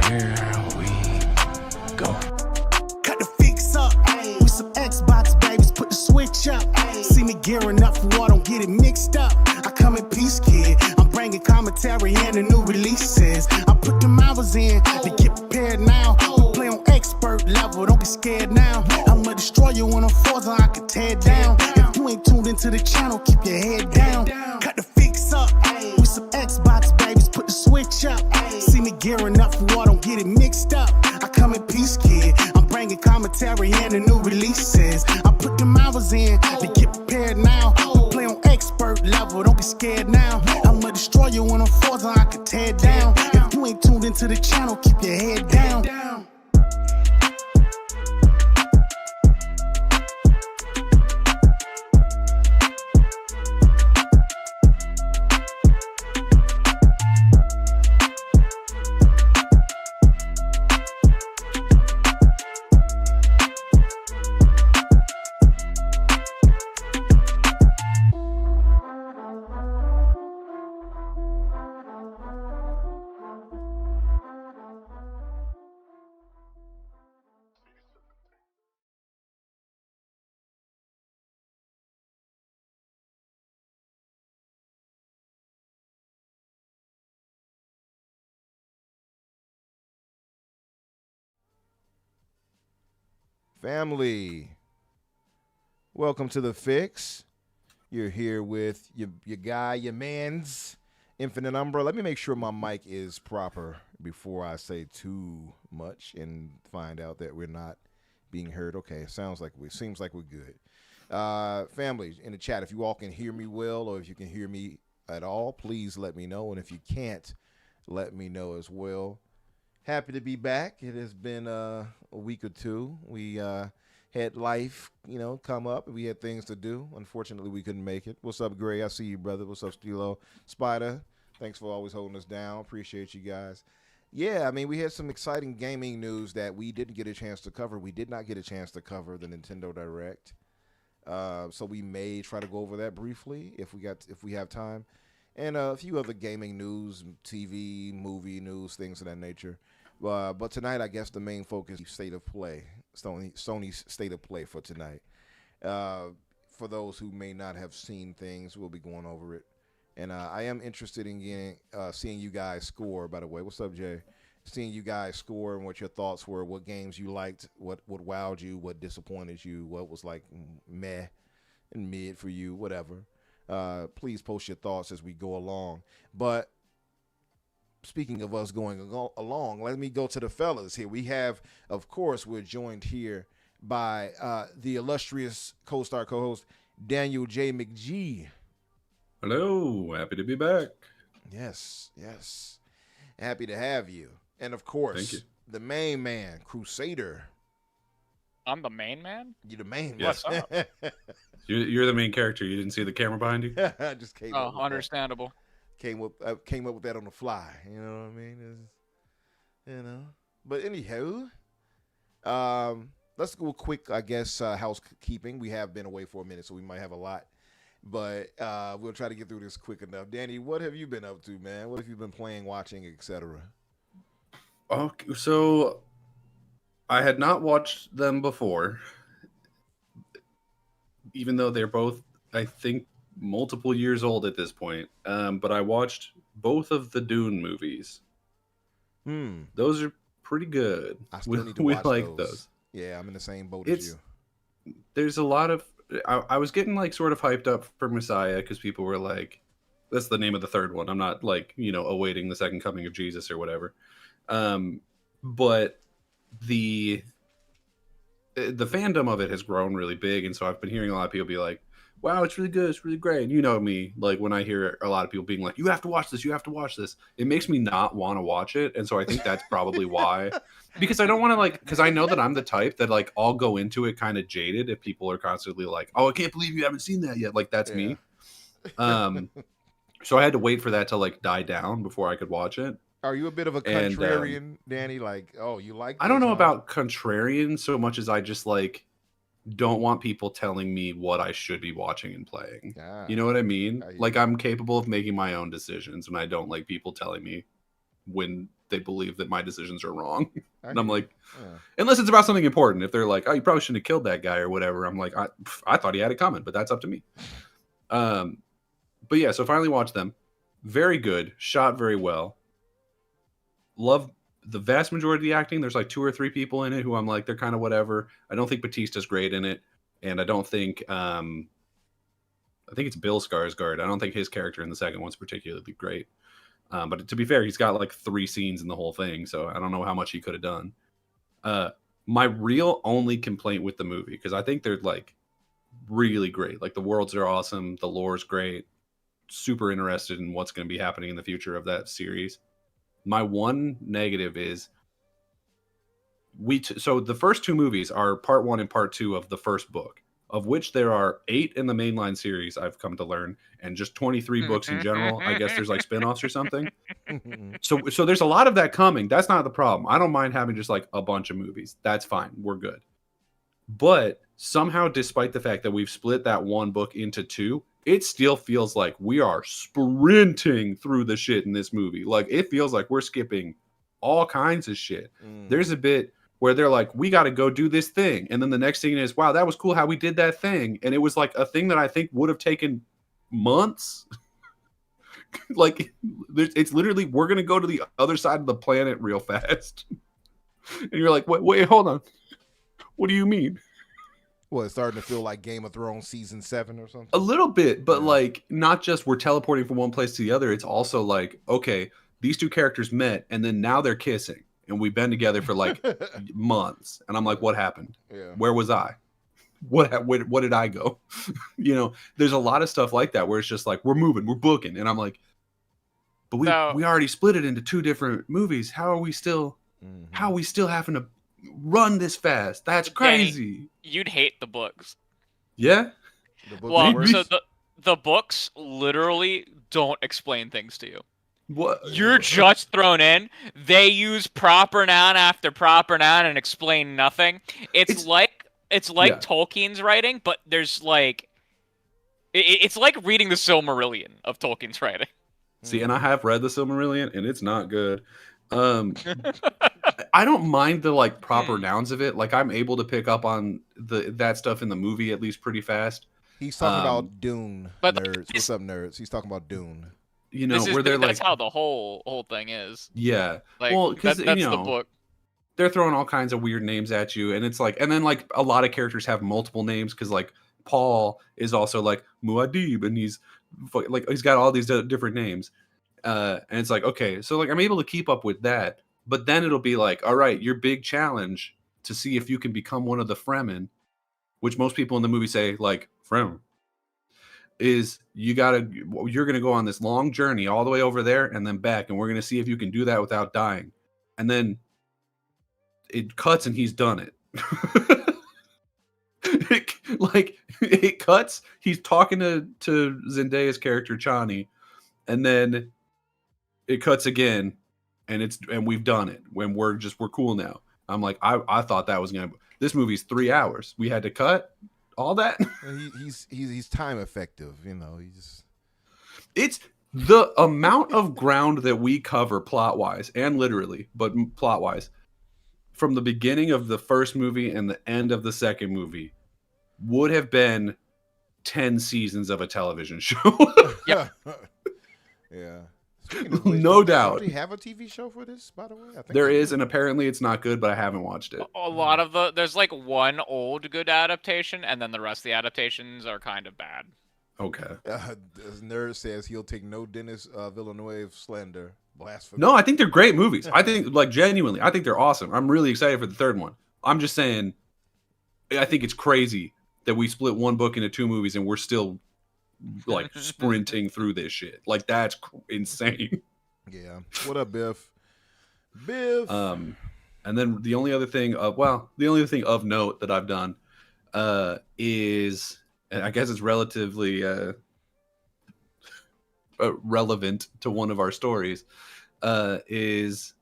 Here we go. Cut the fix up with some Xbox babies, put the switch up. See me gearing up for war, don't get it mixed up. I come in peace, kid. I'm bringing commentary and the new releases. I put them hours in to get prepared now. We play on expert level, don't be scared now. I'ma destroy you when I'm forth, I can tear it down. If you ain't tuned into the channel, keep your head down. Cut the fix up with some Xbox babies, put the switch up. See me gearing up for war, don't get it mixed up. I come in peace, kid. I'm bringing commentary and the new releases. I put them hours in to get prepared now. We play on expert level, don't be scared now. I'ma destroy you when I'm forth, I can tear it down. If you ain't tuned into the channel, keep your head down. Family, welcome to The Fix. You're here with your guy, your mans, Infinite Umbra. Let me make sure my mic is proper before I say too much and find out that we're not being heard. Okay, seems like we're good. Family, in the chat, if you all can hear me well or if you can hear me at all, please let me know. And if you can't, let me know as well. Happy to be back. It has been a week or two. We had life, come up. We had things to do. Unfortunately, we couldn't make it. What's up, Gray? I see you, brother. What's up, Stilo? Spider, thanks for always holding us down. Appreciate you guys. Yeah, I mean, we had some exciting gaming news that we didn't get a chance to cover. We did not get a chance to cover the Nintendo Direct. So we may try to go over that briefly if we have time. And a few other gaming news, TV, movie news, things of that nature. But tonight, I guess the main focus is state of play, Sony's state of play for tonight. For those who may not have seen things, we'll be going over it. And I am interested in seeing you guys score, by the way. What's up, Jay? Seeing you guys score and what your thoughts were, what games you liked, what wowed you, what disappointed you, what was like meh and mid for you, whatever. Please post your thoughts as we go along. But speaking of us going along, let me go to the fellas here. We have, of course, we're joined here by the illustrious co-star co-host Daniel J. McGee. Hello, happy to be back. Yes. Happy to have you. And of course, the main man, Crusader. I'm the main man? You're the main Yes. man. What's up? You're the main character. You didn't see the camera behind you? I just came up with understandable. that. Came up with that on the fly. You know what I mean? But anyhow, let's go quick, I guess, housekeeping. We have been away for a minute, so we might have a lot. But we'll try to get through this quick enough. Danny, what have you been up to, man? What have you been playing, watching, etc.? Okay, so I had not watched them before, even though they're both, I think, multiple years old at this point. But I watched both of the Dune movies. Those are pretty good. I still need to watch like those. Yeah, I'm in the same boat as you. There's a lot of... I was getting like sort of hyped up for Messiah because people were like, that's the name of the third one. I'm not like, awaiting the second coming of Jesus or whatever. But the fandom of it has grown really big. And so I've been hearing a lot of people be like, wow, it's really good. It's really great. And you know me, like when I hear a lot of people being like, you have to watch this. You have to watch this. It makes me not want to watch it. And so I think that's probably why. Because I don't want to because I know that I'm the type that like I'll go into it kind of jaded if people are constantly like, oh, I can't believe you haven't seen that yet. Like that's me. So I had to wait for that to like die down before I could watch it. Are you a bit of a contrarian, Danny? Like, oh, you like this, I don't know about contrarian so much as I just like don't want people telling me what I should be watching and playing. You know what I mean? Like I'm capable of making my own decisions and I don't like people telling me when they believe that my decisions are wrong. And I'm hear like, you. Yeah. unless it's about something important. If they're like, oh, you probably shouldn't have killed that guy or whatever, I'm like, I thought he had it coming, but that's up to me. But yeah, so finally watched them. Very good, shot very well. Love the vast majority of the acting. There's like 2 or 3 people in it who I'm like, they're kind of whatever. I don't think Batista's great in it, and I don't think I think it's Bill Skarsgård. I don't think his character in the second one's particularly great. But to be fair, he's got like 3 scenes in the whole thing, so I don't know how much he could have done. My real only complaint with the movie, because I think they're like really great. Like the worlds are awesome, the lore's great. Super interested in what's going to be happening in the future of that series. My one negative is so the first 2 movies are part 1 and part 2 of the first book, of which there are 8 in the mainline series, I've come to learn, and just 23 books in general. I guess there's like spin-offs or something. So there's a lot of that coming. That's not the problem. I don't mind having just like a bunch of movies. That's fine. We're good. But somehow, despite the fact that we've split that one book into 2, it still feels like we are sprinting through the shit in this movie. Like, it feels like we're skipping all kinds of shit. There's a bit where they're like, we got to go do this thing. And then the next thing is, wow, that was cool how we did that thing. And it was like a thing that I think would have taken months. Like, it's literally, we're going to go to the other side of the planet real fast. And you're like, wait, hold on. What do you mean? Well, it's starting to feel like Game of Thrones season 7 or something. A little bit, but like not just we're teleporting from one place to the other. It's also like, okay, these 2 characters met and then now they're kissing and we've been together for like months. And I'm like, what happened? Yeah. Where was I? What did I go? You know, there's a lot of stuff like that where it's just like, we're moving, we're booking. And I'm like, but we already split it into 2 different movies. How are we still having to run this fast? That's crazy. Danny, you'd hate the books. Yeah. So the books literally don't explain things to you. What? You're just thrown in. They use proper noun after proper noun and explain nothing. It's like Tolkien's writing, but there's like it's like reading the Silmarillion of Tolkien's writing. See, and I have read the Silmarillion, and it's not good. I don't mind the like proper nouns of it. Like I'm able to pick up on that stuff in the movie at least pretty fast. He's talking about Dune, but nerds. What's up, nerds? He's talking about Dune. You know, where they're that's like, how the whole thing is. Yeah. Like, well, because that's the book. They're throwing all kinds of weird names at you, and it's like, and then like a lot of characters have multiple names because like Paul is also like Muad'Dib, and he's got all these different names. And it's like, okay, so like I'm able to keep up with that, but then it'll be like, all right, your big challenge to see if you can become one of the Fremen, which most people in the movie say like Fremen, is you're gonna go on this long journey all the way over there and then back, and we're gonna see if you can do that without dying. And then it cuts and he's done it. It cuts. He's talking to Zendaya's character Chani, and then it cuts again, and we've done it. When we're cool now. I'm like, I thought that was this movie's 3 hours. We had to cut all that. He's time effective, you know. It's the amount of ground that we cover plot wise and literally, but plot wise, from the beginning of the first movie and the end of the second movie would have been 10 seasons of a television show. Yeah. Yeah. No doubt. Do you have a TV show for this, by the way? I think there is, and apparently it's not good, but I haven't watched it. A lot of there's like one old good adaptation, and then the rest of the adaptations are kind of bad. Okay. Nerd says he'll take no Dennis Villeneuve slander. Blasphemy. No, I think they're great movies. I think, like, genuinely, I think they're awesome. I'm really excited for the third one. I'm just saying, I think it's crazy that we split one book into 2 movies and we're still like sprinting through this shit. Like, that's insane. Yeah. What up, Biff? Biff. And then the only other thing of note that I've done is, and I guess it's relatively relevant to one of our stories, is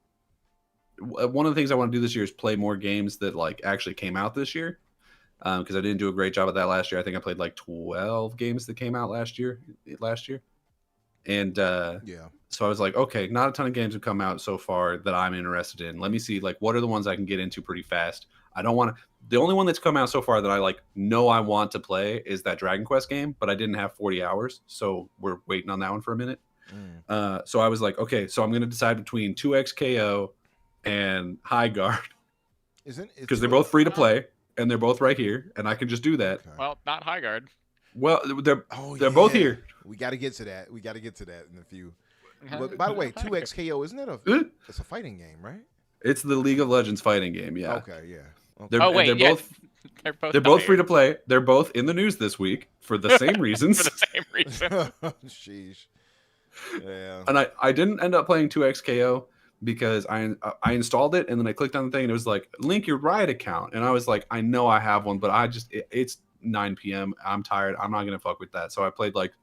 one of the things I want to do this year is play more games that like actually came out this year. Because I didn't do a great job of that last year. I think I played like 12 games that came out last year. And Yeah. so I was like, okay, not a ton of games have come out so far that I'm interested in. Let me see, like, what are the ones I can get into pretty fast. I don't want to. The only one that's come out so far that I like know I want to play is that Dragon Quest game, but I didn't have 40 hours, so we're waiting on that one for a minute. So I was like, okay, so I'm going to decide between 2XKO and High Guard because they're both free to play and they're both right here, and I can just do that. Okay. Well, not High Guard. Well, they're both here. We got to get to that. We got to get to that in a few. But by the way, 2XKO, isn't that it's a fighting game, right? It's the League of Legends fighting game, yeah. Okay, yeah. Okay. They're both free to play. They're both in the news this week for the same reasons. For the same reason. Sheesh. Yeah. And I didn't end up playing 2XKO because I installed it and then I clicked on the thing and it was like, link your Riot account. And I was like, I know I have one, but it's 9 p.m. I'm tired. I'm not going to fuck with that. So I played like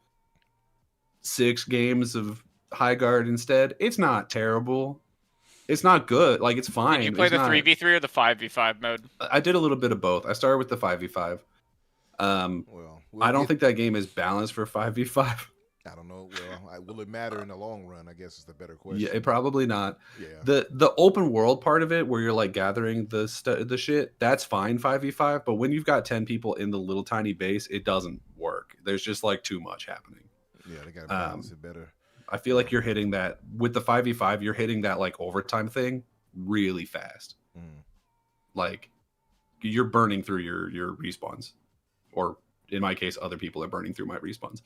6 games of High Guard instead. It's not terrible. It's not good. Like, it's fine. Did you play the 3v3 or the 5v5 mode? I did a little bit of both. I started with the 5v5. I don't think that game is balanced for 5v5. I don't know. Well, will it matter in the long run? I guess is the better question. Yeah, probably not. Yeah. The open world part of it, where you're like gathering the shit, that's fine 5v5. But when you've got 10 people in the little tiny base, it doesn't work. There's just like too much happening. Yeah, they gotta balance it better. I feel like you're hitting that with the 5v5. You're hitting that like overtime thing really fast. Like you're burning through your respawns, or in my case, other people are burning through my respawns.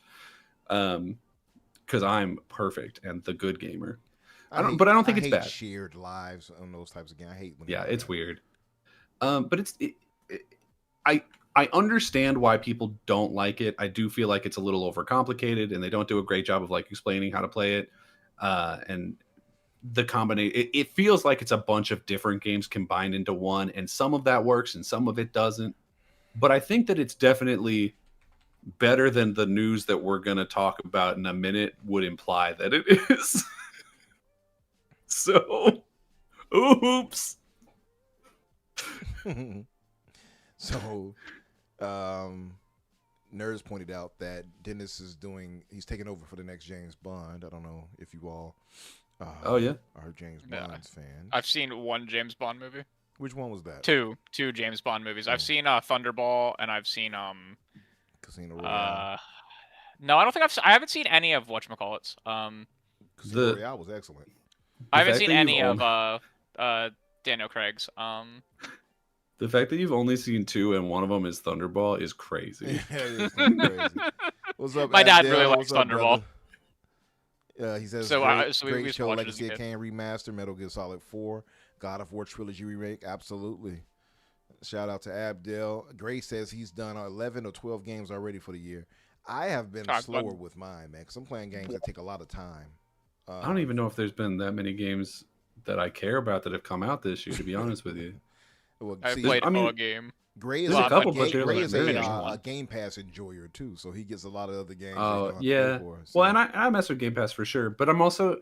Because I'm perfect and the good gamer. I don't think it's bad. Shared lives on those types of games. I hate when it's weird. But I understand why people don't like it. I do feel like it's a little overcomplicated and they don't do a great job of like explaining how to play it. And the combination, it feels like it's a bunch of different games combined into one, and some of that works and some of it doesn't. But I think that it's definitely better than the news that we're going to talk about in a minute would imply that it is. So, oops. So, Nerds pointed out that Dennis he's taking over for the next James Bond. I don't know if you all are James Bond's fans. I've seen one James Bond movie. Which one was that? Two James Bond movies. I've seen Thunderball, and I've seen Casino Royale. No, I don't think I haven't seen any of whatchamacallits. Casino Royale was excellent. I haven't seen any of Daniel Craig's. The fact that you've only seen 2 and one of them is Thunderball is crazy. Yeah, it is crazy. What's up, My dad Abdel? really likes Thunderball. He says, So great we show, watched it Legacy as a of Kain remaster, Metal Gear Solid 4, God of War trilogy remake, absolutely. Shout out to Abdel. Gray says he's done 11 or 12 games already for the year. I have been slower with mine, man, because I'm playing games that take a lot of time. I don't even know if there's been that many games that I care about that have come out this year, to be honest with you. Well, I played a game. Gray is a Game Pass enjoyer too, so he gets a lot of other games. Oh yeah. So. Well, and I mess with Game Pass for sure, but I'm also,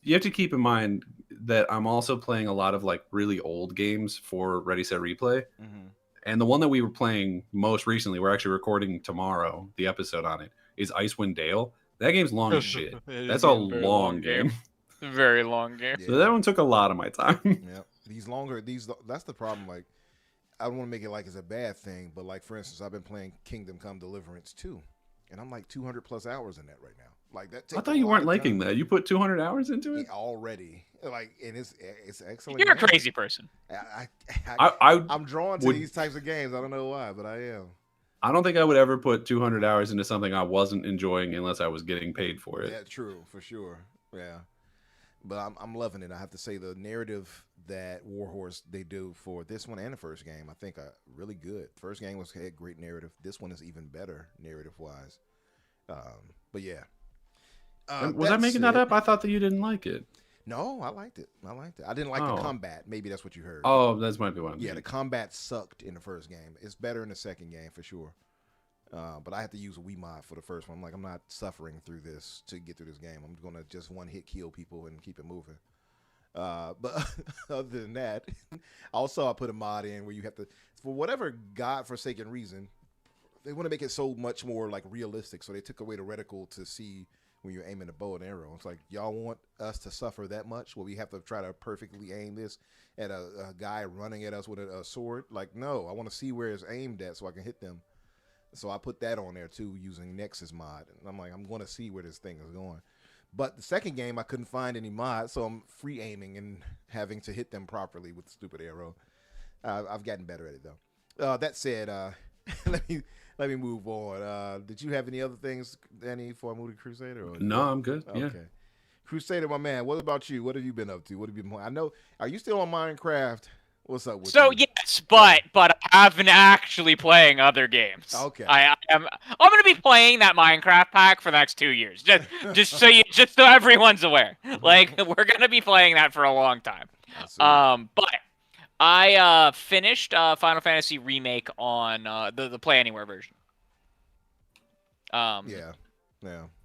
you have to keep in mind that I'm also playing a lot of like really old games for Ready Set Replay. Mm-hmm. And the one that we were playing most recently, we're actually recording tomorrow, the episode on it, is Icewind Dale. That game's long as shit. That's a long game. Very long game. So that one took a lot of my time. Yeah. That's the problem. Like, I don't want to make it like it's a bad thing, but like, for instance, I've been playing Kingdom Come Deliverance 2, and I'm like 200 plus hours in that right now. Like that. I thought you weren't liking that. You put 200 hours into it already. Like, and it's excellent. You're a crazy person. I'm drawn to these types of games. I don't know why, but I am. I don't think I would ever put 200 hours into something I wasn't enjoying unless I was getting paid for it. Yeah, true, for sure. Yeah. But I'm loving it. I have to say the narrative that Warhorse they do for this one and the first game, I think are really good. First game had great narrative. This one is even better narrative wise. But yeah. Was I making that up? I thought that you didn't like it. No, I liked it. I didn't like the combat. Maybe that's what you heard. Oh, that might be one. Yeah, the combat sucked in the first game. It's better in the second game for sure. But I have to use a Wiimote for the first one. I'm like, I'm not suffering through this to get through this game. I'm going to just one hit kill people and keep it moving. But other than that, also I put a mod in where you have to, for whatever godforsaken reason, they want to make it so much more like realistic. So they took away the reticle to see when you're aiming a bow and arrow. It's like, y'all want us to suffer that much? Well, we have to try to perfectly aim this at a guy running at us with a sword? Like, no, I want to see where it's aimed at so I can hit them. So I put that on there too using Nexus mod. And I'm like, I'm going to see where this thing is going. But the second game, I couldn't find any mods, so I'm free aiming and having to hit them properly with the stupid arrow. I've gotten better at it though. That said, let me move on. Did you have any other things, Danny, before I move to Crusader? Or? No, I'm good. Okay. Yeah. Crusader, my man. What about you? What have you been up to? What have you been? I know. Are you still on Minecraft? What's up with So you? yes, but I've been actually playing other games. Okay. I'm gonna be playing that Minecraft pack for the next 2 years. Just so everyone's aware. Like we're gonna be playing that for a long time. But I finished Final Fantasy Remake on the Play Anywhere version. Yeah.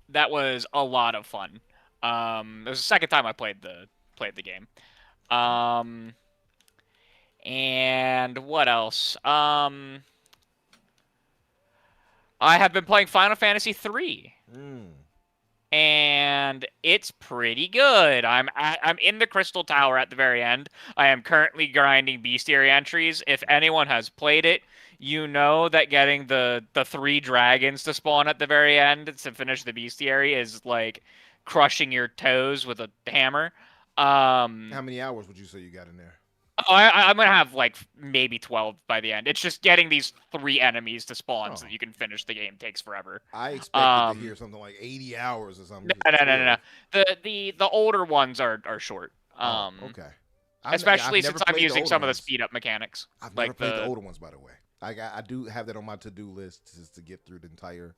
That was a lot of fun. It was the second time I played the game. And what else? I have been playing Final Fantasy 3. And it's pretty good. I'm in the Crystal Tower at the very end. I am currently grinding bestiary entries. If anyone has played it, you know that getting the 3 dragons to spawn at the very end to finish the bestiary is like crushing your toes with a hammer. How many hours would you say you got in there? Oh, I'm gonna have like maybe 12 by the end. It's just getting these 3 enemies to spawn so that you can finish the game takes forever. I expected to hear something like 80 hours or something. No. The older ones are short. Okay. Especially since I'm using some of the speed up mechanics. I've never played the older ones, by the way. I do have that on my to-do list just to get through the entire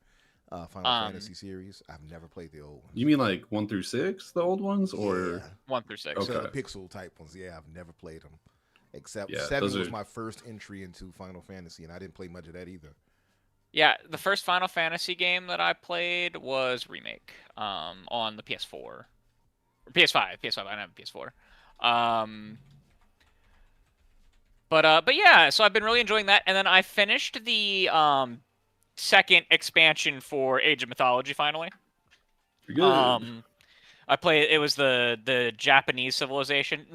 Final Fantasy series. I've never played the old ones. You mean like 1 through 6, the old ones, or 1 through 6? Okay. So the pixel type ones. Yeah, I've never played them. Except 7 was my first entry into Final Fantasy, and I didn't play much of that either. Yeah, the first Final Fantasy game that I played was Remake on the PS4. Or PS5. PS5, I don't have a PS4. But yeah, so I've been really enjoying that. And then I finished the second expansion for Age of Mythology finally. good? I played, it was the Japanese civilization.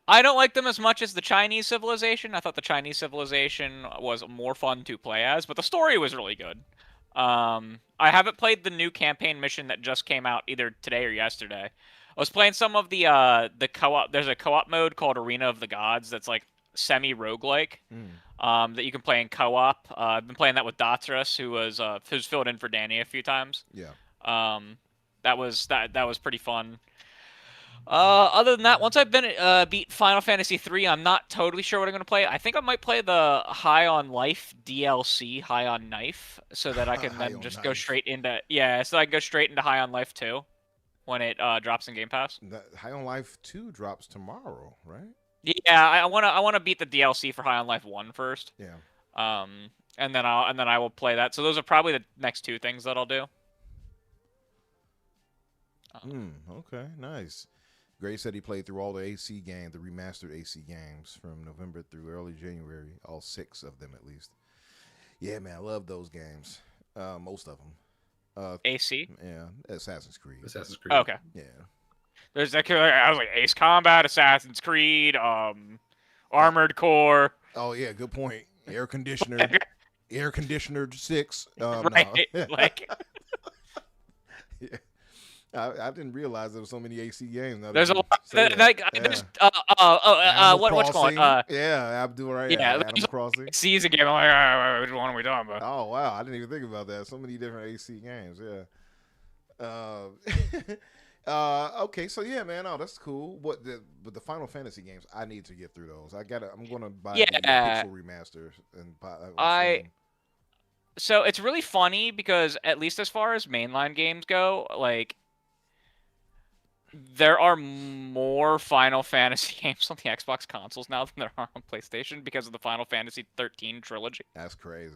I don't like them as much as the Chinese civilization. I thought the Chinese civilization was more fun to play as, but the story was really good. I haven't played the new campaign mission that just came out either today or yesterday. I was playing some of the co-op. There's a co-op mode called Arena of the Gods that's like semi-roguelike that you can play in co-op. I've been playing that with Datras, who's filled in for Danny a few times. Yeah. That was pretty fun. Other than that, once I've been beat Final Fantasy 3, I'm not totally sure what I'm going to play. I think I might play the High on Life DLC, High on Knife, so that I can then just go straight into High on Life 2 when it drops in Game Pass. High on Life 2 drops tomorrow, right? Yeah, I wanna beat the DLC for High on Life 1 first. Yeah. And then I will play that. So those are probably the next 2 things that I'll do. Okay, nice. Gray said he played through all the AC games, the remastered AC games from November through early January, all 6 of them at least. Yeah, man, I love those games. Most of them. AC? Yeah, Assassin's Creed. Assassin's Creed. Oh, okay. Yeah. There's that. I was like Ace Combat, Assassin's Creed, Armored Core. Oh yeah, good point. Air Conditioner 6. Right, No. like. Yeah. I didn't realize there were so many AC games. There's a lot. There's what's called? Yeah, Abdul right. Yeah, Animal Crossing. Season game. I'm like, which one are we talking about? Oh wow, I didn't even think about that. So many different AC games. Yeah. Okay, so yeah, man. Oh, that's cool. But the Final Fantasy games, I need to get through those. I'm gonna buy the Pixel remaster and So it's really funny because at least as far as mainline games go, like there are more Final Fantasy games on the Xbox consoles now than there are on PlayStation because of the Final Fantasy 13 trilogy. That's crazy.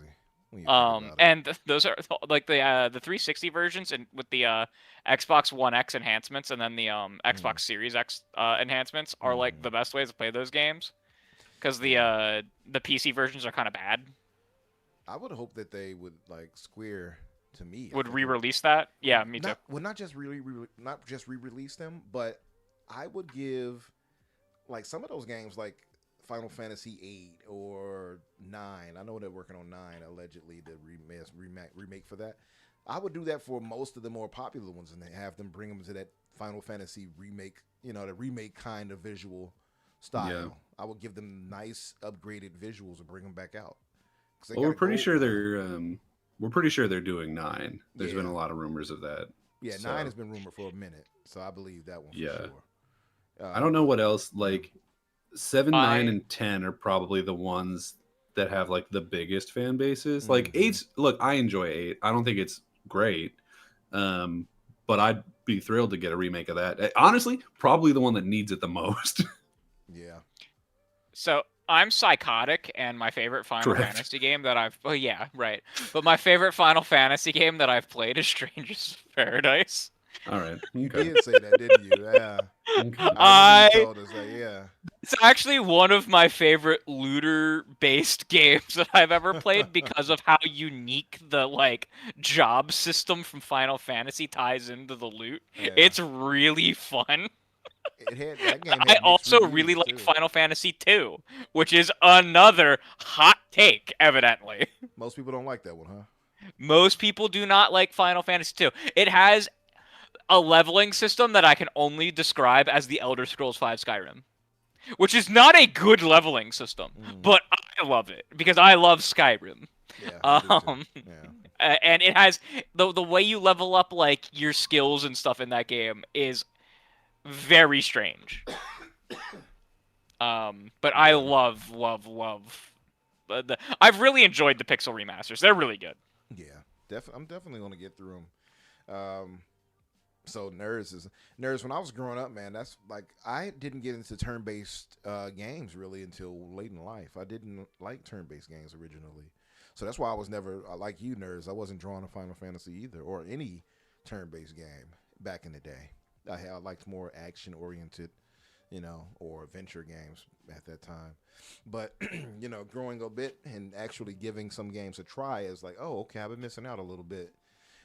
And those are like the 360 versions and with the Xbox One X enhancements and then the Xbox Series X enhancements are like the best ways to play those games because the PC versions are kind of bad. I would hope that they would like Square To me, I Would think re-release that? Yeah, me too. not just not just re-release them, but I would give like some of those games like Final Fantasy 8 or 9. I know they're working on 9 allegedly, the remake for that. I would do that for most of the more popular ones and have them bring them to that Final Fantasy remake, the remake kind of visual style. Yeah. I would give them nice upgraded visuals and bring them back out. Well, we're pretty sure they're doing 9. There's been Yeah. a lot of rumors of that. Yeah, So, 9 has been rumored for a minute, so I believe that one for Yeah. sure. I don't know what else. Like 7, 9, I- and 10 are probably the ones that have like the biggest fan bases. Like Mhm. 8's. Look, I enjoy 8. I don't think it's great, but I'd be thrilled to get a remake of that. Honestly, probably the one that needs it the most. Yeah. So I'm psychotic, and my favorite Final Correct. Fantasy game that I've yeah, right. But my favorite Final Fantasy game that I've played is Strangers Paradise. All right. You Okay. did say that, didn't you? Yeah. Okay. I remember you told us that, yeah. It's actually one of my favorite looter-based games that I've ever played because of how unique the job system from Final Fantasy ties into the loot. Yeah. It's really fun. That game had I mixed also reviews, really like too. Final Fantasy 2, which is another hot take, evidently. Most people don't like that one, huh? Most people do not like Final Fantasy 2. It has a leveling system that I can only describe as the Elder Scrolls V Skyrim, which is not a good leveling system, but I love it because I love Skyrim. Yeah. I do too. Um, Yeah. And it has the way you level up your skills and stuff in that game is very strange. But I love. I've really enjoyed the pixel remasters. They're really good. Yeah. I'm definitely going to get through them. So Nerds. When I was growing up, man, that's like I didn't get into turn-based games really until late in life. I didn't like turn-based games originally, so that's why I was never like you, Nerds. I wasn't drawn to Final Fantasy either, or any turn-based game back in the day. I liked more action-oriented, or adventure games at that time. But growing a bit and actually giving some games a try is like, oh, okay, I've been missing out a little bit,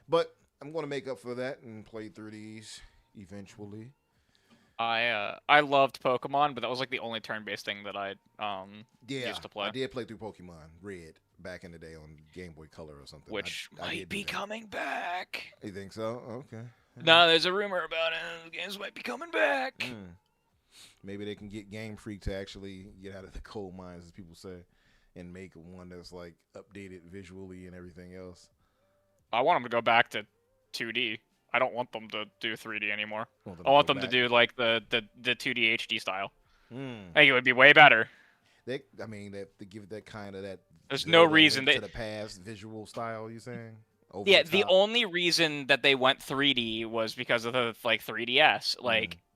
but I'm going to make up for that and play through these eventually. I loved Pokemon, but that was the only turn-based thing that I used to play. I did play through Pokemon Red back in the day on Game Boy Color or something. Which I might did be do that. coming back. You think so? Okay. No, there's a rumor about it. The games might be coming back. Maybe they can get Game Freak to actually get out of the coal mines, as people say, and make one that's updated visually and everything else. I want them to go back to 2D. I don't want them to do 3D anymore. I want them to do the 2D HD style. I think it would be way better. They give it that kind of that. There's no reason to the past visual style. You saying? Over Yeah, the the top. only reason that they went 3D was because of the 3DS,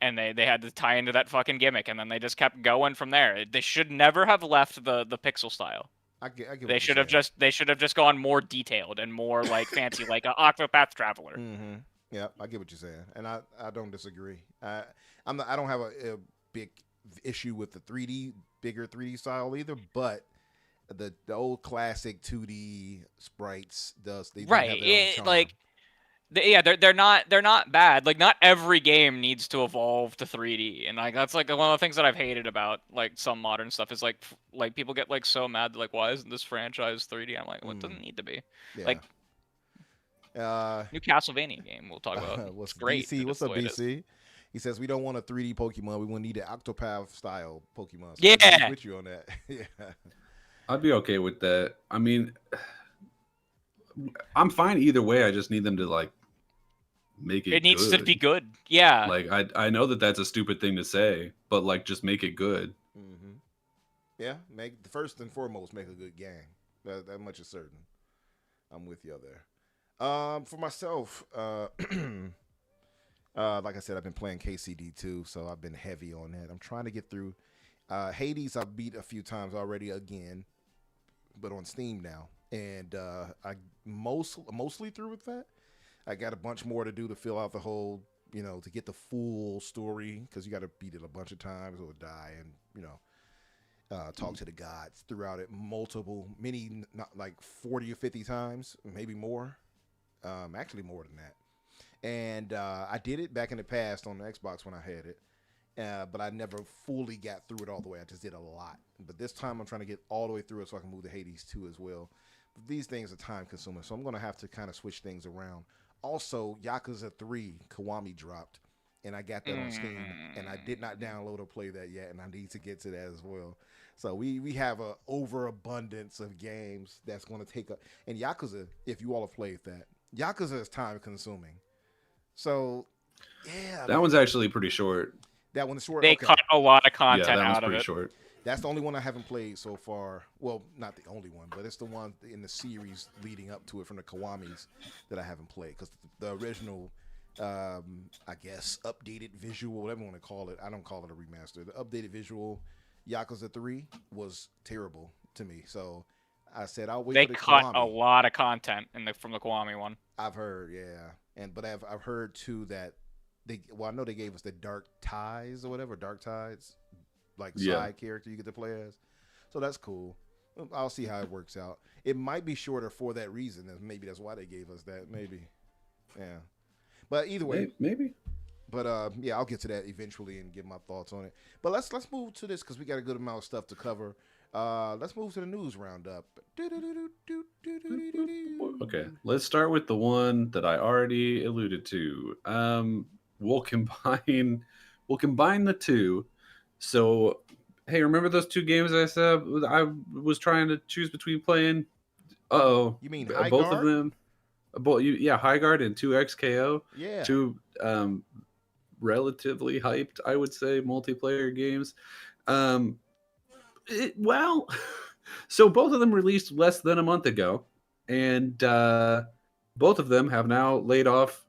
and they had to tie into that fucking gimmick, and then they just kept going from there. They should never have left the pixel style. I get They should have just gone more detailed and more fancy, like an Octopath Traveler. Mm-hmm. Yeah, I get what you're saying, and I don't disagree. I don't have a big issue with the bigger 3D style either, but the old classic 2D sprites they do have their own charm. They're not bad. Not every game needs to evolve to 3D, and that's one of the things that I've hated about some modern stuff is people get so mad why isn't this franchise 3D? I'm like, well, it doesn't need to be. Yeah. New Castlevania game we'll talk about. What's It's great. BC? What's That's up, the way it is. BC? He says we don't want a 3D Pokemon. We want to need an Octopath style Pokemon. So Yeah. I'm with you on that. Yeah. I'd be okay with that. I mean, I'm fine either way. I just need them to make it. It needs good. to be good. Yeah. I know that that's a stupid thing to say, but just make it good. Mm-hmm. Yeah, first and foremost make a good game. That much is certain. I'm with you there. For myself, like I said, I've been playing KCD too, so I've been heavy on that. I'm trying to get through Hades. I've beat a few times already again, but on Steam now, and I mostly through with that. I got a bunch more to do to fill out the whole, to get the full story, because you got to beat it a bunch of times or die, and talk to the gods throughout it not 40 or 50 times, maybe more. Actually more than that. And I did it back in the past on the Xbox when I had it. But I never fully got through it all the way. I just did a lot. But this time I'm trying to get all the way through it so I can move to Hades 2 as well. But these things are time consuming, so I'm going to have to kind of switch things around. Also, Yakuza 3 Kiwami dropped, and I got that on Steam, and I did not download or play that yet, and I need to get to that as well. So we have an overabundance of games that's going to take up. And Yakuza, if you all have played that, Yakuza is time consuming. So, yeah. That one's actually pretty short. That one is short. They cut a lot of content that one's out of pretty it. short. That's the only one I haven't played so far. Well, not the only one, but it's the one in the series leading up to it from the Kiwamis that I haven't played. Because the original, I guess, updated visual, whatever you want to call it. I don't call it a remaster. The updated visual Yakuza 3 was terrible to me. So I said I'll wait for the They cut Kiwami. a lot of content from the Kiwami one. I've heard, yeah. But I've heard, too, that I know they gave us the Dark Tides or whatever, Dark Tides. Like side character you get to play as. So that's cool. I'll see how it works out. It might be shorter for that reason. Maybe that's why they gave us that. Maybe. Yeah. But either way. Maybe. But yeah, I'll get to that eventually and give my thoughts on it. But let's move to this because we got a good amount of stuff to cover. Let's move to the news roundup. Okay, let's start with the one that I already alluded to. We'll combine the two. So, hey, remember those two games I said I was trying to choose between playing? Uh-oh. You mean both Highguard? of them? Highguard and 2XKO. Yeah. Two relatively hyped, I would say, multiplayer games. So both of them released less than a month ago, and both of them have now laid off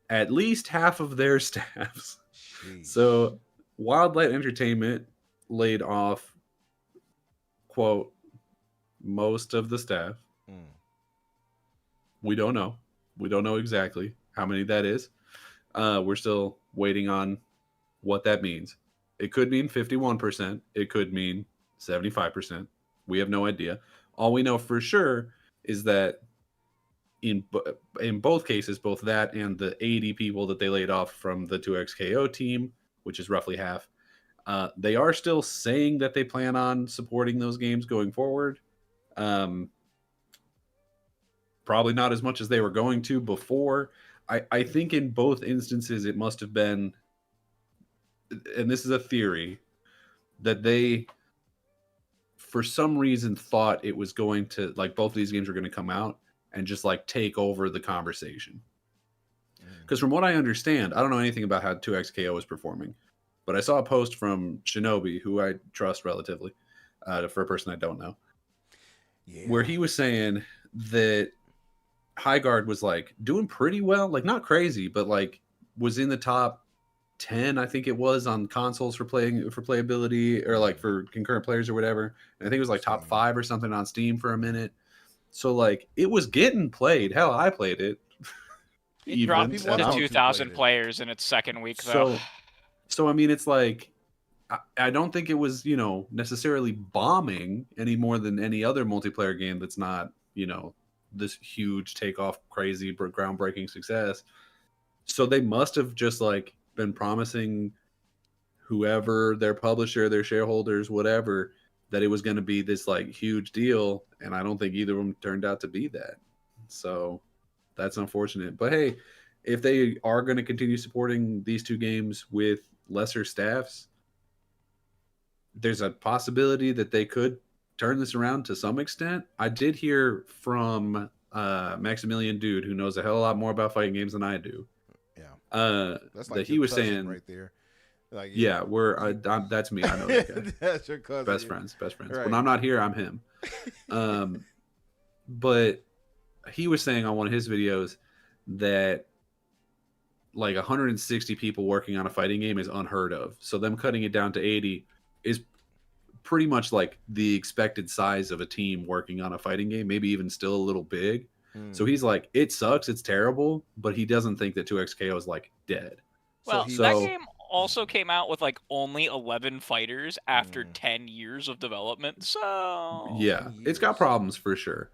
at least half of their staffs. Jeez. So Wildlight Entertainment laid off, quote, most of the staff. We don't know. We don't know exactly how many that is. We're still waiting on what that means. It could mean 51%. It could mean 75%. We have no idea. All we know for sure is that in both cases, both that and the 80 people that they laid off from the 2XKO team, which is roughly half, they are still saying that they plan on supporting those games going forward. Probably not as much as they were going to before. I think in both instances it must have been, and this is a theory, that they for some reason thought it was going to, like, both of these games were going to come out and just like take over the conversation. Because from what I understand, I don't know anything about how 2XKO is performing, but I saw a post from Shinobi, who I trust relatively, for a person I don't know, where he was saying that Highguard was like doing pretty well, like not crazy, but like was in the top 10, I think it was, on consoles for playability, or like for concurrent players or whatever. And I think it was like top 5 or something on Steam for a minute. So like it was getting played. Hell, I played it. It dropped to 2,000 players in its second week, though. So I mean, it's like I don't think it was, necessarily bombing any more than any other multiplayer game that's not, this huge takeoff, crazy, groundbreaking success. So they must have just like been promising whoever, their publisher, their shareholders, whatever, that it was going to be this like huge deal. And I don't think either of them turned out to be that. So that's unfortunate. But hey, if they are going to continue supporting these two games with lesser staffs, there's a possibility that they could turn this around to some extent. I did hear from Maximilian Dude, who knows a hell of a lot more about fighting games than I do. Yeah, that's like that he was saying right there. Like, yeah, that's me. I know that guy. That's your cousin. Best friends. Right. When I'm not here, I'm him. But he was saying on one of his videos that like 160 people working on a fighting game is unheard of. So them cutting it down to 80 is pretty much like the expected size of a team working on a fighting game, maybe even still a little big. So he's like, it sucks, it's terrible, but he doesn't think that 2XKO is like dead. Well, that game also came out with like only 11 fighters after 10 years of development. So yeah, it's got problems for sure.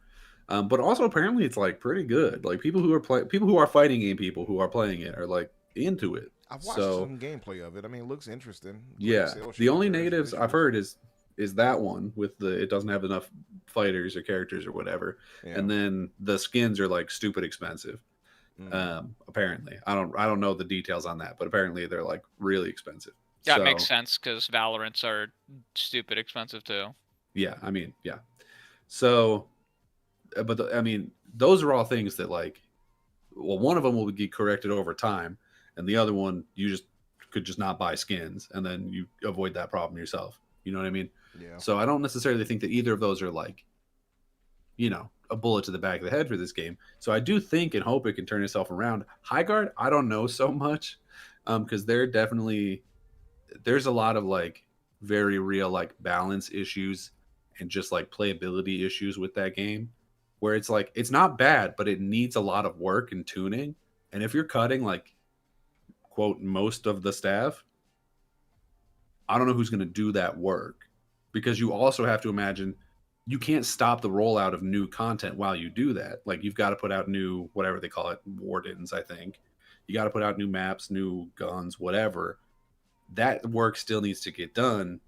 But also apparently it's like pretty good. Like people who are fighting game people who are playing it are like into it. I've watched So some gameplay of it. I mean, it looks interesting. Like yeah, cell the only shaders, negatives I've visuals. heard is that one with the it doesn't have enough fighters or characters or whatever, Yeah. and then the skins are like stupid expensive. Apparently, I don't know the details on that, but apparently they're like really expensive. That So makes sense because Valorants are stupid expensive too. yeah, I mean yeah. So, but I mean those are all things that like, well, one of them will get corrected over time, and the other one you just could just not buy skins, and then you avoid that problem yourself. You know what I mean? Yeah. So I don't necessarily think that either of those are like, a bullet to the back of the head for this game. So I do think and hope it can turn itself around. High Guard, I don't know so much, because there's a lot of like very real like balance issues and just like playability issues with that game, where it's like it's not bad, but it needs a lot of work and tuning. And if you're cutting like quote most of the staff, I don't know who's going to do that work, because you also have to imagine you can't stop the rollout of new content while you do that. Like you've got to put out new, whatever they call it, wardens, I think. You got to put out new maps, new guns, whatever. That work still needs to get done.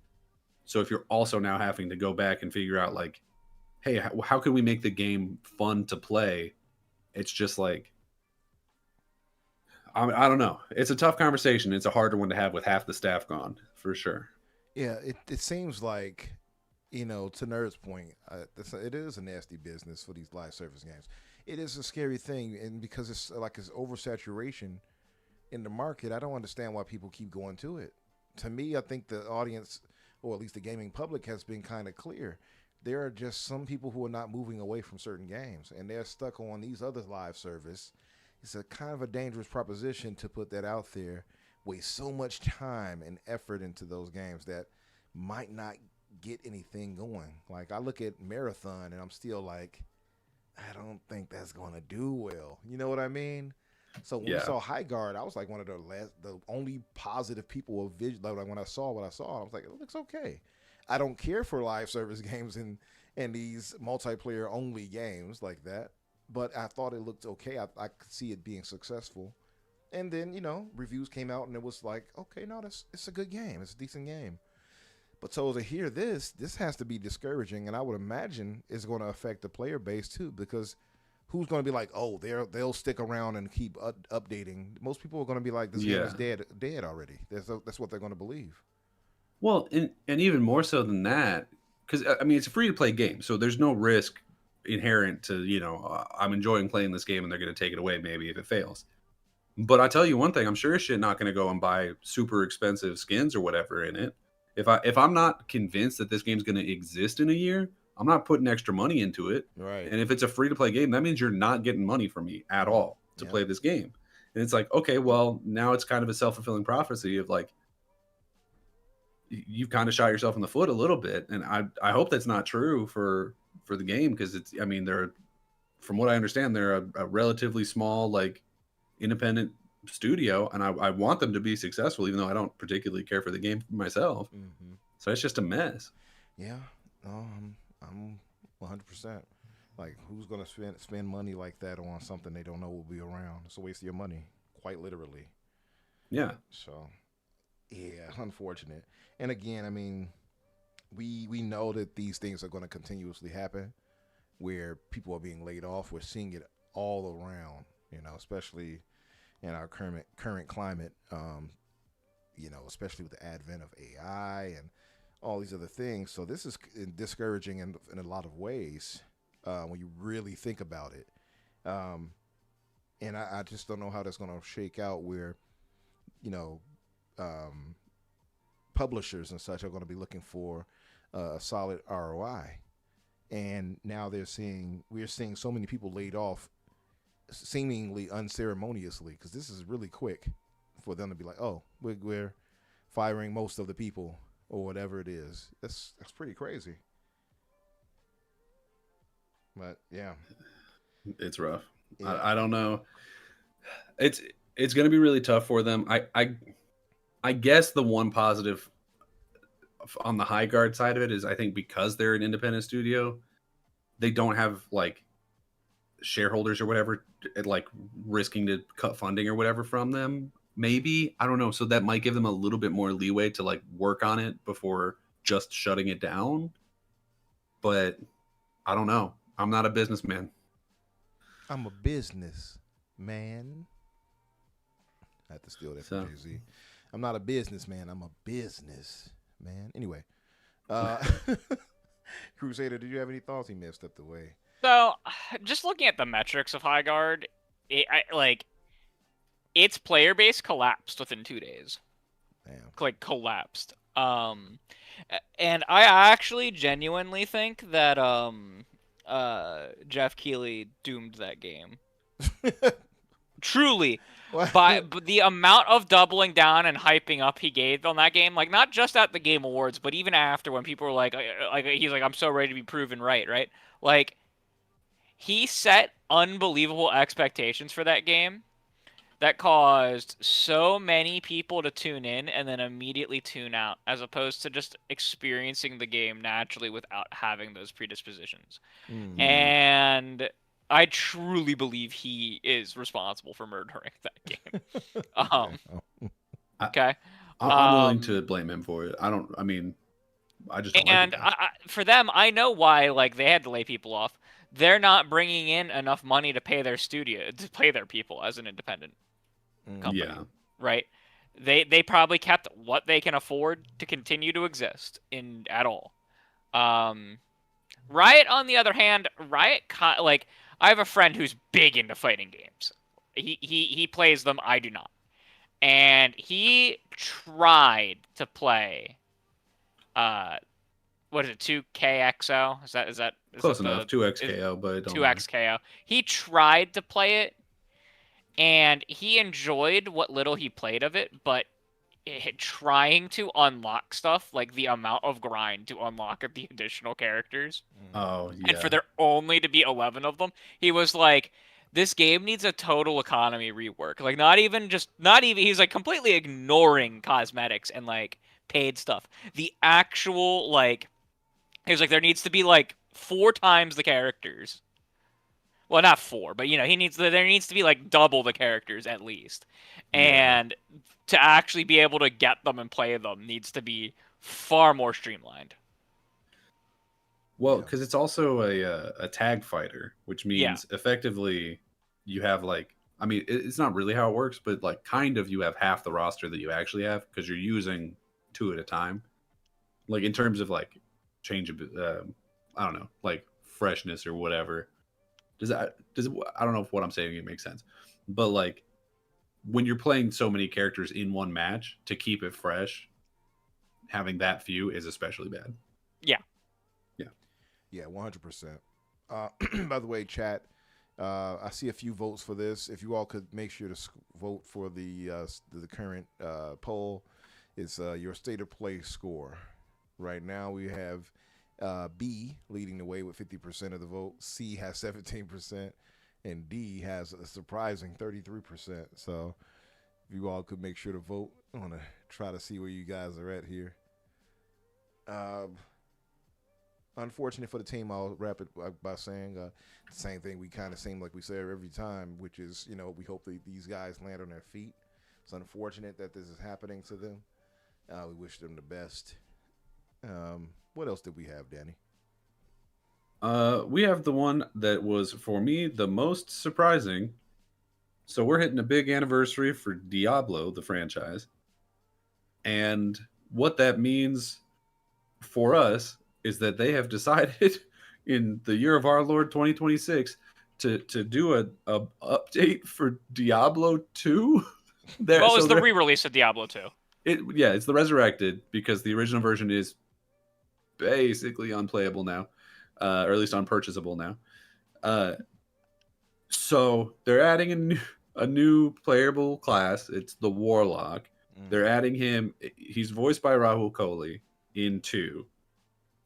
So if you're also now having to go back and figure out like, hey, how can we make the game fun to play? It's just like, I don't know. It's a tough conversation. It's a harder one to have with half the staff gone, for sure. Yeah, it seems like, to Nerd's point, it is a nasty business for these live service games. It is a scary thing, and because it's oversaturation in the market, I don't understand why people keep going to it. To me, I think the audience, or at least the gaming public, has been kind of clear. There are just some people who are not moving away from certain games, and they're stuck on these other live service. It's a kind of a dangerous proposition to put that out there, waste so much time and effort into those games that might not get anything going. Like I look at Marathon and I'm still like, I don't think that's going to do well. You know what I mean? So when we saw High Guard, I was like one of the only positive people of visual. Like when I saw what I saw, I was like, it looks okay. I don't care for live service games and these multiplayer only games like that, but I thought it looked okay. I could see it being successful. And then, reviews came out and it was like, okay, no, it's a good game. It's a decent game. But so to hear this has to be discouraging, and I would imagine it's going to affect the player base too, because who's going to be like, oh, they'll stick around and keep updating? Most people are going to be like, this game is dead already. That's what they're going to believe. Well, and even more so than that, because I mean, it's a free to play game, so there's no risk inherent to, I'm enjoying playing this game and they're going to take it away maybe if it fails. But I tell you one thing, I'm sure as shit not going to go and buy super expensive skins or whatever in it. If I'm not convinced that this game's going to exist in a year, I'm not putting extra money into it. Right. And if it's a free to play game, that means you're not getting money from me at all to play this game. And it's like, okay, well, now it's kind of a self-fulfilling prophecy of like, you've kind of shot yourself in the foot a little bit. And I hope that's not true for the game, because from what I understand, they're a relatively small, like, independent studio, and I want them to be successful, even though I don't particularly care for the game myself. Mm-hmm. So it's just a mess. Yeah, no, I'm 100%. Like, who's gonna spend money like that on something they don't know will be around? It's a waste of your money, quite literally. Yeah. So, yeah, unfortunate. And again, I mean, we know that these things are going to continuously happen, where people are being laid off. We're seeing it all around, especially in our current climate, especially with the advent of AI and all these other things. So this is discouraging in a lot of ways when you really think about it. And I just don't know how that's going to shake out, where, publishers and such are going to be looking for a solid ROI. And now we're seeing so many people laid off seemingly unceremoniously, because this is really quick for them to be like, oh, we're firing most of the people or whatever it is. That's pretty crazy. But yeah, it's rough. Yeah. I don't know. It's going to be really tough for them. I guess the one positive on the High Guard side of it is, I think because they're an independent studio, they don't have like shareholders or whatever, like risking to cut funding or whatever from them. Maybe, I don't know. So that might give them a little bit more leeway to like work on it before just shutting it down. But I don't know. I'm not a businessman. I'm a business man. I have to steal that from Jay-Z. I'm not a businessman. I'm a business man. Anyway, Crusader, did you have any thoughts? He may have stepped away. So, just looking at the metrics of High Guard, its player base collapsed within 2 days. Damn. Like, collapsed. And I actually genuinely think that Jeff Keighley doomed that game. Truly. But the amount of doubling down and hyping up he gave on that game, like not just at the Game Awards, but even after when people were like he's like, I'm so ready to be proven right? Like, he set unbelievable expectations for that game that caused so many people to tune in and then immediately tune out, as opposed to just experiencing the game naturally without having those predispositions. Mm. And I truly believe he is responsible for murdering that game. Okay. I'm willing to blame him for it. I just don't and like it. For them, I know why. Like, they had to lay people off. They're not bringing in enough money to pay their studio to pay their people as an independent company. Yeah. Right. They probably kept what they can afford to continue to exist at all. Riot, on the other hand, like, I have a friend who's big into fighting games. He plays them. I do not. And he tried to play. What is it? 2KXO? Is that Close enough? 2XKO, but 2XKO. He tried to play it, and he enjoyed what little he played of it, but trying to unlock stuff, like the amount of grind to unlock the additional characters. Oh, yeah. And for there only to be 11 of them, he was like, this game needs a total economy rework. Like, not even, he's like completely ignoring cosmetics and like paid stuff. The actual, like, he was like, there needs to be like 4 times the characters. Well, not 4, but there needs to be like double the characters at least. And to actually be able to get them and play them needs to be far more streamlined. Well, because it's also a tag fighter, which means effectively you have like, I mean, it's not really how it works, but like kind of you have half the roster that you actually have because you're using 2 at a time. Like in terms of like change of, I don't know, like freshness or whatever. I don't know if what I'm saying it makes sense, but like when you're playing so many characters in one match, to keep it fresh, having that few is especially bad. Yeah, 100%. By the way, chat, I see a few votes for this. If you all could make sure to vote for the current poll, it's your state of play score. Right now we have B leading the way with 50% of the vote. C has 17%, and D has a surprising 33%. So if you all could make sure to vote, I want to try to see where you guys are at here. Unfortunate for the team, I'll wrap it by saying the same thing we kind of seem like we say every time, which is, we hope that these guys land on their feet. It's unfortunate that this is happening to them. We wish them the best. What else did we have, Danny? We have the one that was, for me, the most surprising. So we're hitting a big anniversary for Diablo, the franchise. And what that means for us is that they have decided in the year of our Lord 2026 to do a update for Diablo 2. Well, it's the re-release of Diablo 2. It's the Resurrected, because the original version is basically unplayable now, or at least unpurchasable now. So they're adding a new playable class. It's the Warlock. They're adding him. He's voiced by Rahul Kohli in 2.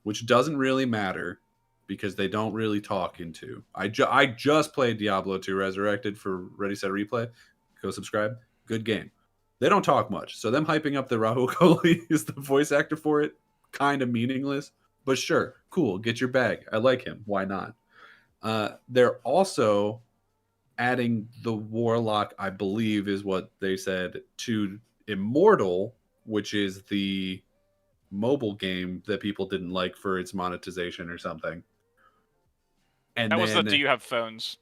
Which doesn't really matter because they don't really talk in 2. I just played Diablo 2 Resurrected for Ready, Set, Replay. Go subscribe. Good game. They don't talk much. So them hyping up that Rahul Kohli is the voice actor for it, kind of meaningless. But sure, cool. Get your bag. I like him. Why not? They're also adding the Warlock, I believe is what they said, to Immortal, which is the mobile game that people didn't like for its monetization or something. And That then, was the Do You Have Phones?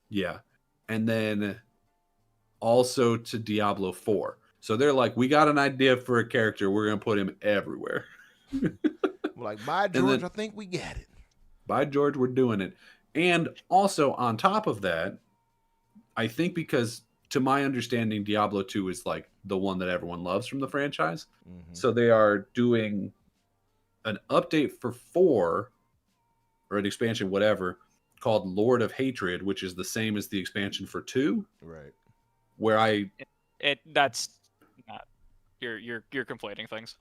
Yeah. And then also to Diablo 4. So they're like, we got an idea for a character. We're going to put him everywhere. Like, by George, I think we get it. By George, we're doing it. And also on top of that, I think because to my understanding, Diablo 2 is like the one that everyone loves from the franchise. Mm-hmm. So they are doing an update for 4 or an expansion, whatever, called Lord of Hatred, which is the same as the expansion for 2. Right. Where that's not you're conflating things.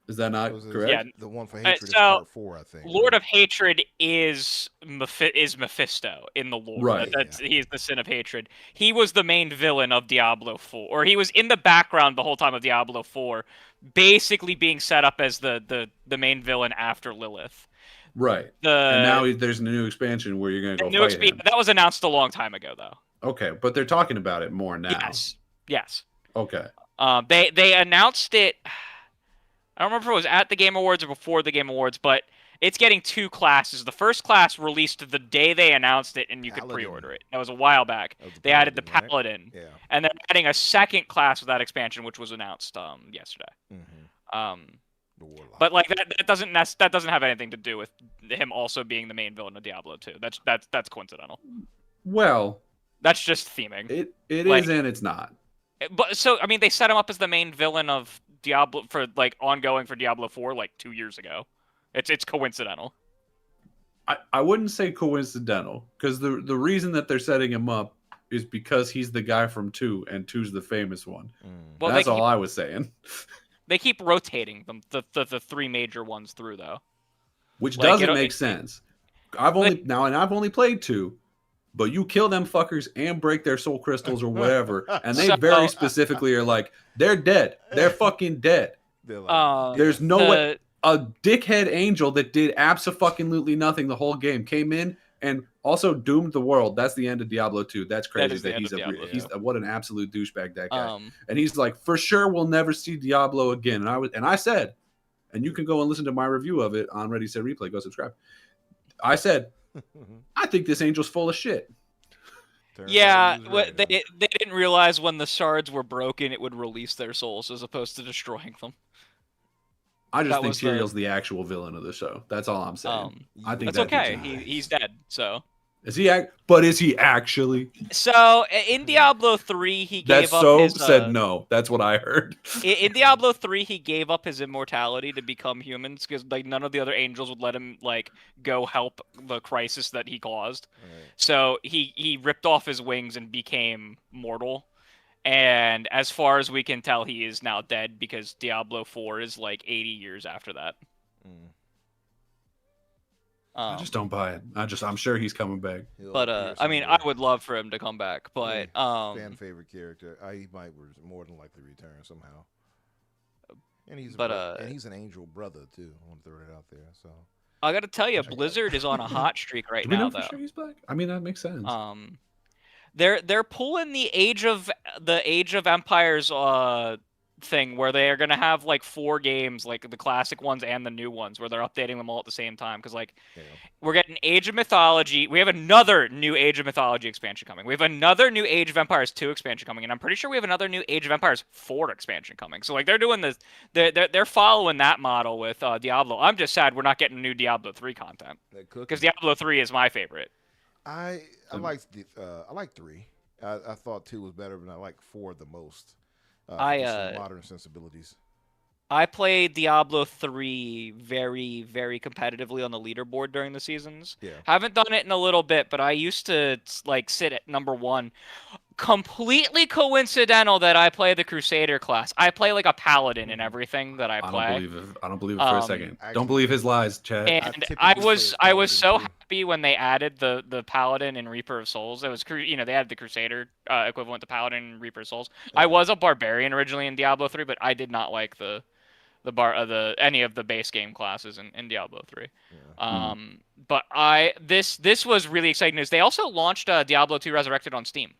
Is that not correct? Yeah. The one for Hatred is so part 4, I think. Lord of Hatred is Mephisto in the lore. Right. He's the Sin of Hatred. He was the main villain of Diablo 4, or he was in the background the whole time of Diablo 4, basically being set up as the main villain after Lilith. Right. And now there's a new expansion where you're going to go fight him. That was announced a long time ago, though. Okay, but they're talking about it more now. Yes. Okay. They announced it. I don't remember if it was at the Game Awards or before the Game Awards, but it's getting 2 classes. The first class released the day they announced it, and you could pre-order it. That was a while back. They added the Paladin, right? Yeah. And then adding a second class with that expansion, which was announced yesterday. Mm-hmm. But like that doesn't have anything to do with him also being the main villain of Diablo 2. That's coincidental. Well, that's just theming. It is and it's not. But so I mean, they set him up as the main villain of Diablo for like ongoing for Diablo 4 like 2 years ago. It's coincidental. I wouldn't say coincidental, because the reason that they're setting him up is because he's the guy from 2, and 2's the famous one. Well, that's all I was saying. They keep rotating them, the 3 major ones through though, which doesn't make sense. I've only played 2. But you kill them fuckers and break their soul crystals or whatever, and they very specifically are like, they're dead. They're fucking dead. There's no way. A dickhead angel that did absolutely nothing the whole game came in and also doomed the world. That's the end of Diablo 2. That's crazy that he's what an absolute douchebag that guy. And he's like, for sure we'll never see Diablo again. And I said, and you can go and listen to my review of it on Ready Set Replay. Go subscribe. I said, I think this angel's full of shit. Yeah, they didn't realize when the shards were broken, it would release their souls as opposed to destroying them. I just think Tyrion's the actual villain of the show. That's all I'm saying. I think that's okay. He's dead, so. Is he actually? So in Diablo 3, he gave up his. Said no. That's what I heard. In Diablo 3, he gave up his immortality to become humans because like none of the other angels would let him like go help the crisis that he caused. Right. So he ripped off his wings and became mortal. And as far as we can tell, he is now dead because Diablo 4 is like 80 years after that. I just don't buy it. I'm sure he's coming back. But I mean, I would love for him to come back. But fan favorite character, he might more than likely return somehow. And he's an angel brother too. I want to throw it out there. So I got to tell you, Blizzard is on a hot streak right now. Though. Sure he's back? I mean, that makes sense. They're pulling the Age of Empires thing where they are going to have like 4 games, like the classic ones and the new ones, where they're updating them all at the same time. Because like we're getting Age of Mythology. We have another new Age of Mythology expansion coming. We have another new Age of Empires 2 expansion coming, and I'm pretty sure we have another new Age of Empires 4 expansion coming. So like they're doing this, they're following that model with Diablo. I'm just sad we're not getting new Diablo 3 content because Diablo 3 is my favorite. I like 3. I thought 2 was better, but I like 4 the most. Modern sensibilities. I played Diablo 3 very, very competitively on the leaderboard during the seasons. Yeah. Haven't done it in a little bit, but I used to like sit at number 1. Completely coincidental that I play the Crusader class. I play like a paladin in everything that I play. I don't believe it for a second. Don't believe his lies, Chad. And I was so happy when they added the paladin in Reaper of Souls. It was they added the Crusader equivalent to paladin in Reaper of Souls. I was a barbarian originally in Diablo 3, but I did not like the any of the base game classes in Diablo 3. Yeah. But this was really exciting news. They also launched Diablo 2 Resurrected on Steam.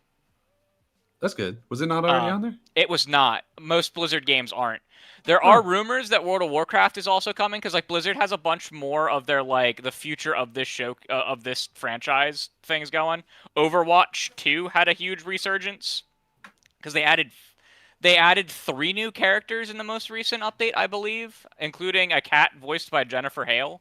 That's good. Was it not already on there? It was not. Most Blizzard games aren't. There are rumors that World of Warcraft is also coming because like Blizzard has a bunch more of their like the future of this show of this franchise things going. Overwatch 2 had a huge resurgence because they added 3 new characters in the most recent update, I believe, including a cat voiced by Jennifer Hale.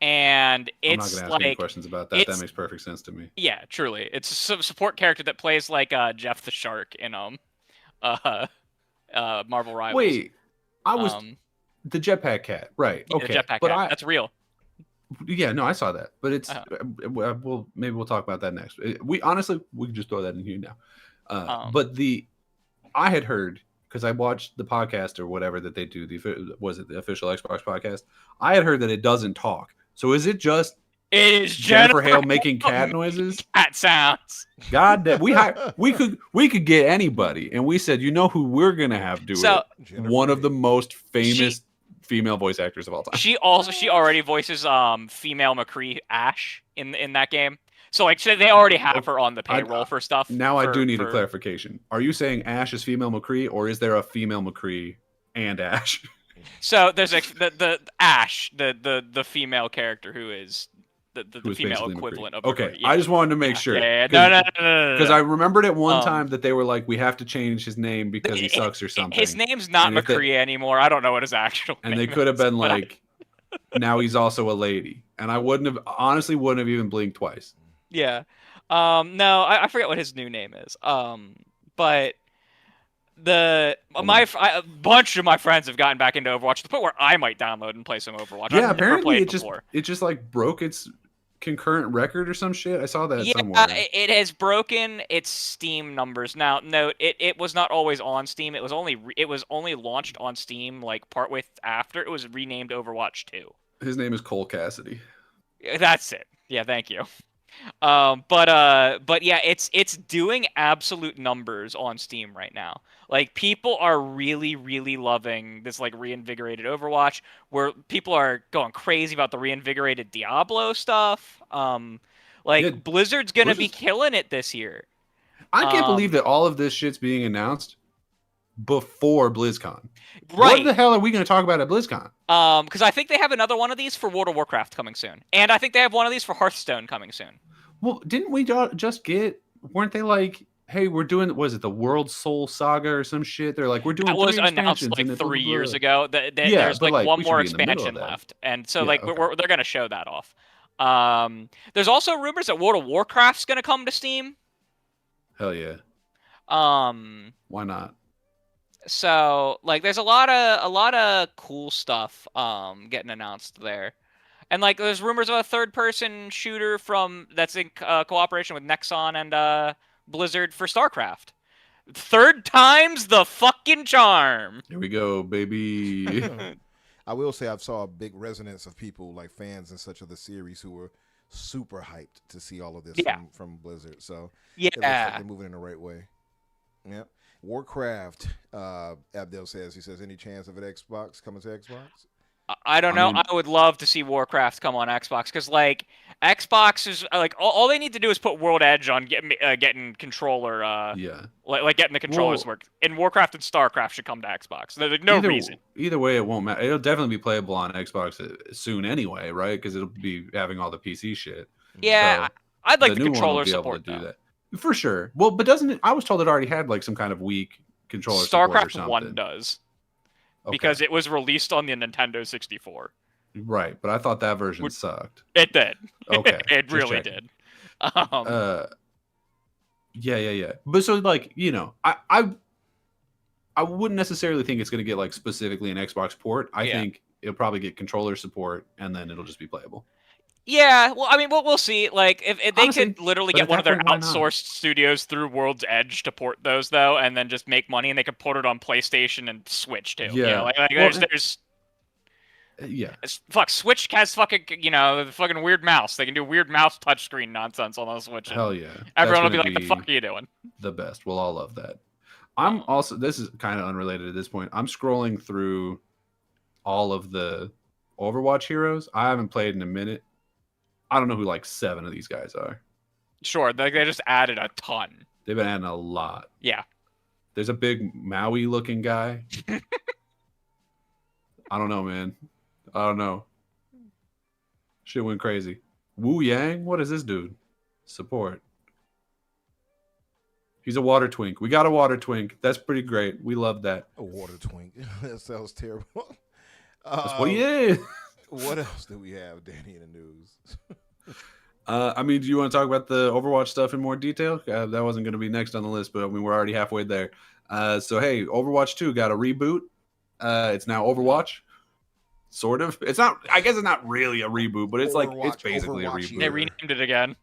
And it's I'm not gonna ask any questions about that. That makes perfect sense to me. Yeah, truly, it's a support character that plays like Jeff the Shark in Marvel Rivals. Wait, I was the jetpack cat, right? Yeah, okay, the jetpack cat. That's real. Yeah, no, I saw that, but it's maybe we'll talk about that next. We honestly we can just throw that in here now. But I had heard because I watched the podcast or whatever that they do. Was it the official Xbox podcast? I had heard that it doesn't talk. So is it just it is Jennifer Hale making cat noises? Cat sounds. God damn, we could get anybody, and we said, you know who we're gonna have do it? Jennifer One of the most famous female voice actors of all time. She already voices female McCree Ash in that game. So like they already have her on the payroll for stuff. Now I do need a clarification. Are you saying Ash is female McCree, or is there a female McCree and Ash? So there's the Ash, the female character who is the female equivalent of okay. yeah. I just wanted to make sure. Yeah. No. Because I remembered at one time that they were like, we have to change his name because he sucks or something. His name's not McCree anymore. I don't know what his actual name is. And they could have been like, now he's also a lady. And I honestly wouldn't have even blinked twice. Yeah. No, I forget what his new name is. But a bunch of my friends have gotten back into Overwatch to the point where I might download and play some Overwatch. Yeah, apparently it just like broke its concurrent record or some shit. I saw that somewhere. It has broken its Steam numbers. Now, note it was not always on Steam. It was only launched on Steam like partway after it was renamed Overwatch 2. His name is Cole Cassidy. That's it. Yeah, thank you. But yeah, it's doing absolute numbers on Steam right now. Like people are really, really loving this like reinvigorated Overwatch, where people are going crazy about the reinvigorated Diablo stuff. Blizzard's gonna be killing it this year. I can't believe that all of this shit's being announced before BlizzCon. Right. What the hell are we going to talk about at BlizzCon? Because I think they have another one of these for World of Warcraft coming soon, and I think they have one of these for Hearthstone coming soon. Well, didn't we just get? Weren't they like, hey, we're doing? Was it the World Soul Saga or some shit? They're like, we're doing. That was announced like 3 years ago. There's like one more expansion left, and so they're going to show that off. There's also rumors that World of Warcraft's going to come to Steam. Hell yeah. Why not? So like, there's a lot of cool stuff getting announced there. And like, there's rumors of a third-person shooter that's in cooperation with Nexon and Blizzard for StarCraft. Third time's the fucking charm. Here we go, baby. I will say I saw a big resonance of people, like fans and such of the series, who were super hyped to see all of this from Blizzard. So it looks like they're moving in the right way. Yeah. Warcraft, Abdel says, any chance of an Xbox coming to Xbox? I don't know. I would love to see Warcraft come on Xbox because, like, Xbox is like all they need to do is put World Edge on getting controller. Like getting the controllers work. And Warcraft and StarCraft should come to Xbox. There's no reason. Either way, it won't matter. It'll definitely be playable on Xbox soon anyway, right? Because it'll be having all the PC shit. Yeah, so I'd like the controller support to do that for sure. Well, but doesn't it? I was told it already had like some kind of weak controller. StarCraft 1 does. Okay. Because it was released on the Nintendo 64. Right, but I thought that version sucked. It did. Okay. It really did. Yeah. But so, like, you know, I wouldn't necessarily think it's going to get, like, specifically an Xbox port. I think it'll probably get controller support, and then it'll just be playable. Yeah, well, I mean, we'll see. Like, if they honestly, could literally get one of their outsourced studios through World's Edge to port those, though, and then just make money, and they could port it on PlayStation and Switch, too. Yeah. You know, there's... Yeah. Switch has fucking, the fucking weird mouse. They can do weird mouse touchscreen nonsense on those Switches. Hell yeah. Everyone will be like, the fuck are you doing? The best. We'll all love that. I'm also, this is kind of unrelated at this point. I'm scrolling through all of the Overwatch heroes. I haven't played in a minute. I don't know who like 7 of these guys are. Sure, they just added a ton. They've been adding a lot. Yeah. There's a big Maui looking guy. I don't know, man. I don't know. Shit went crazy. Wu Yang? What is this dude? Support. He's a water twink. We got a water twink. That's pretty great. We love that. A water twink. That sounds terrible. That's what he is. What else do we have, Danny, in the news? I mean, do you want to talk about the Overwatch stuff in more detail? That wasn't going to be next on the list, but I mean, we're already halfway there. So, hey, Overwatch 2 got a reboot. It's now Overwatch. Sort of. It's not, I guess it's not really a reboot, but it's it's basically a reboot. They renamed it again.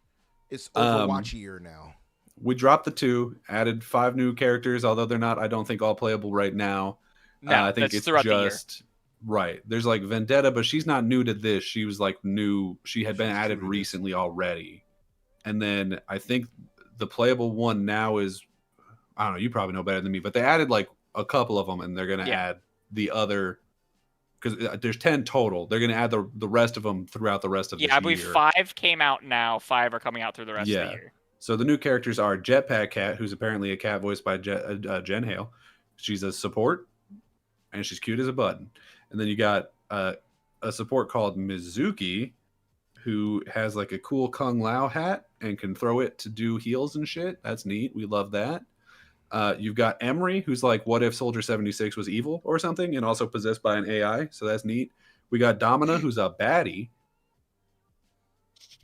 It's Overwatchier now. We dropped the 2, added 5 new characters, although they're not, I don't think, all playable right now. No, I think it's just right. There's like Vendetta, but she's not new to this. She was like new. She had been added recently already. And then I think the playable one now is, I don't know, you probably know better than me, but they added like a couple of them, and they're going to add the other, because there's 10 total. They're going to add the rest of them throughout the rest of the year. Yeah, I believe 5 came out now. 5 are coming out through the rest of the year. So the new characters are Jetpack Cat, who's apparently a cat voiced by Jen Hale. She's a support, and she's cute as a button. And then you got a support called Mizuki, who has like a cool Kung Lao hat and can throw it to do heals and shit. That's neat. We love that. You've got Emery, who's like, what if Soldier 76 was evil or something, and also possessed by an AI. So that's neat. We got Domina, who's a baddie.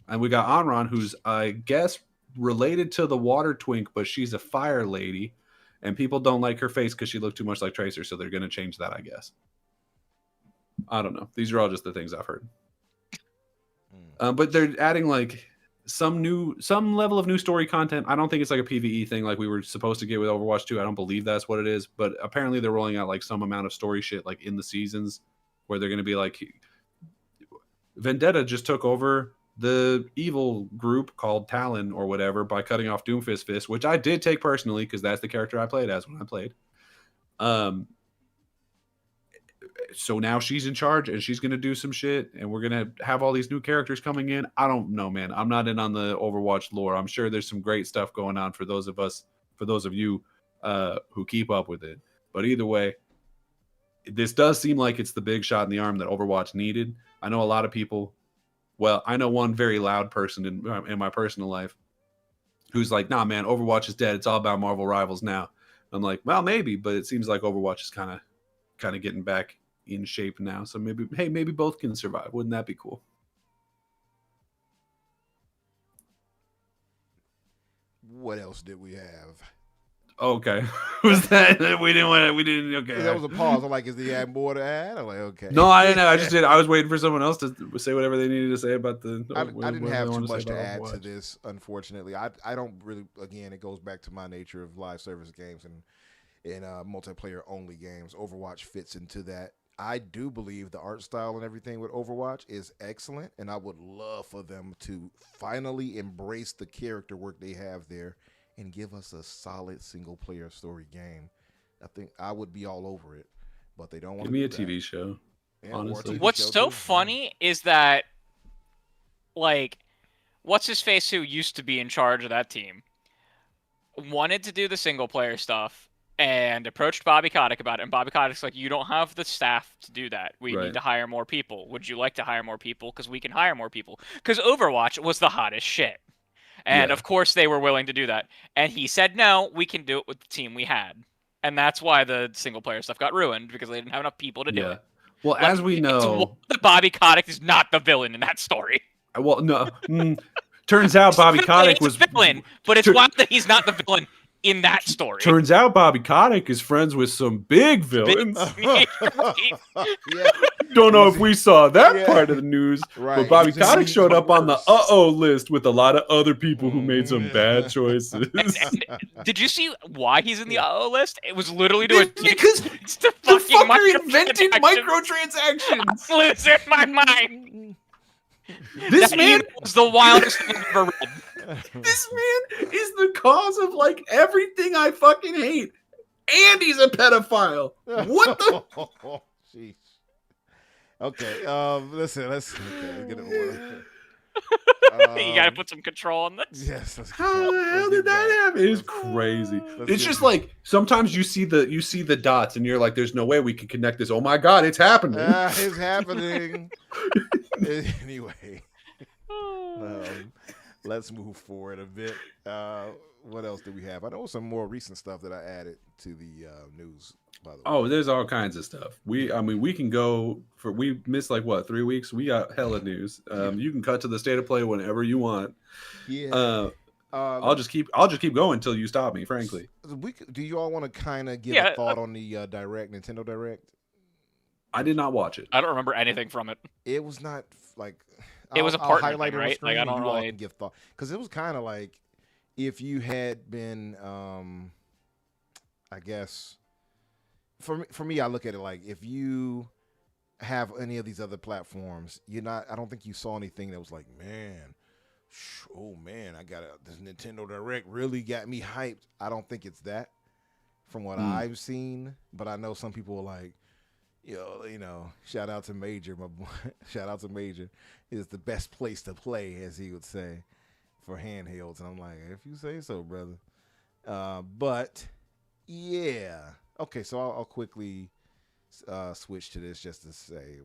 And we got Anran, who's, I guess, related to the water twink, but she's a fire lady, and people don't like her face because she looked too much like Tracer, so they're going to change that, I guess. I don't know. These are all just the things I've heard. But they're adding like some level of new story content. I don't think it's like a PvE thing like we were supposed to get with Overwatch 2. I don't believe that's what it is, but apparently they're rolling out like some amount of story shit like in the seasons where they're going to be like, Vendetta just took over the evil group called Talon or whatever by cutting off Doomfist Fist, which I did take personally because that's the character I played as when I played. So now she's in charge and she's going to do some shit, and we're going to have all these new characters coming in. I don't know, man. I'm not in on the Overwatch lore. I'm sure there's some great stuff going on for those of you who keep up with it. But either way, this does seem like it's the big shot in the arm that Overwatch needed. I know a lot of people. Well, I know one very loud person in my personal life who's like, nah, man, Overwatch is dead. It's all about Marvel Rivals now. I'm like, well, maybe, but it seems like Overwatch is kind of getting back in shape now. So maybe both can survive. Wouldn't that be cool? What else did we have? Okay. Was that we didn't okay. That was a pause. I'm like, is he add more to add? I'm like, okay. No, I didn't know. I was waiting for someone else to say whatever they needed to say about the I didn't have too much to add to this, unfortunately. I don't really, again, it goes back to my nature of live service games and multiplayer only games. Overwatch fits into that. I do believe the art style and everything with Overwatch is excellent, and I would love for them to finally embrace the character work they have there and give us a solid single-player story game. I think I would be all over it, but they don't want to. Give me a TV show. Yeah, honestly, what's so funny is that, like, what's his face who used to be in charge of that team wanted to do the single-player stuff and approached Bobby Kotick about it, and Bobby Kotick's like, you don't have the staff to do that. We need to hire more people. Would you like to hire more people? Because we can hire more people. Because Overwatch was the hottest shit. And of course they were willing to do that. And he said, no, we can do it with the team we had. And that's why the single-player stuff got ruined, because they didn't have enough people to do it. Well, as we know, Bobby Kotick is not the villain in that story. Well, no. Turns out Bobby Kotick was the villain, but it's wild that he's not the villain in that story. Turns out Bobby Kotick is friends with some big villains. Don't know if we saw that part of the news, but Bobby Kotick showed up on the list with a lot of other people who made some bad choices. And did you see why he's in the list? It was literally because the fucker invented microtransactions. I'm losing my mind. This man was the wildest thing I've ever read. This man is the cause of like everything I fucking hate. and he's a pedophile. What the? Jeez. Okay. Listen. Let's get it order. You gotta put some control on this. Yes. How the hell did that happen? It's crazy. It's just like sometimes you see the dots and you're like, "There's no way we can connect this." Oh my god, it's happening! It's happening. Anyway, let's move forward a bit. What else do we have? I know some more recent stuff that I added to the news. By the way. Oh, there's all kinds of stuff. We can go for. We missed like what 3 weeks. We got hella news. You can cut to the state of play whenever you want. Yeah. I'll just keep going until you stop me. Frankly, do you all want to kind of give a thought on the Nintendo Direct? I did not watch it. I don't remember anything from it. It was not like it was a partner thing, right? Like I don't really give thought because it was kind of like if you had been, I guess. For me, I look at it like if you have any of these other platforms, I don't think you saw anything that was like, man, oh man, this Nintendo Direct really got me hyped. I don't think it's that from what I've seen, but I know some people are like, you know, shout out to Major, my boy. Shout out to Major. It's the best place to play, as he would say, for handhelds. And I'm like, if you say so, brother. But yeah. Okay, so I'll quickly switch to this just to say.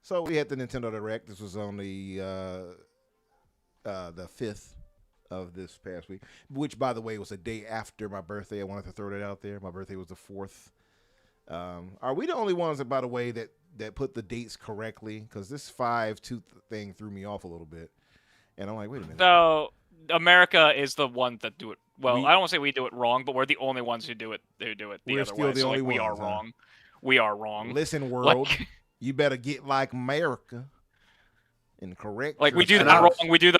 So we had the Nintendo Direct. This was on the 5th of this past week, which, by the way, was a day after my birthday. I wanted to throw that out there. My birthday was the 4th. Are we the only ones that, by the way, that put the dates correctly? Because this 5-2 thing threw me off a little bit. And I'm like, wait a minute. So America is the one that do it. Well, I don't want to say we do it wrong, but we're the only ones who do it. They do it the we're other still way. the So, only we ones, are wrong. We are wrong. Listen, world, you better get like America and correct. Like we do that wrong. We do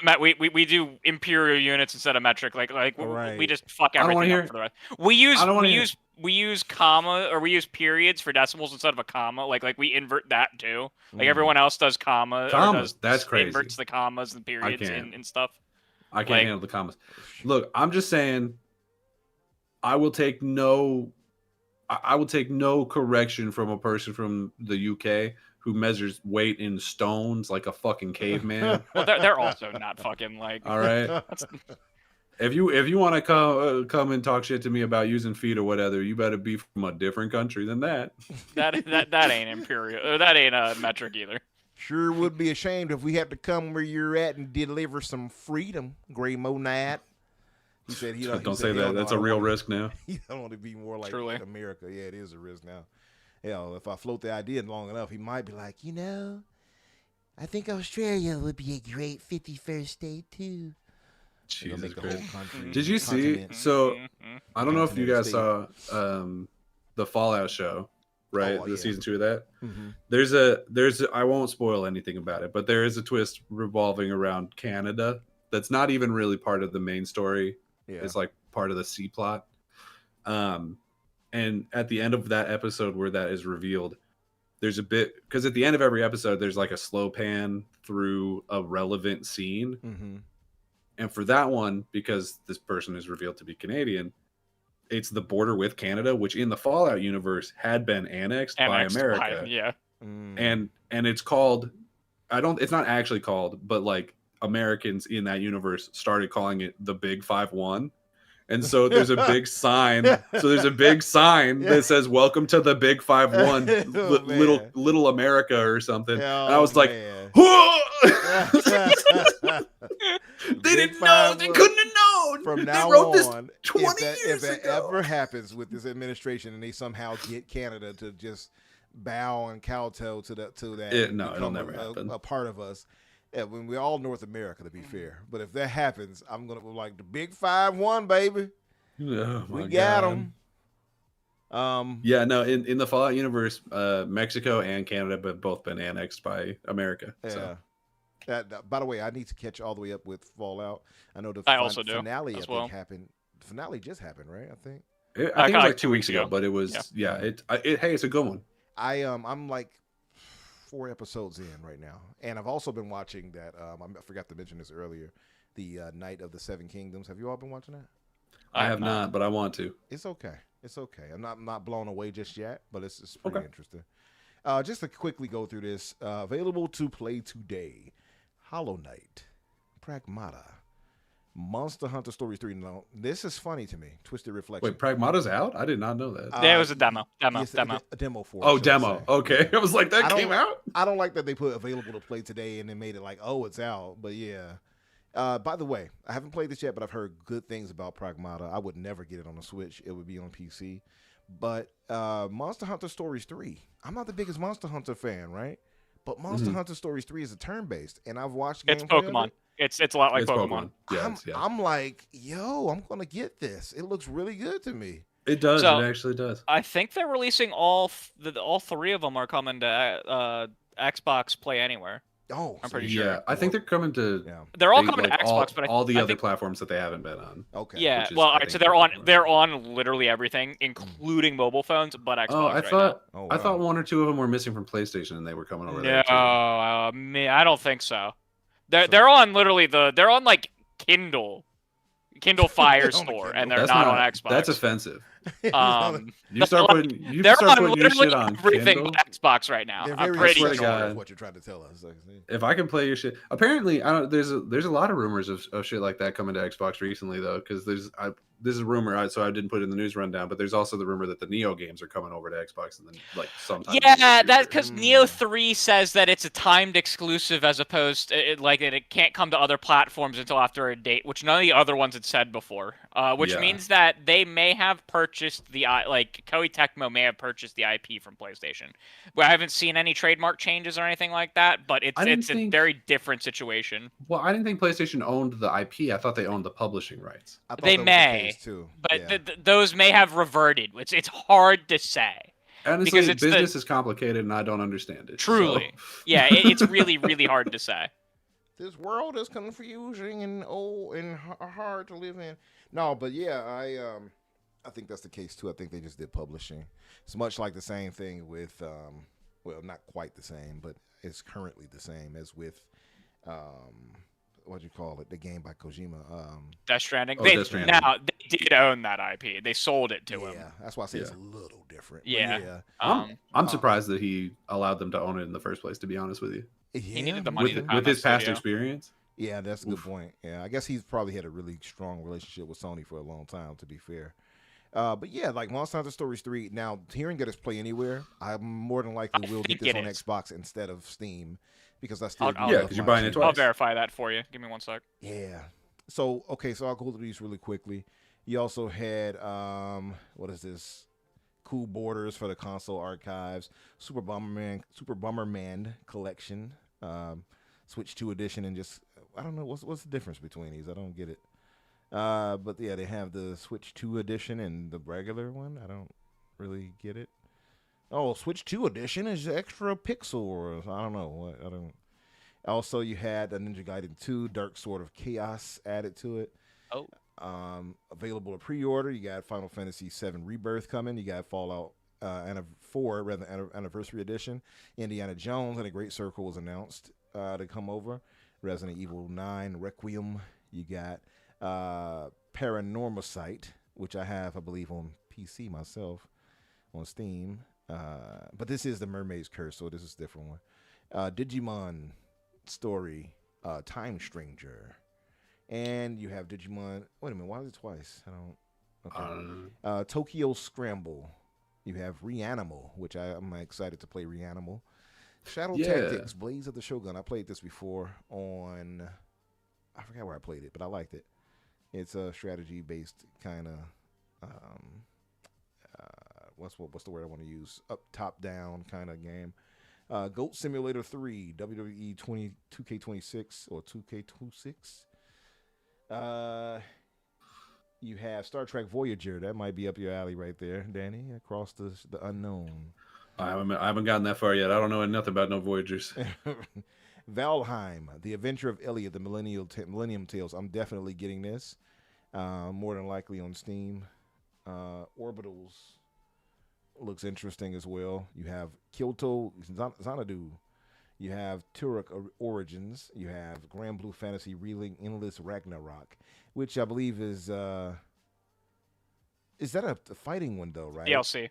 we do imperial units instead of metric. We just fuck everything up for the rest. We use comma or we use periods for decimals instead of a comma. Like we invert that too. Like everyone else does commas. That's crazy. Inverts the commas and periods and stuff. I can't handle the commas. Look, I'm just saying. I will take no correction from a person from the UK who measures weight in stones like a fucking caveman. Well, they're also not fucking like. All right. If you want to come and talk shit to me about using feet or whatever, you better be from a different country than that. That ain't imperial. Or that ain't a metric either. Sure would be ashamed if we had to come where you're at and deliver some freedom, Gray Monad. He said he don't say that. That's a real risk now. He don't want to be more like Truly. America. Yeah, it is a risk now. Hell, if I float the idea long enough, he might be like, I think Australia would be a great 51st state too. Jesus Christ. Did you see? So I don't know if you guys saw the Fallout show, right? The season 2 of that. Mm-hmm. There's a I won't spoil anything about it, but there is a twist revolving around Canada that's not even really part of the main story. Yeah. It's like part of the C plot. And at the end of that episode where that is revealed, there's a bit, because at the end of every episode, there's like a slow pan through a relevant scene. Mm-hmm. And for that one, because this person is revealed to be Canadian, it's the border with Canada, which in the Fallout universe had been annexed by America. Yeah. Mm. And it's called, it's not actually called, but like Americans in that universe started calling it the Big 5-1. And so there's a big sign. So there's a big sign that says "Welcome to the Big 5-1, little America" or something. Oh, and I was like, they didn't know. They couldn't have known. From now they wrote on, this 20 years if it ago. ever happens with this administration and they somehow get Canada to just bow and kowtow to that, it'll never happen. A part of us. Yeah, when we're all North America, to be fair. But if that happens, I'm gonna like the Big 5-1, baby. Oh, we got them. Yeah, no. In the Fallout universe, Mexico and Canada have both been annexed by America. Yeah. So. By the way, I need to catch all the way up with Fallout. I know the finale happened. The finale just happened, right? I think. I think it was like 2 weeks ago, but it was hey, it's a good one. I'm like 4 episodes in right now, and I've also been watching that. I forgot to mention this earlier, the Night of the Seven Kingdoms. Have you all been watching that? I have not, but I want to. It's okay. It's okay. I'm not blown away just yet, but it's pretty Okay. interesting. Just to quickly go through this, available to play today: Hollow Knight, Pragmata, Monster Hunter Stories 3. No, this is funny to me. Twisted Reflection. Wait, Pragmata's out? I did not know that. There was a demo. Yes, Demo. a demo for it. Oh, should I demo. say. Okay. I was like, I that don't- came out? I don't like that they put available to play today and then made it like, oh, it's out. But yeah. By the way, I haven't played this yet, but I've heard good things about Pragmata. I would never get it on the Switch. It would be on PC. But Monster Hunter Stories 3. I'm not the biggest Monster Hunter fan, right? But Monster Hunter Stories 3 is a turn-based, and I've watched It's gameplay of Pokemon. it. It's a lot like It's Pokemon. Yeah, I'm like, yo, I'm gonna get this. It looks really good to me. it does. So- It actually does. I think they're releasing all three of them are coming to Xbox Play Anywhere. Oh, I'm so pretty you- sure. Yeah, I think they're coming to Yeah. They're all they- coming like, to Xbox, but all the I other think, platforms that they haven't been on. Okay. yeah. which is, Well, I all right, think, so pretty they're on literally everything, including mobile phones, but Xbox. Oh, I right thought Oh, I wow. thought one or two of them were missing from PlayStation, and they were coming over now. there too. No, I don't think so. They're on literally they're on like Kindle Fire On the Store, Kindle. and they're That's not on Xbox. That's offensive. You start putting your shit on everything Kindle. but Xbox right now. They're I'm very pretty swear to sure. sure God. is what you're trying to tell us. If I can play your shit, apparently I don't. There's a lot of rumors of shit like that coming to Xbox recently though, because this is a rumor, so I didn't put it in the news rundown. But there's also the rumor that the Neo games are coming over to Xbox, and then like sometime. in the Yeah, near that's future. because Neo 3 says that it's a timed exclusive as opposed to like that it can't come to other platforms until after a date, which none of the other ones had said before. Which Yeah. means that they may have purchased Koei Tecmo may have purchased the IP from PlayStation. Well, I haven't seen any trademark changes or anything like that, but I didn't it's a think- very different situation. Well, I didn't think PlayStation owned the IP. I thought they owned the publishing rights. I thought They that was the may, case, too. But Yeah. those may have reverted. It's hard to say. Honestly, Because it's business is complicated, and I don't understand it. Truly. so- Yeah, it's really, really hard to say. This world is confusing and hard to live in. No, but yeah, I think that's the case too. I think they just did publishing. It's much like the same thing with well, not quite the same, but it's currently the same as with what do you call it? The game by Kojima. Death Stranding. Oh, Death Stranding. Now they did own that IP. They sold it to yeah, him. that's why I say it's a Yeah. little different. But Yeah. yeah. I'm surprised that he allowed them to own it in the first place. To be honest with you, He needed the maybe. money to with, found with that his past studio. experience. Yeah, that's a good Oof. point. Yeah, I guess he's probably had a really strong relationship with Sony for a long time, to be fair. But yeah, like Monster Hunter Stories 3, now hearing that it's Play Anywhere, I more than likely I will get think this it on is. Xbox instead of Steam because I still I'll- do I'll- Yeah, love 'cause you're my buying it Steam. I'll twice. verify that for you. Give me 1 sec. Yeah. So, okay, so I'll go through these really quickly. You also had, what is this? Cool Borders for the console archives, Super Bomberman Collection, Switch 2 edition, and just, I don't know, what's the difference between these? I don't get it. But yeah, they have the Switch 2 edition and the regular one. I don't really get it. Oh, Switch 2 edition is extra pixel, or I don't know. What I don't. Also, you had the Ninja Gaiden 2 Dark Sword of Chaos added to it. Oh. Available to pre-order. You got Final Fantasy VII Rebirth coming. You got Fallout 4, Anniversary Edition. Indiana Jones and a Great Circle was announced to come over. Resident Evil 9 Requiem. You got Paranormal Sight, which I have, I believe, on PC myself, on Steam. But this is the Mermaid's Curse, so this is a different one. Digimon Story, Time Stranger. And you have Digimon. Wait a minute, why is it twice? I don't. Okay. Tokyo Scramble. You have Reanimal, which I'm excited to play Reanimal. Shadow Yeah. Tactics, Blaze of the Shogun. I played this before on. I forgot where I played it, but I liked it. It's a strategy-based kind of. What's the word I want to use? Up, top, down kind of game. Goat Simulator 3, WWE 2K26 or 2K26. You have Star Trek Voyager. That might be up your alley right there, Danny. Across the unknown. I haven't gotten that far yet. I don't know nothing about no Voyagers. Valheim, The Adventure of Elliot, the Millennium Tales. I'm definitely getting this. More than likely on Steam. Orbitals looks interesting as well. You have Kyoto Xanadu. You have Turok Origins. You have Grand Blue Fantasy Reeling Endless Ragnarok, which I believe is Is that a fighting one though, right? DLC.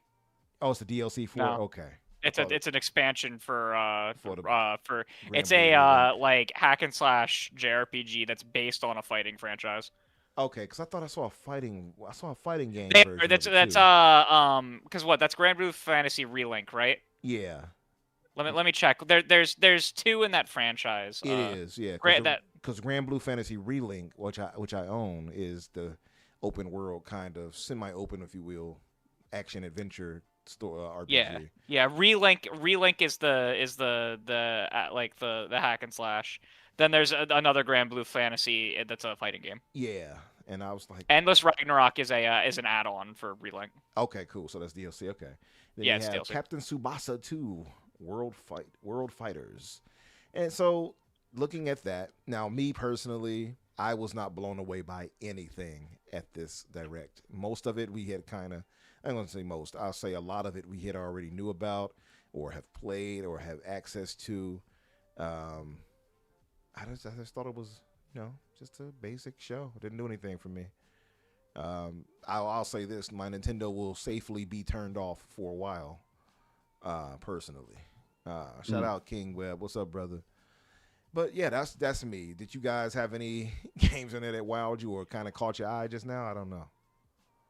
Oh, it's a DLC for No. okay. It's an expansion for Grand it's Blue a remake. like hack and slash JRPG that's based on a fighting franchise. Okay, because I thought I saw a fighting game They, version that's of it that's too. because what, that's Grand Blue Fantasy Relink, right? Yeah, Let me check. There's two in that franchise. it is. Yeah, That because Grand Blue Fantasy Relink, which I own, is the open world kind of semi-open, if you will, action adventure RPG. yeah. Relink is the like the hack and slash. Then there's another Grand Blue Fantasy that's a fighting game. Yeah, and I was like, Endless Ragnarok is an add-on for Relink. okay, cool. So that's DLC. Okay. Then Yeah, you it's have DLC. Captain Tsubasa 2, World Fighters. And so looking at that, now me personally, I was not blown away by anything at this direct. Most of it we had I'm going to say most. I'll say a lot of it we had already knew about or have played or have access to. I just thought it was, just a basic show. It didn't do anything for me. I'll say this: my Nintendo will safely be turned off for a while. Personally, shout out King Webb. What's up, brother? But yeah, that's me. Did you guys have any games in there that wowed you or kind of caught your eye just now? I don't know.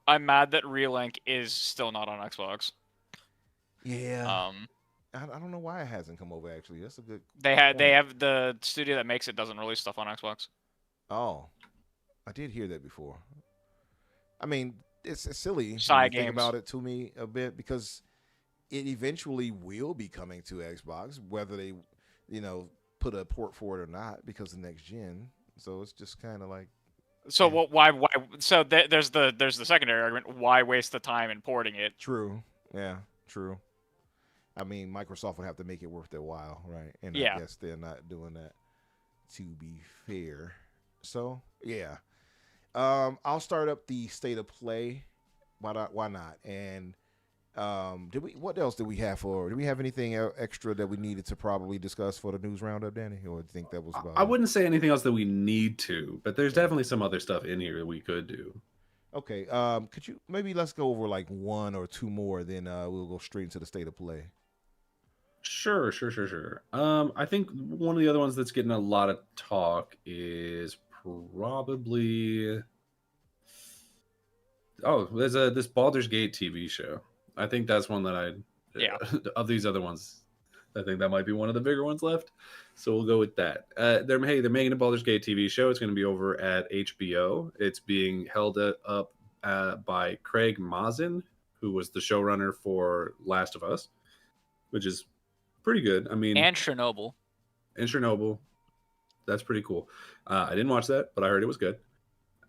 I'm mad that Relink is still not on Xbox. Yeah. I don't know why it hasn't come over. Actually, that's a good. They point. have the studio that makes it doesn't release stuff on Xbox. Oh, I did hear that before. I mean, it's silly Side when you think games. about it to me a bit because it eventually will be coming to Xbox, whether they, put a port for it or not, because of next gen. So it's just kind of like. So Yeah. why? So there's the secondary argument. Why waste the time importing it? True. Yeah. True. I mean, Microsoft would have to make it worth their while, right? And Yeah. I guess they're not doing that. To be fair, so yeah. I'll start up the state of play. Why not? And what else did we have did we have anything extra that we needed to probably discuss for the news roundup, Danny? Or do you think that was about I it? wouldn't say anything else that we need to, but there's definitely some other stuff in here that we could do. Okay. Could you maybe let's go over like one or two more, then we'll go straight into the state of play. Sure. I think one of the other ones that's getting a lot of talk is probably there's this Baldur's Gate TV show. I think that's one that Yeah. of these other ones, I think that might be one of the bigger ones left. So we'll go with that. They're making a Baldur's Gate TV show. It's going to be over at HBO. It's being held up by Craig Mazin, who was the showrunner for Last of Us, which is pretty good. I mean, And Chernobyl. That's pretty cool. I didn't watch that, but I heard it was good.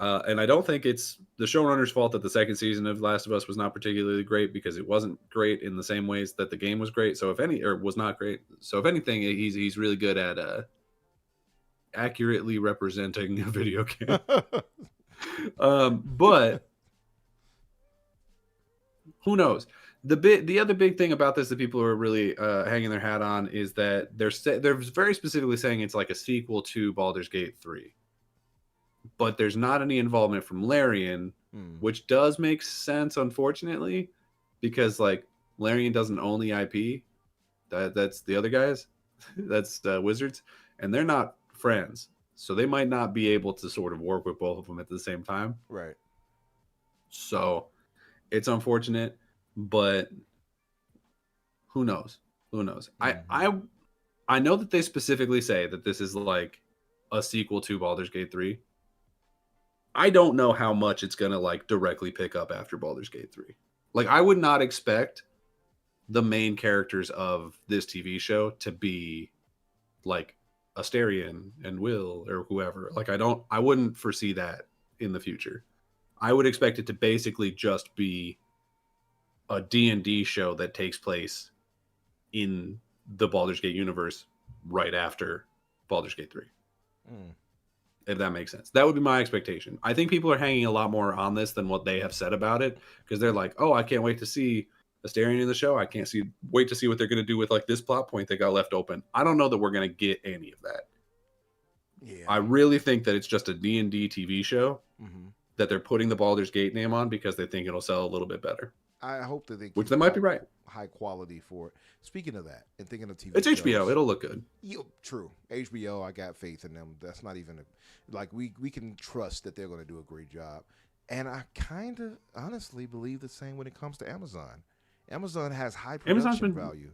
And I don't think it's the showrunner's fault that the second season of Last of Us was not particularly great, because it wasn't great in the same ways that the game was great. So was not great. So if anything, he's really good at accurately representing a video game. But who knows? The other big thing about this that people are really hanging their hat on is that they're very specifically saying it's like a sequel to Baldur's Gate 3. But there's not any involvement from Larian, which does make sense, unfortunately, because like Larian doesn't own the IP. That's the other guys. That's Wizards, and they're not friends, so they might not be able to sort of work with both of them at the same time. Right. So it's unfortunate, but who knows? Mm-hmm. I know that they specifically say that this is like a sequel to Baldur's Gate 3. I don't know how much it's going to like directly pick up after Baldur's Gate 3. Like, I would not expect the main characters of this TV show to be like Astarion and Will or whoever. Like, I wouldn't foresee that in the future. I would expect it to basically just be a D&D show that takes place in the Baldur's Gate universe right after Baldur's Gate 3. If that makes sense. That would be my expectation. I think people are hanging a lot more on this than what they have said about it, because they're like, oh, I can't wait to see Astarion in the show. I can't wait to see what they're going to do with like this plot point that got left open. I don't know that we're going to get any of that. Yeah. I really think that it's just a D&D TV show that they're putting the Baldur's Gate name on because they think it'll sell a little bit better. I hope that they Which keep they might be right. high quality for it. Speaking of that, and thinking of TV It's shows, HBO. It'll look good. True. HBO, I got faith in them. That's not even like we can trust that they're going to do a great job. And I kind of honestly believe the same when it comes to Amazon. Amazon has high production value.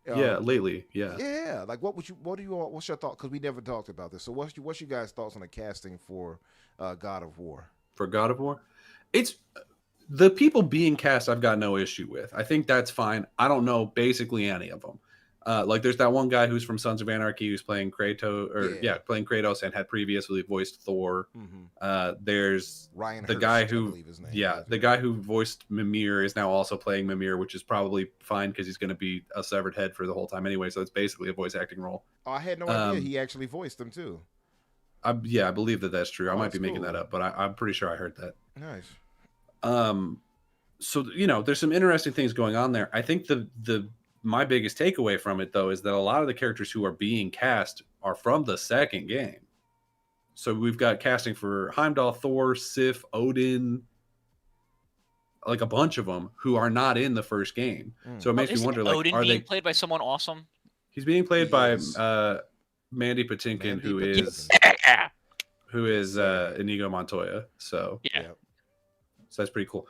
Yeah, lately, yeah. Yeah, like what's your thought? Because we never talked about this. So what's your guys' thoughts on the casting for God of War? For God of War, it's the people being cast. I've got no issue with. I think that's fine. I don't know basically any of them. Like there's that one guy who's from Sons of Anarchy who's playing Kratos, playing Kratos and had previously voiced Thor. There's Ryan the Hurst, guy I who, believe his name is. the guy who voiced Mimir is now also playing Mimir, which is probably fine because he's going to be a severed head for the whole time anyway. So it's basically a voice acting role. Oh, I had no idea he actually voiced him too. I believe that's true. I might be making cool. that up, but I'm pretty sure I heard that. Nice. So there's some interesting things going on there. I think my biggest takeaway from it though is that a lot of the characters who are being cast are from the second game. So we've got casting for Heimdall, Thor, Sif, Odin, like a bunch of them who are not in the first game. So it makes me wonder, like, Odin are being they played by someone awesome? He's being played by Mandy Patinkin, who is Inigo Montoya. So so that's pretty cool.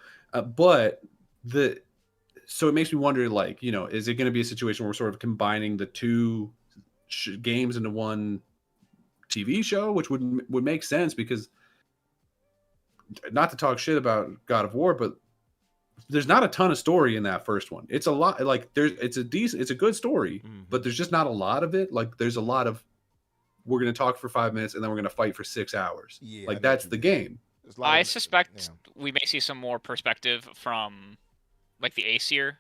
So it makes me wonder, like, is it going to be a situation where we're sort of combining the two games into one TV show, which would make sense because, not to talk shit about God of War, but there's not a ton of story in that first one. It's a lot, like it's a good story, but there's just not a lot of it. Like there's a lot of, we're going to talk for 5 minutes and then we're going to fight for 6 hours. Yeah, like that's the game. I suspect we may see some more perspective from like the Aesir.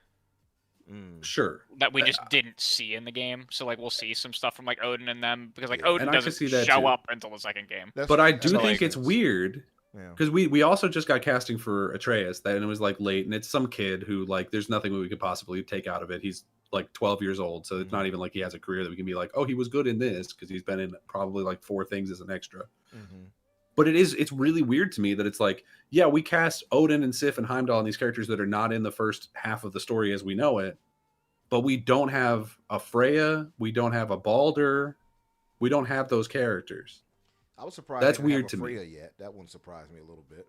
Sure. That we just didn't see in the game. So like we'll see some stuff from like Odin and them because like Odin and I could doesn't see that show too. up until the second game. But I do think it's weird because we also just got casting for Atreus and it was like late and it's some kid who like there's nothing we could possibly take out of it. He's like 12 years old, so it's not even like he has a career that we can be like, oh, he was good in this because he's been in probably like 4 things as an extra. But it's really weird to me that it's like, yeah, we cast Odin and Sif and Heimdall and these characters that are not in the first half of the story as we know it, but we don't have a Freya, we don't have a Baldur, we don't have those characters. I was surprised that's they didn't weird have to a Freya me. yet. That one surprised me a little bit.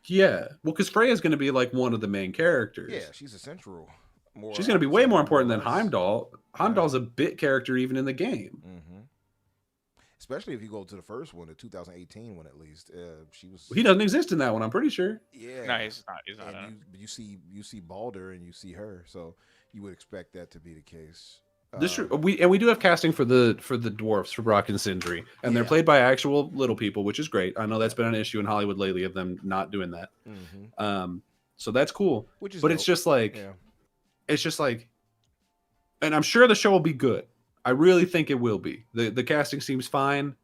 Yeah, well, because Freya's going to be like one of the main characters. Yeah, she's a central. She's going to be way more important than Heimdall. Heimdall's a bit character even in the game. Especially if you go to the first one, the 2018 one at least. She was. He doesn't exist in that one, I'm pretty sure. Yeah. No, he's not. He's not. And you see Baldur and you see her, so you would expect that to be the case. We do have casting for the dwarfs for Brock and Sindri, and they're played by actual little people, which is great. I know that's been an issue in Hollywood lately of them not doing that. So that's cool. But dope. it's just like, and I'm sure the show will be good. I really think it will be. The casting seems fine.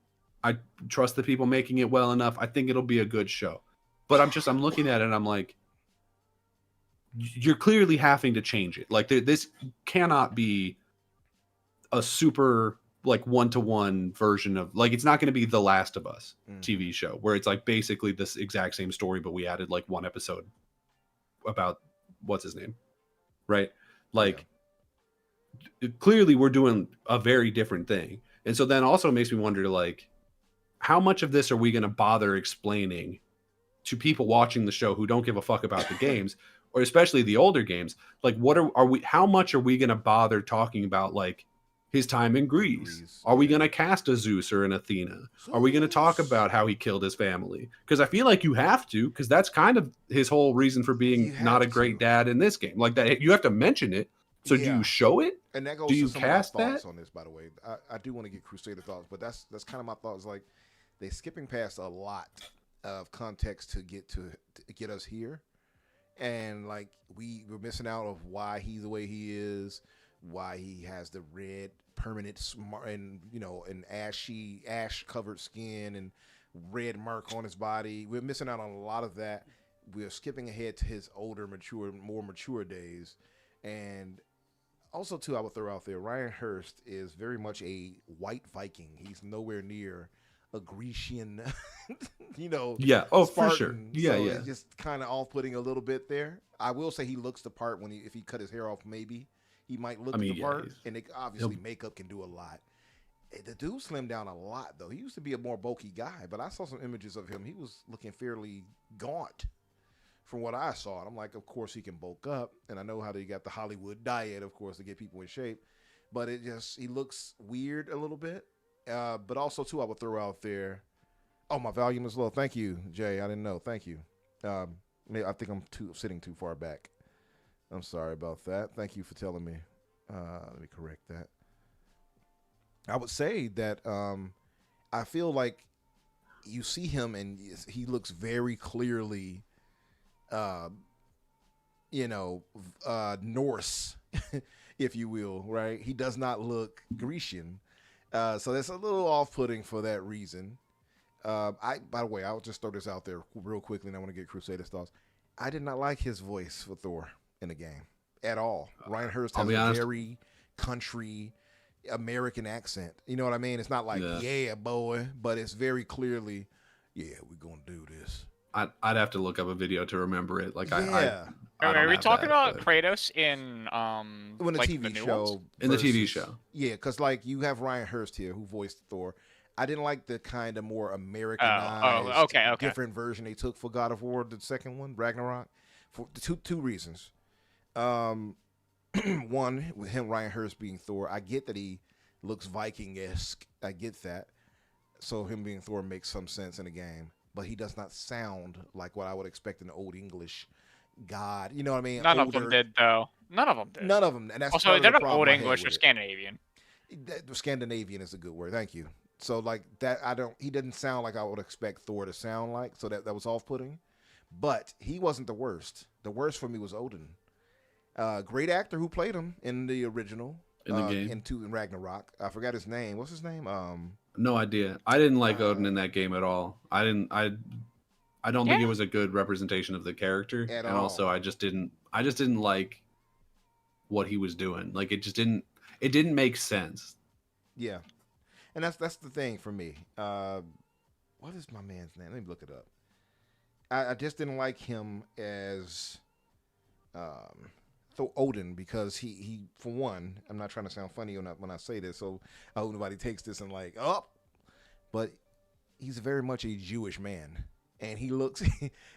I trust the people making it well enough. I think it'll be a good show. But I'm looking at it and I'm like, you're clearly having to change it. Like this cannot be a super like 1-to-1 version of, like, it's not going to be The Last of Us TV show where it's like basically this exact same story, but we added like one episode about what's his name, right? Like clearly we're doing a very different thing. And so then also it makes me wonder, like, how much of this are we going to bother explaining to people watching the show who don't give a fuck about the games, or especially the older games? Like, what are we, how much are we going to bother talking about, like, his time in Greece? Are we going to cast a Zeus or an Athena? Are we going to talk about how he killed his family? Because I feel like you have to, because that's kind of his whole reason for being not a great dad in this game. Like, that you have to mention it. So do you show it? And that goes do you to some cast of my thoughts that? on this, by the way. I do want to get Crusader thoughts, but that's kind of my thoughts. Like, they're skipping past a lot of context to get us here, and like we're missing out of why he's the way he is, why he has the red permanent and an ash covered skin and red mark on his body. We're missing out on a lot of that. We're skipping ahead to his older, more mature days, and also too, I would throw out there, Ryan Hurst is very much a white Viking. He's nowhere near a Grecian, you know. Yeah. Oh, for sure. Spartan. Yeah, So yeah. it's just kind of off-putting a little bit there. I will say he looks the part when if he cut his hair off, maybe he might look the part. And obviously makeup can do a lot. The dude slimmed down a lot though. He used to be a more bulky guy, but I saw some images of him. He was looking fairly gaunt from what I saw. And I'm like, of course he can bulk up, and I know how they got the Hollywood diet, of course, to get people in shape. But he looks weird a little bit. But also too, I would throw out there. Oh, my volume is low. Thank you, Jay. I didn't know. Thank you. I think I'm sitting too far back. I'm sorry about that. Thank you for telling me. Let me correct that. I would say that I feel like you see him and he looks very clearly, Norse, if you will, right? He does not look Grecian. So that's a little off-putting for that reason. By the way, I'll just throw this out there real quickly, and I want to get Crusader's thoughts. I did not like his voice for Thor in the game at all. Ryan Hurst has a very country American accent. You know what I mean? It's not like, yeah boy, but it's very clearly, yeah, we're going to do this. I'd have to look up a video to remember it. Like, yeah. Are we talking about Kratos in when the TV show? In the TV show. Yeah, because like you have Ryan Hurst here who voiced Thor. I didn't like the kind of more Americanized, different version they took for God of War, the second one, Ragnarok, for two reasons. One, with him, Ryan Hurst being Thor, I get that he looks Viking-esque. I get that. So him being Thor makes some sense in the game. But he does not sound like what I would expect an old English god. You know what I mean? None of them did, though. None of them did. None of them. And that's also, they're not old English or Scandinavian. Scandinavian is a good word. Thank you. So like that, he didn't sound like I would expect Thor to sound like. So that was off-putting. But he wasn't the worst. The worst for me was Odin. Great actor who played him in the original. In the game. In Ragnarok. I forgot his name. What's his name? No idea. I didn't like Odin in that game at all. I don't think it was a good representation of the character. And also I just didn't like what he was doing. Like it didn't make sense. Yeah. And that's the thing for me. What is my man's name? Let me look it up. I just didn't like him as Odin because he for one, I'm not trying to sound funny when I say this, so I hope nobody takes this and like, but he's very much a Jewish man. And he looks,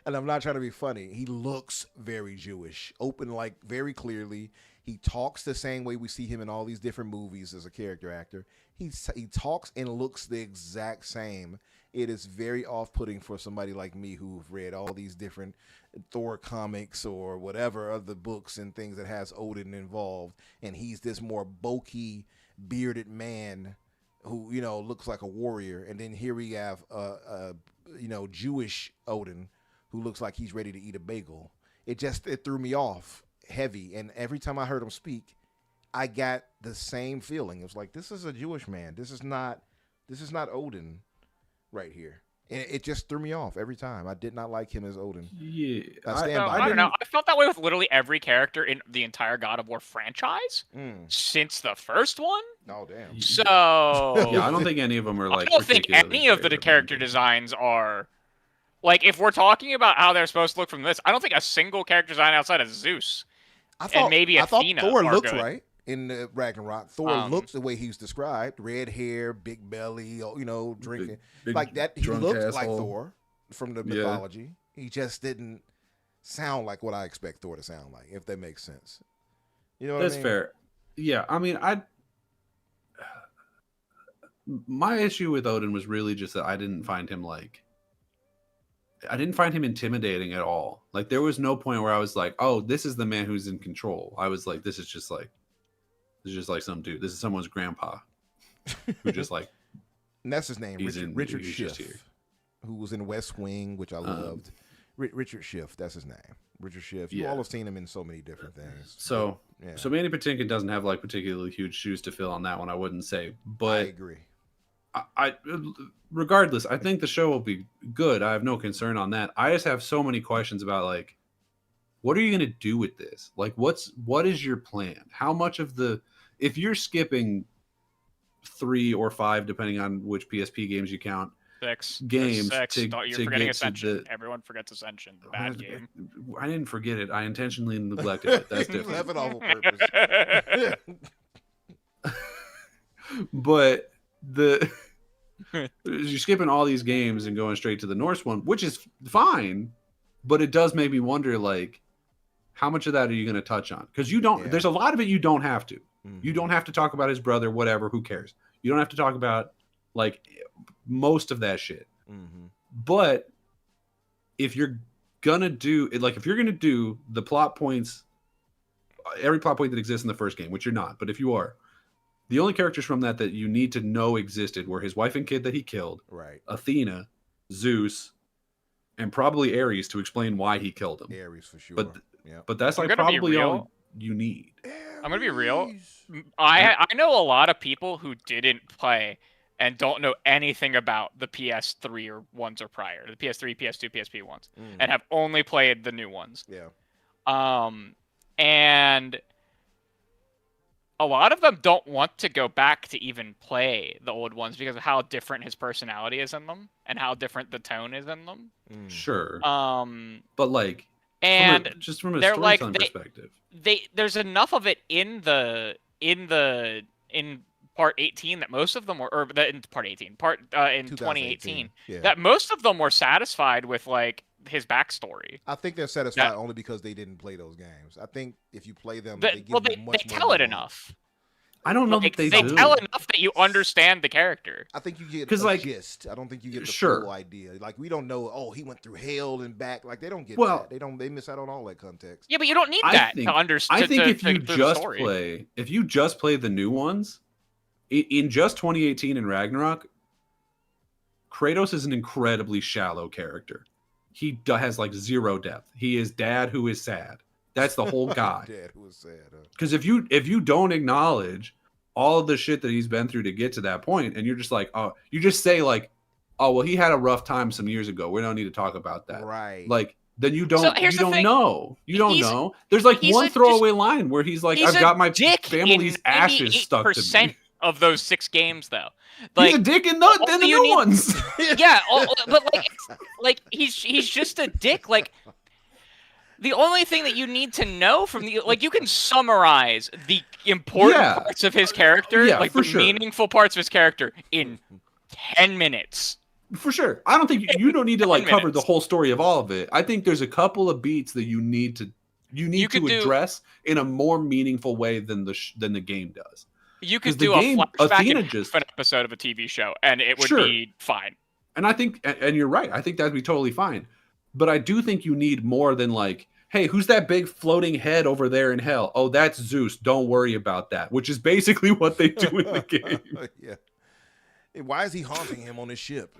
and I'm not trying to be funny, he looks very Jewish, open, like very clearly. He talks the same way we see him in all these different movies as a character actor. He talks and looks the exact same. It is very off-putting for somebody like me who've read all these different Thor comics or whatever other books and things that has Odin involved. And he's this more bulky, bearded man who, looks like a warrior. And then here we have Jewish Odin who looks like he's ready to eat a bagel. It threw me off heavy. And every time I heard him speak, I got the same feeling. It was like, this is a Jewish man. This is not Odin right here. And it just threw me off every time. I did not like him as Odin. Yeah. I don't know. I felt that way with literally every character in the entire God of War franchise since the first one. Oh, damn. So yeah, I don't think any of them are like. I don't think any of the character designs are like. If we're talking about how they're supposed to look from this, I don't think a single character design outside of Zeus and maybe Athena. I thought Thor looked good. Right in the Ragnarok. Thor looks the way he's described: red hair, big belly, drinking big like that. He looked asshole. like Thor from the mythology. He just didn't sound like what I expect Thor to sound like. If that makes sense, what I mean? That's fair. Yeah, I mean, my issue with Odin was really just that I didn't find him intimidating at all. Like there was no point where I was like, oh, this is the man who's in control. I was like, this is just like some dude. This is someone's grandpa who just like. And that's his name, Richard Schiff, who was in West Wing, which I loved. Richard Schiff, that's his name. Richard Schiff. You all have seen him in so many different things. So Manny Patinkin doesn't have like particularly huge shoes to fill on that one, I wouldn't say. But I agree. I regardless, I think the show will be good. I have no concern on that. I just have so many questions about like, what are you going to do with this? Like, what is your plan? How much of if you're skipping 3 or 5, depending on which PSP games you count, Six. games Six. to You're to forgetting get to Ascension. the. Everyone forgets Ascension. The bad game. I didn't forget it. I intentionally neglected it. That's You left different. it off on purpose. But you're skipping all these games and going straight to the Norse one, which is fine, but it does make me wonder, like, how much of that are you going to touch on? Because you don't. Yeah. There's a lot of it you don't have to. Mhm. You don't have to talk about his brother, whatever. Who cares? You don't have to talk about like most of that shit. Mhm. But if you're gonna do like if you're gonna do the plot points, every plot point that exists in the first game, which you're not, but if you are, the only characters from that you need to know existed were his wife and kid that he killed, Right. Athena, Zeus, and probably Ares to explain why he killed him. Ares for sure. Yeah. But that's I'm like gonna be probably all real. you need. I'm gonna be real. I know a lot of people who didn't play and don't know anything about the PS3 or ones or prior, the PS3, PS2, PSP ones, and have only played the new ones. Yeah. And a lot of them don't want to go back to even play the old ones because of how different his personality is in them and how different the tone is in them. Sure. Um, But like, and just from a they're like storytelling perspective, there's enough of it in part 18 that most of them were, or in part 18, in 2018, Yeah. that most of them were satisfied with like his backstory. I think they're satisfied only because they didn't play those games. I think if you play them, They tell it enough. I don't know Like, that they do. tell enough that you understand the character. I think you get 'Cause, a like, gist. I don't think you get the sure. full idea. Like we don't know. Oh, he went through hell and back. Like they don't get Well, that. They miss out on all that context. Yeah, but you don't need I that think- to understand. I think if you the just story. play the new ones, in just 2018 and Ragnarok, Kratos is an incredibly shallow character. He has like zero depth. He is dad who is sad. That's the whole guy. Dad, who was sad. Because if you don't acknowledge all of the shit that he's been through to get to that point, and you're just like, oh, you just say like, oh well, he had a rough time some years ago. We don't need to talk about that. Right. Like then you don't So here's you the don't thing. know. You don't know. There's like he's one a throwaway line where he's like, He's I've got a my dick family's in ashes stuck to 98% me. of those 6 games, though. He's Like, a dick in all the you new need- ones. yeah, but like, like he's just a dick. Like, the only thing that you need to know from like, you can summarize the important Yeah. parts of his character, Yeah, like for the sure. meaningful parts of his character, in 10 minutes. For sure. I don't think you don't need to like 10 cover the minutes. whole story of all of it. I think there's a couple of beats that you need to could do- address in a more meaningful way than the game does. You 'Cause could the do a game, flashback Athena in just- an episode of a TV show, and it would Sure. be fine. And I think and you're right. I think that'd be totally fine. But I do think you need more than like, hey, who's that big floating head over there in hell? Oh, that's Zeus. Don't worry about that. Which is basically what they do in the game. Yeah. And why is he haunting him on his ship?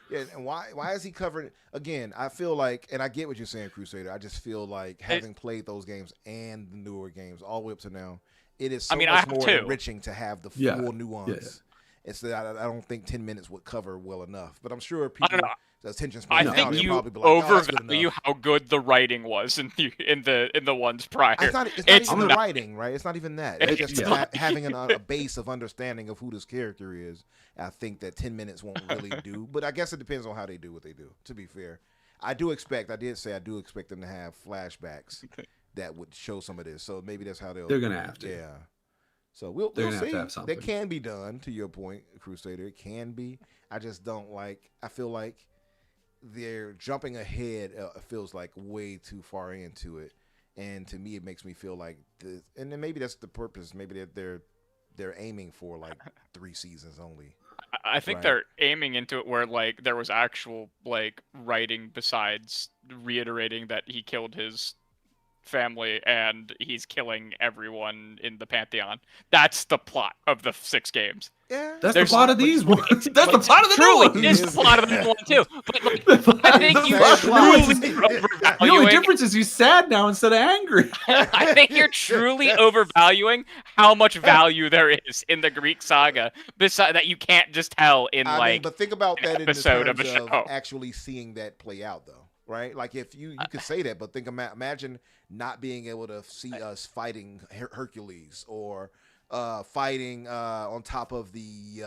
Yeah, and why is he covering? Again, I feel like, and I get what you're saying, Crusader. I just feel like having played those games and the newer games all the way up to now, it is so I mean, I much have more too. enriching to have the Yeah. full nuance. Yeah. It's that I don't think 10 minutes would cover well enough. But I'm sure I people, don't know. the attention I span now, think they'll you probably be like, oh, that's good overvalue enough. how good the writing was in the ones prior. It's not even not- the writing, right? It's not even that. It's just Yeah. having a base of understanding of who this character is. I think that 10 minutes won't really do. But I guess it depends on how they do what they do, to be fair. I do expect them to have flashbacks that would show some of this. So maybe that's how They're gonna have to. Yeah. So we'll They're gonna see. have to have something. That can be done, to your point, Crusader. It can be. I just don't like, I feel like they're jumping ahead. Feels like way too far into it. And to me, it makes me feel like and then maybe that's the purpose. Maybe they're aiming for like 3 seasons only. I think Right. they're aiming into it where like there was actual like writing besides reiterating that he killed his family and he's killing everyone in the Pantheon. That's the plot of the 6 games. Yeah, That's There's- the plot of these ones. That's the plot of the new Truly, ones. it is the plot of the one too. But like, I think you That's truly right. The only overvaluing. difference is he's sad now instead of angry. I think you're truly overvaluing how much value there is in the Greek saga, beside that you can't just tell in I mean, like. but think about an that in the episode of terms a of show. actually seeing that play out, though, right? Like if you could say that, but imagine not being able to see us fighting Hercules or fighting on top of the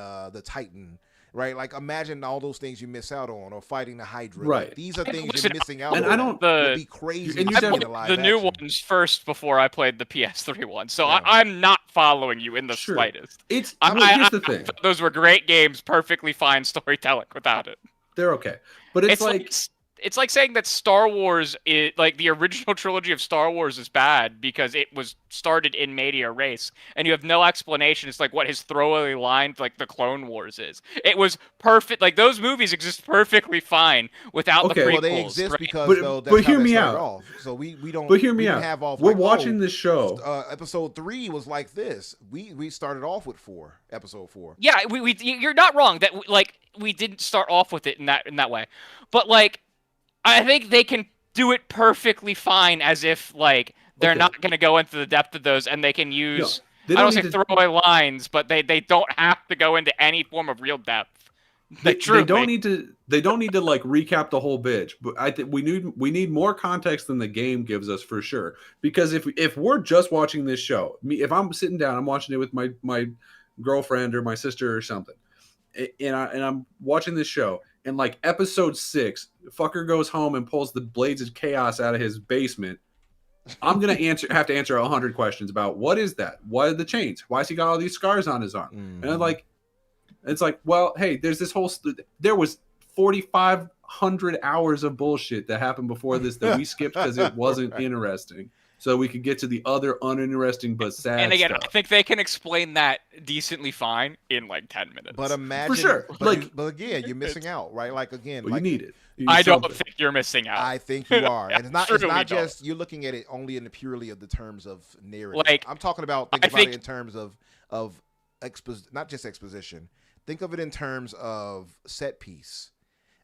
Titan, right? Like imagine all those things you miss out on, or fighting the Hydra. Right. Like, these are things Listen, you're missing out and on. I don't- It'd be crazy. and to you see in definitely- a live the new action. ones first before I played the PS3 one, so Yeah. I'm not following you in the Sure. slightest. It's I here's the thing. thought those were great games, perfectly fine storytelling without it. They're okay, but it's like It's like saying that Star Wars, like the original trilogy of Star Wars, is bad because it was started in media res, and you have no explanation. It's like what his throwaway line, like the Clone Wars, is. It was perfect. Like those movies exist perfectly fine without the prequels. Well, they exist right? because But that's how hear they me started out. off. So we don't. But hear me we didn't out. Have off We're like, watching this show. Episode 3 was like this. We started off with episode 4. Yeah, you're not wrong that like we didn't start off with it in that way, but like I think they can do it perfectly fine as if like they're Okay. not going to go into the depth of those, and they can use they I don't don't say need to- throwaway lines, but they don't have to go into any form of real depth. They truly. don't need to. They don't need to like recap the whole bitch. But I think we need more context than the game gives us for sure. Because if we're just watching this show, if I'm sitting down, I'm watching it with my girlfriend or my sister or something, and I'm watching this show, and like episode 6, fucker goes home and pulls the Blades of Chaos out of his basement. I'm gonna have to answer 100 questions about what is that? What are the chains? Why has he got all these scars on his arm? Mm-hmm. And I'm like, it's like, well, hey, there's this whole. There was 4,500 hours of bullshit that happened before this that we skipped because it wasn't interesting. So we could get to the other uninteresting but sad And again, stuff. I think they can explain that decently fine in like 10 minutes. But imagine, sure. but again, you're missing out, right? Like again, Well, like, you need it. You need I don't something. think you're missing out. I think you are, and it's not Truly don't. just you're looking at it only in the purely of the terms of narrative. Like, I'm talking about I about think- it in terms of not just exposition. Think of it in terms of set piece.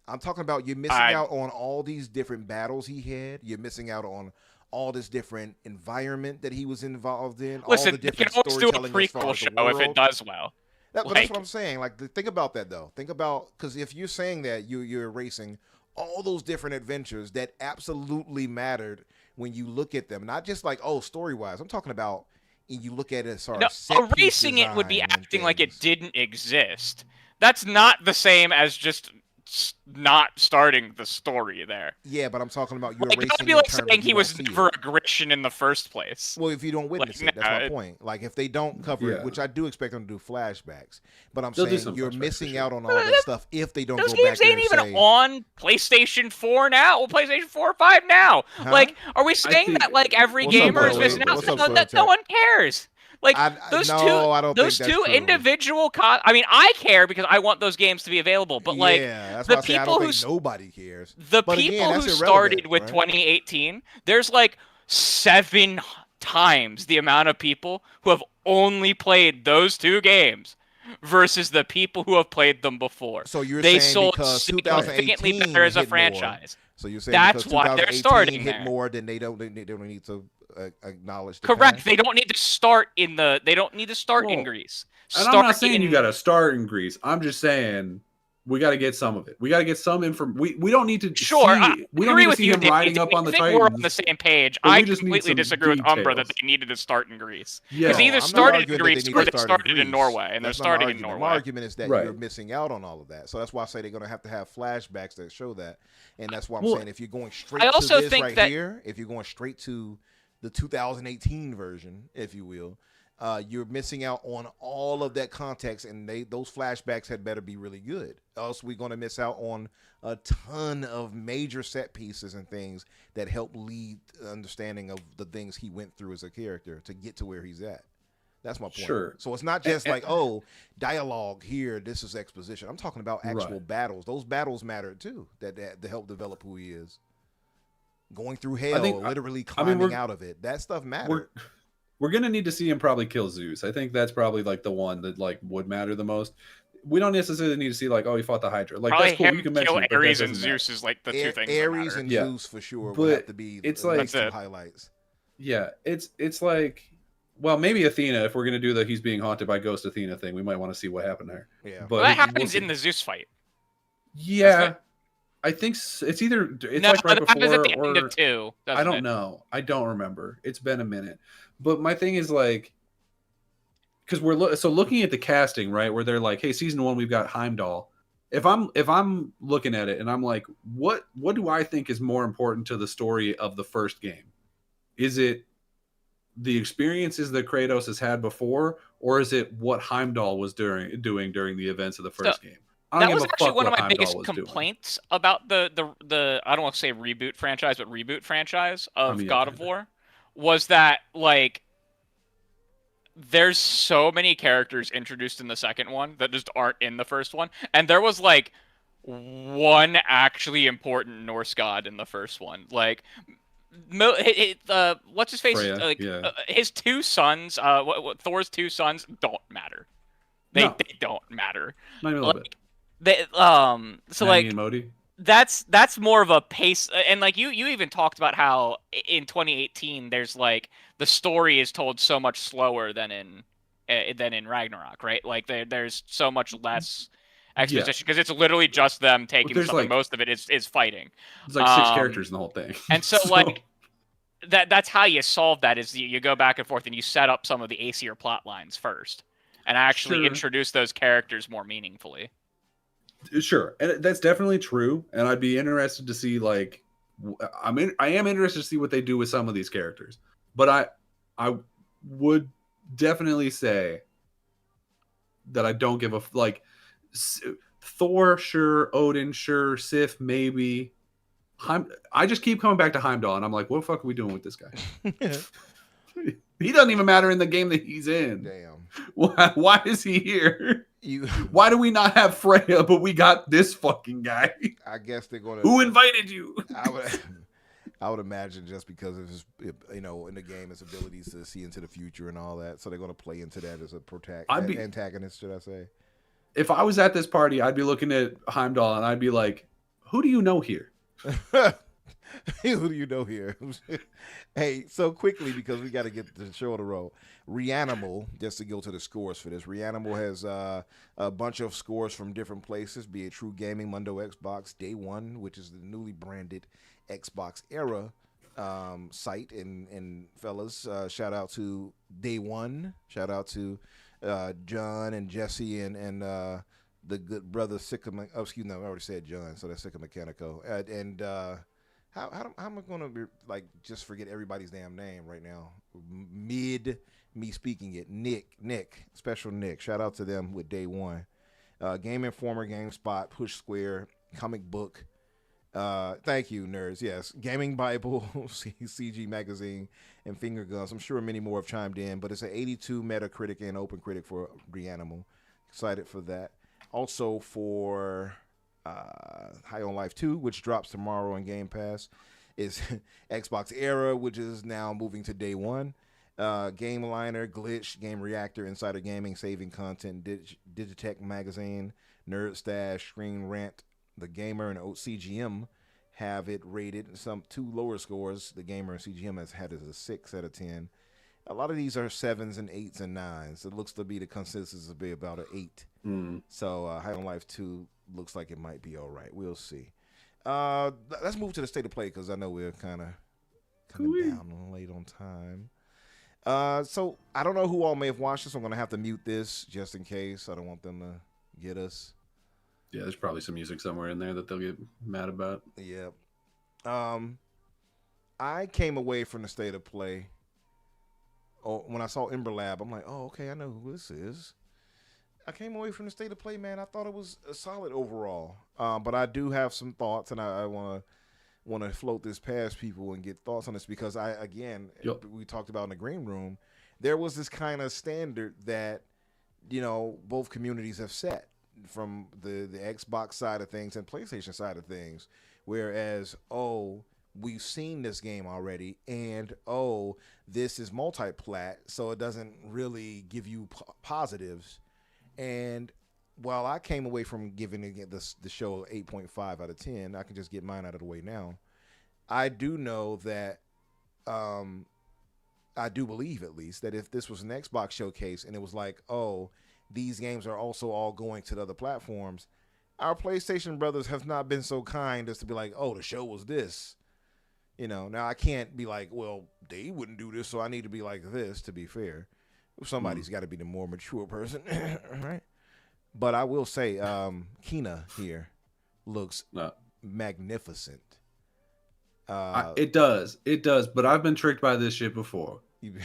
I'm talking about you're missing out on all these different battles he had. You're missing out on all this different environment that he was involved in. Listen, all the they can different always do a storytelling as far prequel as the show if it world. does well. But Like- that's what I'm saying. Like, think about that though. Think about, because if you're saying that you're erasing all those different adventures that absolutely mattered when you look at them, not just like story wise. I'm talking about you look at it as far No, as set piece erasing it would be design and acting like it things. didn't exist. That's not the same as just not starting the story there. Yeah, but I'm talking about you Like, erasing. that'd be in like terms saying of he you was don't see never it. a Grecian in the first place. Well, if you don't witness Like, it, that's my nah, point. Like, if they don't cover it, Yeah. which I do expect them to do flashbacks, but I'm They'll do saying some you're flashbacks for missing sure. out on all that stuff if they don't Those go back games there ain't and even say, on PlayStation 4 now. Well, PlayStation 4 or 5 now. Huh? Like, are we saying think- that like every What's up, gamer is Sway? missing out? What's up, No, Sway? no one cares. Like those no, two, I don't those think that's two true. individual. I mean, I care because I want those games to be available. But like, yeah, that's the why I say I people don't who think nobody cares. the But again, people who that's started irrelevant, with right? 2018, there's like 7 times the amount of people who have only played those 2 games versus the people who have played them before. So you're They saying sold because significantly 2018 better as a hit more. franchise. So you're saying That's because why they're 2018 starting hit there. more than they don't need to acknowledge. The Correct. past? They don't need to start in the. They don't need to start in Well, Greece. And Start I'm not saying you in- got to start in Greece. I'm just saying we got to get some of it. We got to get some information. We don't need to. Sure, I we don't agree need to with see you, him Dave. riding up on the I think Titans. we're on the same page. but we I just need completely some disagree with Umbra that details. they needed to start in Greece. Yeah. Because they either I'm not started in arguing that Greece need or to they start started in Greece. Norway, and they're That's not starting my in argument. Norway. My argument is that Right. you're missing out on all of that. So that's why I say they're going to have flashbacks that show that. And that's why I'm Well, saying if you're going straight I to also this think right that- here, if you're going straight to the 2018 version, if you will, you're missing out on all of that context, and those flashbacks had better be really good. Else we're going to miss out on a ton of major set pieces and things that help lead understanding of the things he went through as a character to get to where he's at. That's my point. Sure. So it's not just like, dialogue here, this is exposition. I'm talking about actual Right. battles. Those battles matter too, that help develop who he is. Going through hell, think- literally I mean, climbing we're- out of it. That stuff matters. We're gonna need to see him probably kill Zeus. I think that's probably like the one that like would matter the most. We don't necessarily need to see like, oh, he fought the Hydra. Like Probably that's cool. him You can kill mention it, but that Ares and doesn't matter. Zeus is like the 2 things that Ares matter. and Yeah. Zeus for sure But will have to be it's the like- next two That's it. highlights. Yeah, it's like, well, maybe Athena. If we're gonna do the he's being haunted by Ghost Athena thing, we might want to see what happened there. Yeah. But Well, that we'll happens see. in the Zeus fight. Yeah, I think it's either it's No, like right that happens before at the end or of 2. I don't know. I don't remember. It's been a minute. But my thing is like, because we're looking at the casting, right? Where they're like, hey, season 1 we've got Heimdall. if I'm looking at it and I'm like, what do I think is more important to the story of the first game? Is it the experiences that Kratos has had before, or is it what Heimdall was doing during the events of the first game? I don't That give was a actually fuck one of what my Heimdall biggest was doing. complaints about the I don't want to say reboot franchise, but reboot franchise of God of War, was that like there's so many characters introduced in the second one that just aren't in the first one, and there was like one actually important Norse god in the first one, like. What's his face? Freya, yeah. His two sons, Thor's two sons, don't matter. They don't matter. Not even a little bit. So Maggie like and Modi? that's more of a pace, and like you even talked about how in 2018 there's like the story is told so much slower than in Ragnarok, right? Like there's so much less exposition because it's literally just them taking something. Like, most of it is fighting. There's like 6 characters in the whole thing, and so like that's how you solve that is you go back and forth and you set up some of the Aesir plot lines first and actually introduce those characters more meaningfully. Sure, and that's definitely true. And I'd be interested to see like I am interested to see what they do with some of these characters. But I would definitely say that I don't give a like. Thor, sure. Odin, sure. Sif, maybe. I just keep coming back to Heimdall, and I'm like, what the fuck are we doing with this guy? He doesn't even matter in the game that he's in. Damn. Why is he here? Why do we not have Freya, but we got this fucking guy? I guess they're going to... Who invited you? I would imagine just because of his, in the game, his abilities to see into the future and all that. So they're going to play into that as a antagonist, should I say. If I was at this party, I'd be looking at Heimdall and I'd be like, who do you know here? Who do you know here? Hey, so quickly, because we got to get the show on the roll. Reanimal, just to go to the scores for this. Reanimal has a bunch of scores from different places, be it True Gaming, Mundo Xbox, Day One, which is the newly branded Xbox Era site. And fellas, shout out to Day One. Shout out to John and Jesse and the good brother Sicka. Oh, excuse me, I already said John, so that's Sicka Mechanico. How am I gonna be like just forget everybody's damn name right now? Mid me speaking it, Nick, special Nick. Shout out to them with Day One. Game Informer, GameSpot, Push Square, Comic Book. Thank you, nerds. Yes, Gaming Bible, CG Magazine, and Finger Guns. I'm sure many more have chimed in, but it's an 82 Metacritic and OpenCritic for Reanimal. Excited for that. Also for High on Life 2, which drops tomorrow on Game Pass, is Xbox Era, which is now moving to Day One. Game Liner, Glitch, Game Reactor, Insider Gaming, Saving Content, Digitech Magazine, Nerd Stash, Screen Rant, The Gamer, and CGM have it rated. Some 2 lower scores. The Gamer and CGM has had it as a 6 out of 10. A lot of these are 7s and 8s and 9s. It looks to be the consensus to be about an 8. So High on Life 2 looks like it might be all right. We'll see. Let's move to the state of play because I know we're kind of coming down late on time. So I don't know who all may have watched this. I'm going to have to mute this just in case. I don't want them to get us. Yeah, there's probably some music somewhere in there that they'll get mad about. Yeah. I came away from the state of play. When I saw Umbra Lab, I'm like, oh, okay, I know who this is. I came away from the state of play, man. I thought it was a solid overall. But I do have some thoughts, and I want to float this past people and get thoughts on this because we talked about in the green room, there was this kind of standard that, both communities have set from the Xbox side of things and PlayStation side of things. Whereas, we've seen this game already, and this is multi-plat, so it doesn't really give you positives. And while I came away from giving the show 8.5 out of 10, I can just get mine out of the way now. I do know that, I do believe at least that if this was an Xbox showcase and it was like, these games are also all going to the other platforms, our PlayStation brothers have not been so kind as to be like, the show was this. Now I can't be like, well, they wouldn't do this, so I need to be like this, to be fair. Somebody's got to be the more mature person, right? But I will say, Kina here looks No. magnificent. It does. But I've been tricked by this shit before.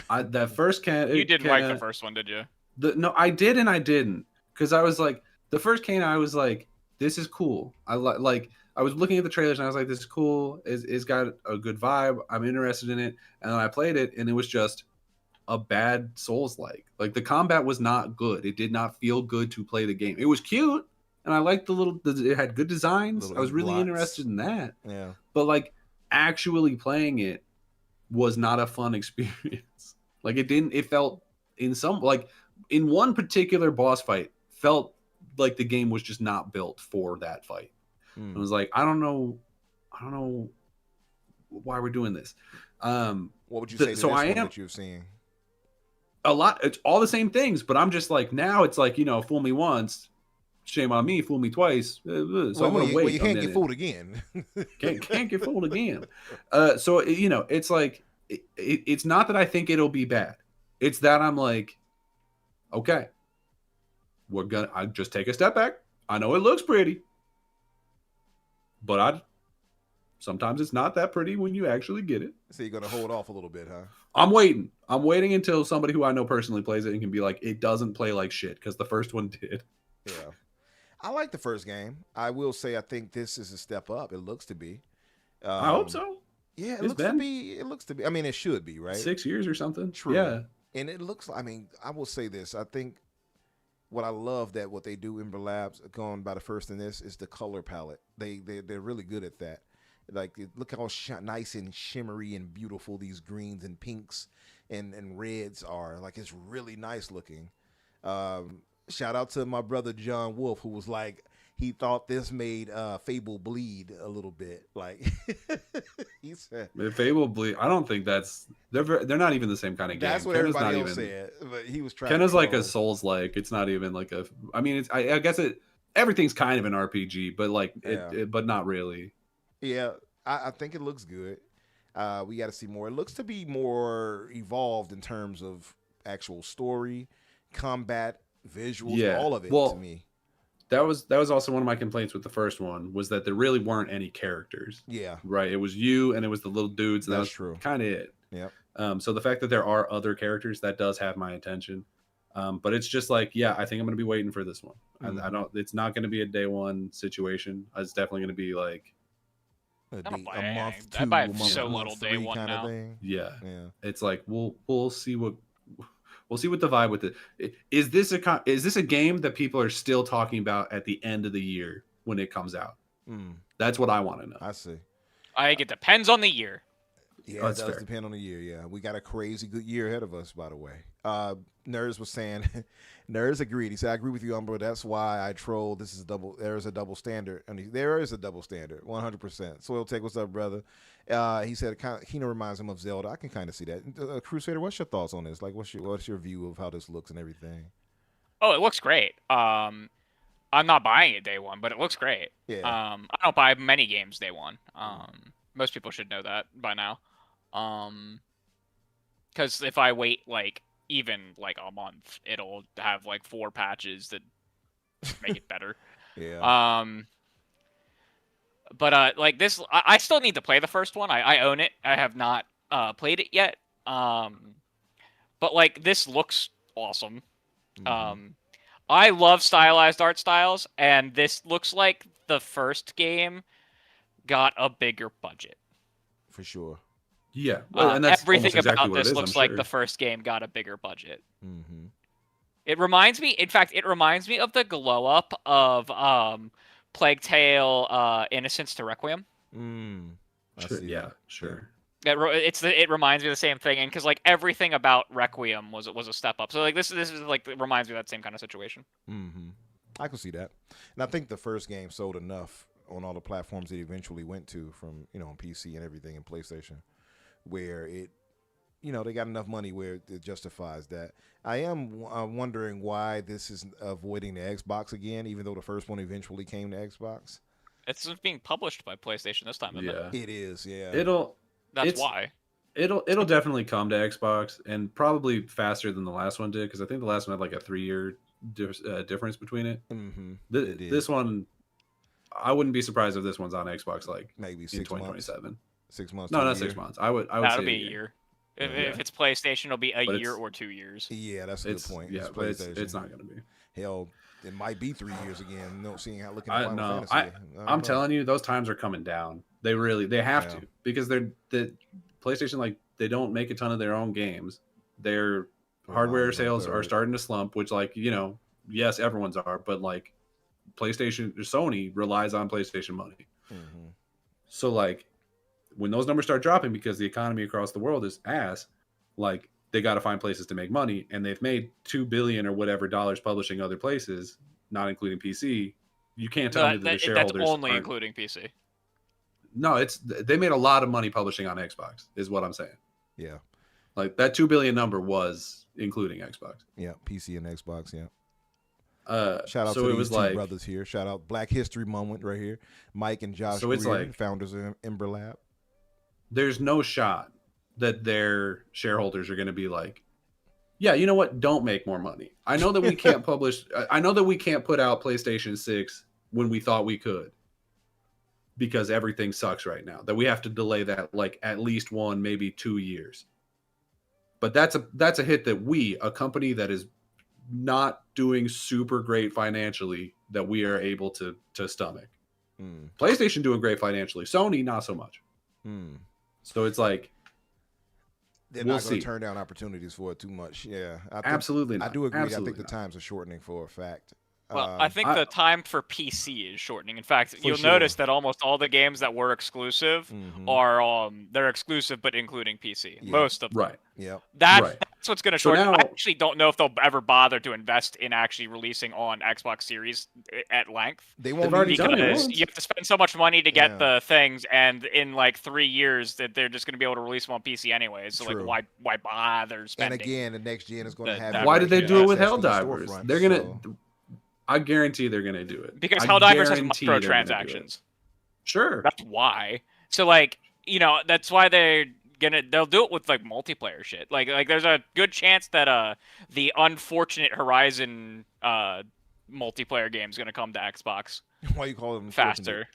That first You didn't like the first one, did you? No, I did and I didn't, because I was like, the first Kena, I was like, this is cool. I like. I was looking at the trailers and I was like, this is cool. It's got a good vibe. I'm interested in it. And then I played it and it was just a bad Souls-like. Like the combat was not good. It did not feel good to play the game. It was cute and I liked it had good designs. I was really interested in that. Yeah. But like actually playing it was not a fun experience. Like it felt in one particular boss fight felt like the game was just not built for that fight. It was like, I don't know why we're doing this. What would you say to this one that you've seen? A lot. It's all the same things, but I'm just like, now it's like, fool me once, shame on me. Fool me twice. So I'm gonna wait. Well, you can't get fooled again. can't get fooled again. So it's like it's not that I think it'll be bad. It's that I'm like, okay, I just take a step back. I know it looks pretty, but sometimes it's not that pretty when you actually get it. So you're gonna hold off a little bit, huh? I'm waiting until somebody who I know personally plays it and can be like, it doesn't play like shit, because the first one did. Yeah, I like the first game. I will say I think this is a step up. It looks to be. I hope so. Yeah, it looks to be. I mean, it should be, right? 6 years or something. True. Yeah, and it looks. I mean, I will say this. I think what I love that what they do in Labs, going by the first in this, is the color palette. They're really good at that. Like, look how nice and shimmery and beautiful these greens and pinks and reds are. Like, it's really nice looking. Shout out to my brother John Wolf, who was like, he thought this made Fable bleed a little bit. Like, he said, Fable bleed. I don't think they're not even the same kind of game. That's what everybody else said. But he was trying. Kenna's like a Souls-like. It's not even like a. I mean, I guess everything's kind of an RPG, but like but not really. Yeah, I think it looks good. We got to see more. It looks to be more evolved in terms of actual story, combat, visuals, all of it to me. That was also one of my complaints with the first one, was that there really weren't any characters. Yeah. Right. It was you and it was the little dudes. And that's true. Kind of it. Yep. So the fact that there are other characters, that does have my attention. But it's just like, yeah, I think I'm going to be waiting for this one. It's not going to be a day one situation. It's definitely going to be like a month, I buy so month, little day one kind now. of thing. Yeah. It's like we'll see what the vibe with it is. This a game that people are still talking about at the end of the year when it comes out? That's what I want to know. I see. I think it depends on the year. Yeah, it does depend on the year. Yeah, we got a crazy good year ahead of us, by the way. Nerds was saying, Nerds agreed. He said, I agree with you, Umbra. That's why I troll. There is a double standard. And there is a double standard, 100%. Soil Tech, what's up, brother? He said, Kina reminds him of Zelda. I can kind of see that. Crusader, what's your thoughts on this? Like, what's your view of how this looks and everything? Oh, it looks great. I'm not buying it day one, but it looks great. Yeah. I don't buy many games day one. Most people should know that by now. Because if I wait even a month, it'll have 4 patches that make it better. Yeah. But this, I still need to play the first one. I own it. I have not played it yet. But this looks awesome. Mm-hmm. I love stylized art styles, and this looks like the first game got a bigger budget. For sure. Yeah, well, and that's everything exactly about this looks like the first game got a bigger budget. Mm-hmm. It reminds me of the glow up of Plague Tale Innocence to Requiem. Sure. It reminds me of the same thing, and because everything about Requiem was a step up. So this is it reminds me of that same kind of situation. Mm-hmm. I can see that, and I think the first game sold enough on all the platforms it eventually went to, from on PC and everything, and PlayStation, where it, they got enough money where it justifies that. I am wondering why this is avoiding the Xbox again, even though the first one eventually came to Xbox. It's being published by PlayStation this time, isn't it? It is, yeah. That's why. It'll definitely come to Xbox, and probably faster than the last one did, because I think the last one had a 3-year difference between it. Mm-hmm. This one, I wouldn't be surprised if this one's on Xbox like Maybe in 2027. 2027. 6 months. No, to a not year. 6 months. I would That'll say be a year. If, Yeah. if it's PlayStation, it'll be a But year it's- or 2 years. Yeah, that's a good point. Yeah, It's but it's PlayStation. not gonna be. Hell, it might be 3 years again. No, seeing how looking at Final No, Fantasy. I'm telling you, those times are coming down. They have Yeah. to, because the PlayStation, like, they don't make a ton of their own games. Their hardware sales are starting to slump, which, like, yes, everyone's are, but like Sony relies on PlayStation money. Mm-hmm. So like when those numbers start dropping because the economy across the world is ass, like they got to find places to make money, and they've made $2 billion or whatever dollars publishing other places, not including PC. You can't tell me that the shareholders that's only aren't... including PC. No, they made a lot of money publishing on Xbox, is what I'm saying. Yeah. Like that 2 billion number was including Xbox. Yeah, PC and Xbox. Yeah. Shout out so to it these was two like, brothers here. Shout out Black History Moment right here. Mike and Josh So it's Greer, like- founders of Umbra Lab. there's no shot that their shareholders are going to be like, yeah, you know what? Don't make more money. I know that we can't publish. I know that we can't put out PlayStation 6 when we thought we could, because everything sucks right now. That we have to delay that like at least 1, maybe 2 years. But that's a hit that we, a company that is not doing super great financially, that we are able to stomach. PlayStation doing great financially. Sony, not so much. So it's like, They're we'll not going see. to turn down opportunities for it too much. Yeah, Absolutely I not. do agree. Absolutely I think the not. times are shortening for a fact. Well, I think the time for PC is shortening. In fact, you'll sure. notice that almost all the games that were exclusive Mhm. are they're exclusive but including PC. Yeah. Most of them. right. Yep. That's what's going to So shorten. I now- actually don't know if they'll ever bother to invest in actually releasing on Xbox Series at length. They won't already need done it to. Because once. you have to spend so much money to get Yeah. the things, and in like 3 years that they're just going to be able to release them on PC anyways. So True. like, why bother And spending? again, the next gen is going to That- have. that- Why did they Yeah. do it with access to the Helldivers? storefront, They're gonna. so- I guarantee they're gonna do it. Because I Helldivers has guarantee they're gonna do it. microtransactions. Sure. That's why. So like, that's why they'll do it with like multiplayer shit. Like there's a good chance that the unfortunate Horizon multiplayer game is gonna come to Xbox Why you call them faster.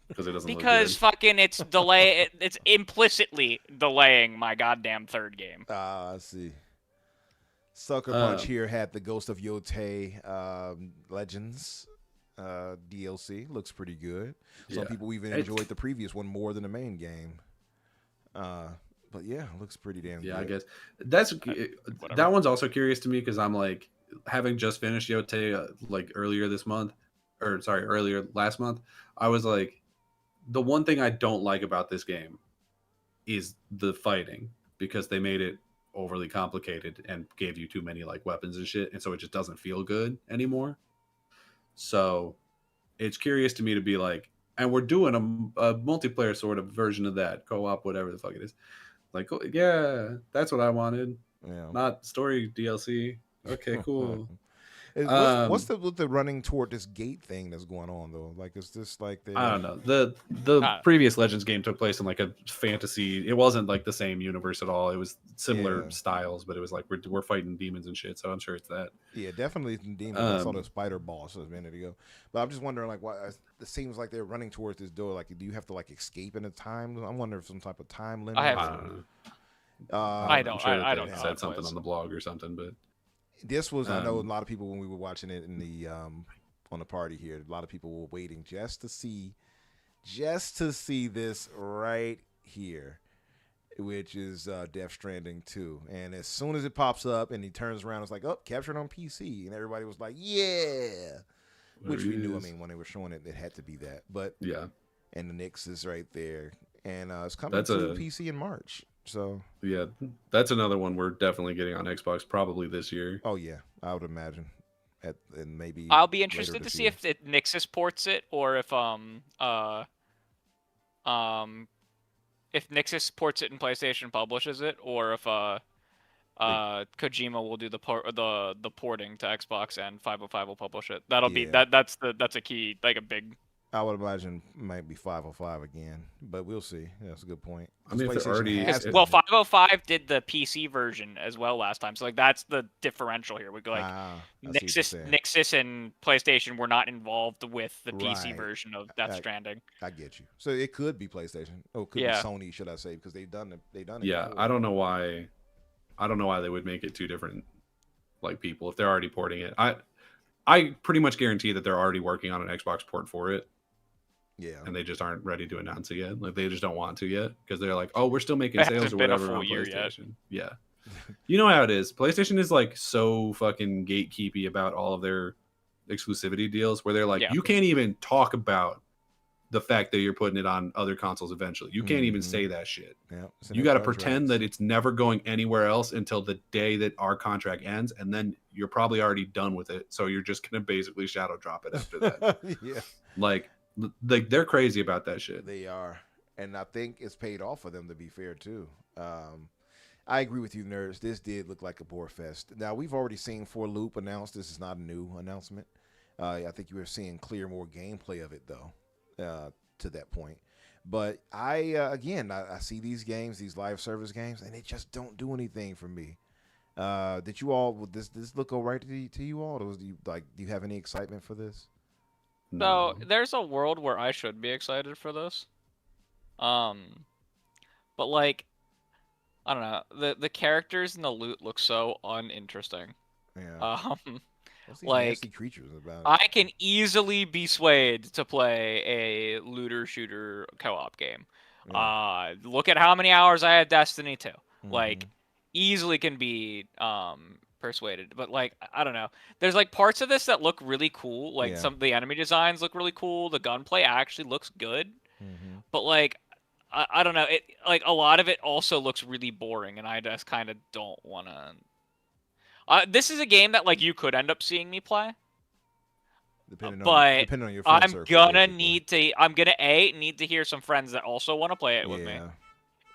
Because it doesn't. Because look fucking it's it's implicitly delaying my goddamn third game. I see. Sucker Punch here had the Ghost of Yotei Legends DLC. Looks pretty good. Some Yeah. people even enjoyed the previous one more than the main game. But yeah, looks pretty damn Yeah, I good. guess that's whatever. that one's also curious to me, because I'm like, having just finished Yotei like earlier last month. I was like, the one thing I don't like about this game is the fighting, because they made it overly complicated and gave you too many like weapons and shit, and so it just doesn't feel good anymore. So it's curious to me to be like, and we're doing a multiplayer sort of version of that, co-op, whatever the fuck it is. Like, oh, yeah, that's what I wanted, Yeah. not story DLC. Okay, cool. What's with the running toward this gate thing that's going on though? Like, is this like the? I don't know. The previous Legends game took place in like a fantasy. It wasn't like the same universe at all. It was similar Yeah. styles, but it was like we're fighting demons and shit. So I'm sure it's that. Yeah, definitely some demons. I saw the spider boss a minute ago, but I'm just wondering like why it seems like they're running towards this door. Like, do you have to like escape in a time? I'm wondering if some type of time limit. I have- I don't know. I I'm don't- sure that I they don't know how said it something plays. on the blog or something, but This was I know a lot of people when we were watching it in the on the party here. A lot of people were waiting just to see this right here, which is Death Stranding 2. And as soon as it pops up and he turns around, it's like, oh, captured on PC, and everybody was like, yeah, which we knew. I mean, when they were showing it, it had to be that. But yeah, and the Nix is right there, and it's coming That's to a- PC in March. So yeah, that's another one we're definitely getting on Xbox probably this year. oh yeah, I would imagine. And maybe I'll be later interested to this see year. if Nixus ports it, or if Nixus ports it and PlayStation publishes it, or if Kojima will do the porting to Xbox and 505 will publish it. That'll be Yeah. that's a key, like a big I would imagine it might be 505 again, but we'll see. That's a good point. I mean, if they're PlayStation already- has it- Well, done it. 505 did the PC version as well last time, so like that's the differential here. We go like I see what you're saying. Nixis and PlayStation were not involved with the PC Right. version of Death I- Stranding. I get you. So it could be PlayStation. Oh, it could Yeah. be Sony, should I say? Because they've done it. Yeah, before. I don't know why. I don't know why they would make it two different like people if they're already porting it. I pretty much guarantee that they're already working on an Xbox port for it, Yeah. and they just aren't ready to announce it yet. Like they just don't want to yet because they're like, oh, we're still making It sales hasn't or been a whatever full on year yet. PlayStation. Yeah, you know how it is. PlayStation is like so fucking gatekeepy about all of their exclusivity deals, where they're like, Yeah. you can't even talk about the fact that you're putting it on other consoles eventually. You can't even Mhm. say that shit. Yeah. It's in You their got to pretend that contracts. it's never going anywhere else until the day that our contract ends, and then you're probably already done with it. So you're just gonna basically shadow drop it after that. Yeah. like they're crazy about that shit. They are, and I think it's paid off for them. To be fair, too. I agree with you, nerds. This did look like a bore fest. Now we've already seen For Loop announced. This is not a new announcement. I think you were seeing clear more gameplay of it though. To that point, but I see these games, these live service games, and they just don't do anything for me. Did you all? Would this look all right to you all? Do you have any excitement for this? So there's a world where I should be excited for this. But like, I don't know. The characters and the loot look so uninteresting. Yeah. What's these like, nasty creatures about? I can easily be swayed to play a looter shooter co-op game. Yeah. Look at how many hours I had Destiny 2. Like, Mhm. easily can be persuaded. But like, I don't know. There's like parts of this that look really cool. Like Yeah. some of the enemy designs look really cool. The gunplay actually looks good. Mhm. But like, I don't know. It like a lot of it also looks really boring, and I just kind of don't want to. This is a game that like you could end up seeing me play. Depending but on your friend I'm circle, gonna basically. I'm gonna need to hear some friends that also want to play it with me, Yeah.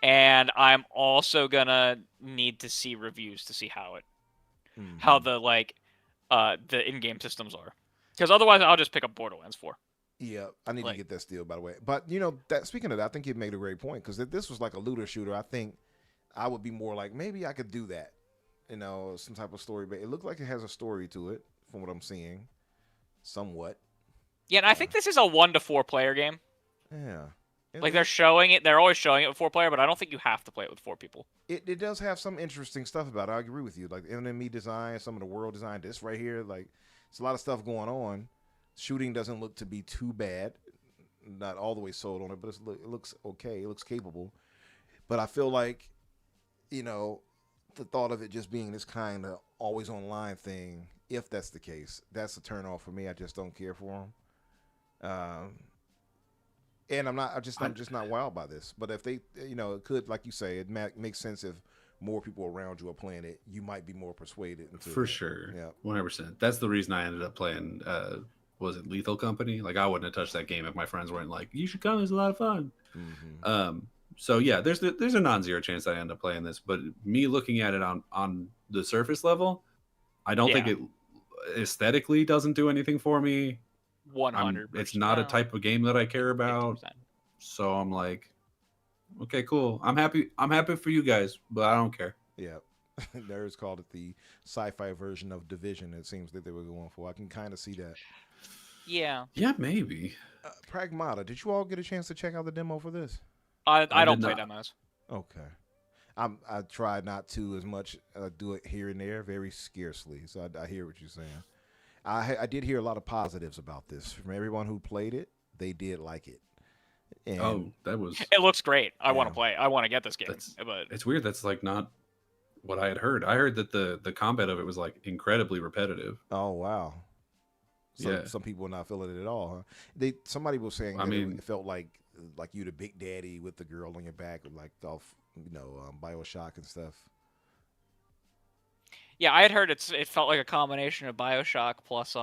and I'm also gonna need to see reviews to see how Mhm. the in-game systems are, because otherwise I'll just pick up Borderlands 4. Yeah, I need to Like- get that still, by the way. But that speaking of that, I think you made a great point because if this was like a looter shooter, I think I would be more like maybe I could do that. Some type of story. But it looked like it has a story to it, from what I'm seeing, somewhat. Yeah, and I think this is a 1 to 4 player game. Yeah. Like they're showing it, they're always showing it with 4 player, but I don't think you have to play it with 4 people. It does have some interesting stuff about it. I agree with you. Like the enemy design, some of the world design. This right here, like it's a lot of stuff going on. Shooting doesn't look to be too bad. Not all the way sold on it, but it looks okay. It looks capable. But I feel like, the thought of it just being this kind of always online thing, if that's the case, that's a turn off for me. I just don't care for them. And I'm just not wowed by this. But if they, it could, like you say, it makes sense if more people around you are playing it. You might be more persuaded. For sure. Yeah. 100%. That's the reason I ended up playing, was it Lethal Company? Like I wouldn't have touched that game if my friends weren't like, you should come, it's a lot of fun. Mm-hmm. So yeah, there's a non-zero chance that I end up playing this, but me looking at it on the surface level, I don't think it aesthetically doesn't do anything for me. 100%. It's not a type of game that I care about. 50%. So I'm like, okay, cool. I'm happy for you guys, but I don't care. Yeah. Nerds called it the sci-fi version of Division. It seems that they were going for. I can kind of see that. Yeah. Yeah, maybe. Pragmata, did you all get a chance to check out the demo for this? I don't did play not. demos. Okay. I try not to as much. Do it here and there, very scarcely. So I hear what you're saying. I did hear a lot of positives about this from everyone who played it. They did like it. And that was. It looks great. I want Yeah. to play. I want to get this game. That's- But It's weird. That's like not what I had heard. I heard that the combat of it was like incredibly repetitive. oh wow. Yeah. Some people are not feeling it at all, huh? Somebody was saying I that mean- it felt like you the big daddy with the girl on your back, like off BioShock and stuff. yeah, I had heard it felt like a combination of BioShock plus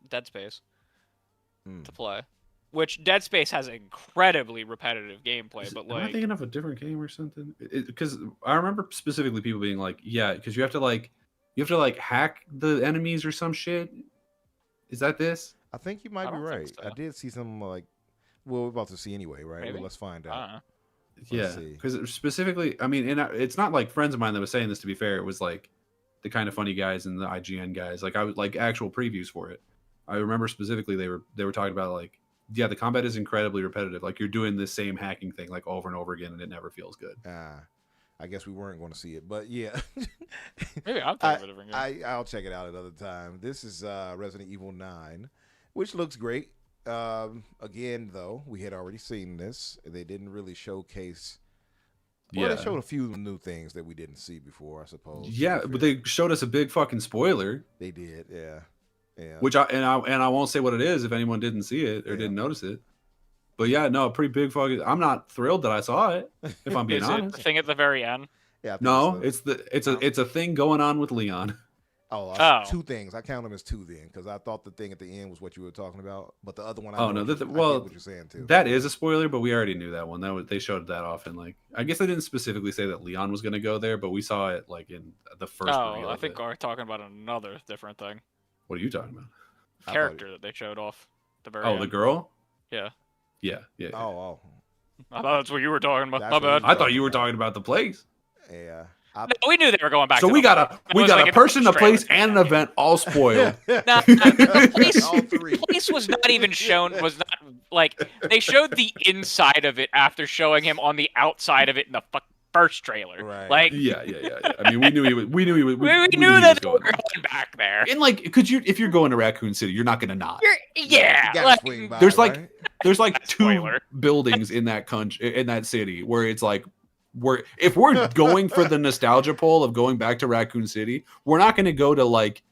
Dead Space Mm. to play. Which Dead Space has incredibly repetitive gameplay, but Am I like thinking of a different game or something? Because I remember specifically people being like, "Yeah, because you have to hack the enemies or some shit." Is that this? I think you might be don't think right. so. I did see something like, well, we're about to see anyway, right? Maybe? Well, let's find I out. don't know. Yeah, see. because specifically, I mean, and it's not like friends of mine that was saying this. To be fair, it was like the kind of funny guys and the IGN guys. Like I was like actual previews for it. I remember specifically they were talking about like, yeah, the combat is incredibly repetitive. Like you're doing the same hacking thing like over and over again, and it never feels good. I guess we weren't going to see it, but yeah. Maybe I'm thinking of a different game. I'll check it out another time. This is Resident Evil 9, which looks great. Again, though, we had already seen this. They didn't really showcase. Well, they showed a few new things that we didn't see before, I suppose. Yeah, but they showed us a big fucking spoiler. They did, yeah. Which I won't say what it is if anyone didn't see it or didn't notice it. But yeah, no, pretty big fucking. I'm not thrilled that I saw it. If I'm being Is honest. it the thing at the very end? Yeah. I think No, so. it's a thing going on with Leon. Oh, two things. I count them as two then, because I thought the thing at the end was what you were talking about, but the other one. I get what you're saying too. That is a spoiler, but we already knew that one. They showed that off, and like I guess they didn't specifically say that Leon was going to go there, but we saw it like in the first. Oh, I think we're talking about another different thing. What are you talking about? Character that they showed off. The very end. The girl. Yeah. Yeah. Oh. I thought that's what you were talking about. That's My bad. I thought you were talking about the place. Yeah. No, we knew they were going back. So to we got a person, a place, trailer. and an event all spoiled. The place, All three. the place was not even shown. Was not like they showed the inside of it after showing him on the outside of it in the first trailer. Right. Like, Yeah. I mean, we knew he was. We knew he was. we he knew was that they going were there. going back there. And like, if you're going to Raccoon City, you're not going to not. Yeah, You gotta like, swing by, There's right? There's like two Spoiler. buildings in that in that city where it's like if we're going for the nostalgia pull of going back to Raccoon City, we're not going to go to like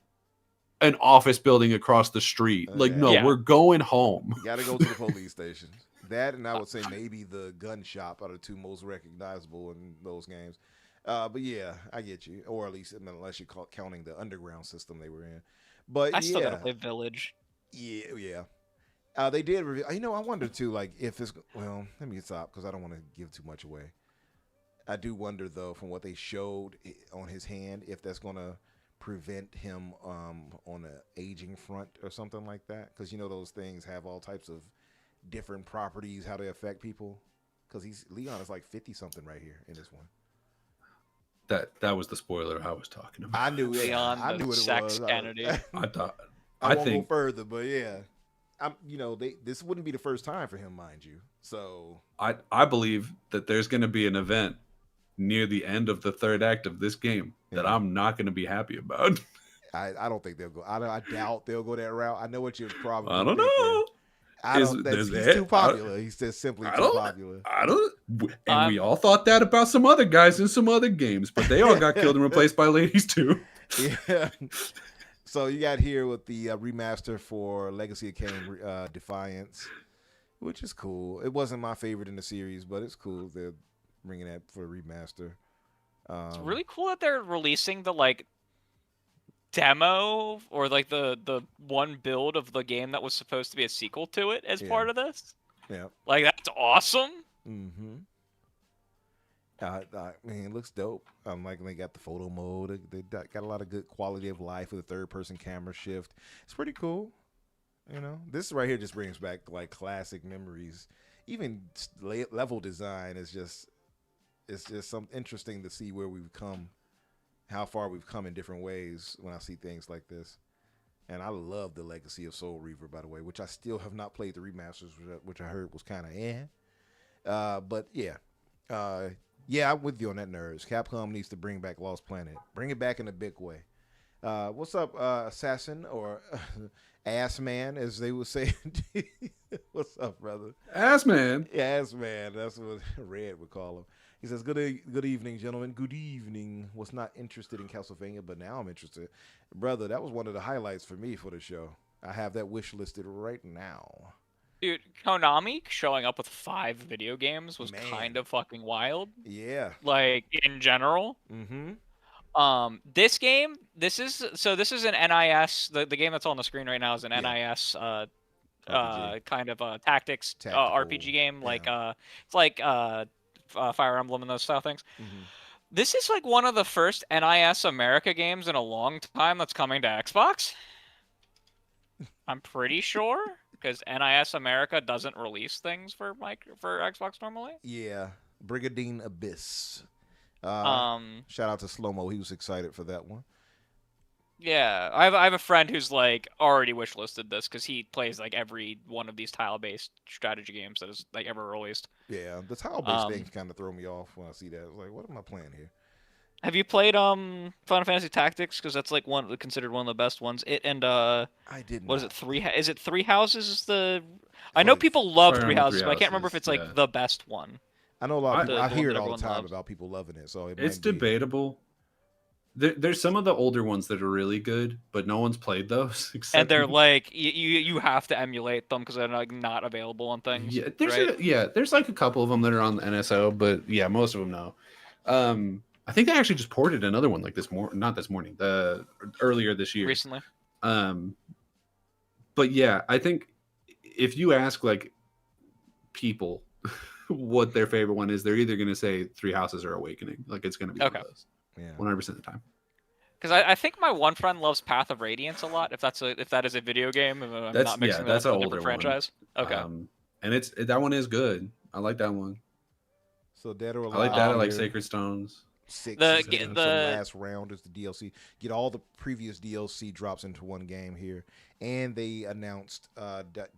an office building across the street. We're going home. You gotta go to the police station. That, and I would say maybe the gun shop are the two most recognizable in those games. But yeah, I get you. Or at least unless you're counting the underground system they were in. But I still gotta play Village. Yeah. They did reveal. I wonder too, like if it's well. Let me stop because I don't want to give too much away. I do wonder though, from what they showed on his hand, if that's gonna prevent him on an aging front or something like that. Because those things have all types of different properties, how they affect people. Because Leon is like 50 something right here in this one. That was the spoiler I was talking about. I knew it. Leon, I knew what it sex was. Kennedy. I won't think go further, but yeah, this wouldn't be the first time for him, mind you. So I believe that there's going to be an event near the end of the third act of this game that I'm not going to be happy about. I don't think they'll go. I doubt they'll go that route. I know what you're probably. I don't thinking. know. He's too popular. He's just simply too popular. And we all thought that about some other guys in some other games, but they all got killed and replaced by ladies too. Yeah. So you got here with the remaster for Legacy of Kain Defiance, which is cool. It wasn't my favorite in the series, but it's cool. They're bringing that for a remaster. It's really cool that they're releasing the demo or the one build of the game that was supposed to be a sequel to it as part of this. Yeah. Like, that's awesome. Mm-hmm. Man, it looks dope. Like they got the photo mode. They got a lot of good quality of life with the third-person camera shift. It's pretty cool. This right here just brings back like classic memories. Even level design is just some interesting to see where we've come, how far we've come in different ways when I see things like this. And I love the Legacy of Soul Reaver, by the way, which I still have not played the remasters, which I heard was kind of but yeah. Yeah, I'm with you on that, nerds. Capcom needs to bring back Lost Planet. Bring it back in a big way. What's up, Assassin, or Ass Man, as they would say? What's up, brother? Ass Man. Yeah, Ass Man. That's what Red would call him. He says, good evening, gentlemen. Good evening. Was not interested in Castlevania, but now I'm interested. Brother, that was one of the highlights for me for the show. I have that wish listed right now. Dude, Konami showing up with 5 video games was kind of fucking wild. Yeah. Like, in general. Mm-hmm. This game, this is an NIS, the game that's on the screen right now is an NIS kind of tactics RPG game. Like, it's like Fire Emblem and those style things. Mm-hmm. This is like one of the first NIS America games in a long time that's coming to Xbox. I'm pretty sure because NIS America doesn't release things for Xbox normally. Yeah, Brigadine Abyss. Shout out to Slow-Mo. He was excited for that one. Yeah, I have a friend who's like already wishlisted this because he plays like every one of these tile-based strategy games that is like ever released. Yeah, the tile-based things kind of throw me off when I see that. It's like, what am I playing here? Have you played Final Fantasy Tactics? Because that's like considered one of the best ones. It and I didn't. What is it? Is it Three Houses? Is the I know people love Three Houses, but I can't remember if it's like the best one. I know a lot of people. I hear it all the everyone time loves. about people loving it. So It's debatable. There's some of the older ones that are really good, but no one's played those. And they're like you have to emulate them because they're like not available on things. Yeah, there's like a couple of them that are on the NSO, but yeah, most of them no. I think they actually just ported another one like not this morning, earlier this year. Recently. But yeah, I think if you ask like people what their favorite one is, they're either going to say Three Houses or Awakening. Like it's going to be one of those. Yeah, 100% of the time. Because I think my one friend loves Path of Radiance a lot. If that is a video game, if I'm not mixing that with a different franchise. Okay. And that one is good. I like that one. So Dead or Alive. I like that. I like Sacred Stones. The last round is the DLC. Get all the previous DLC drops into one game here, and they announced Dead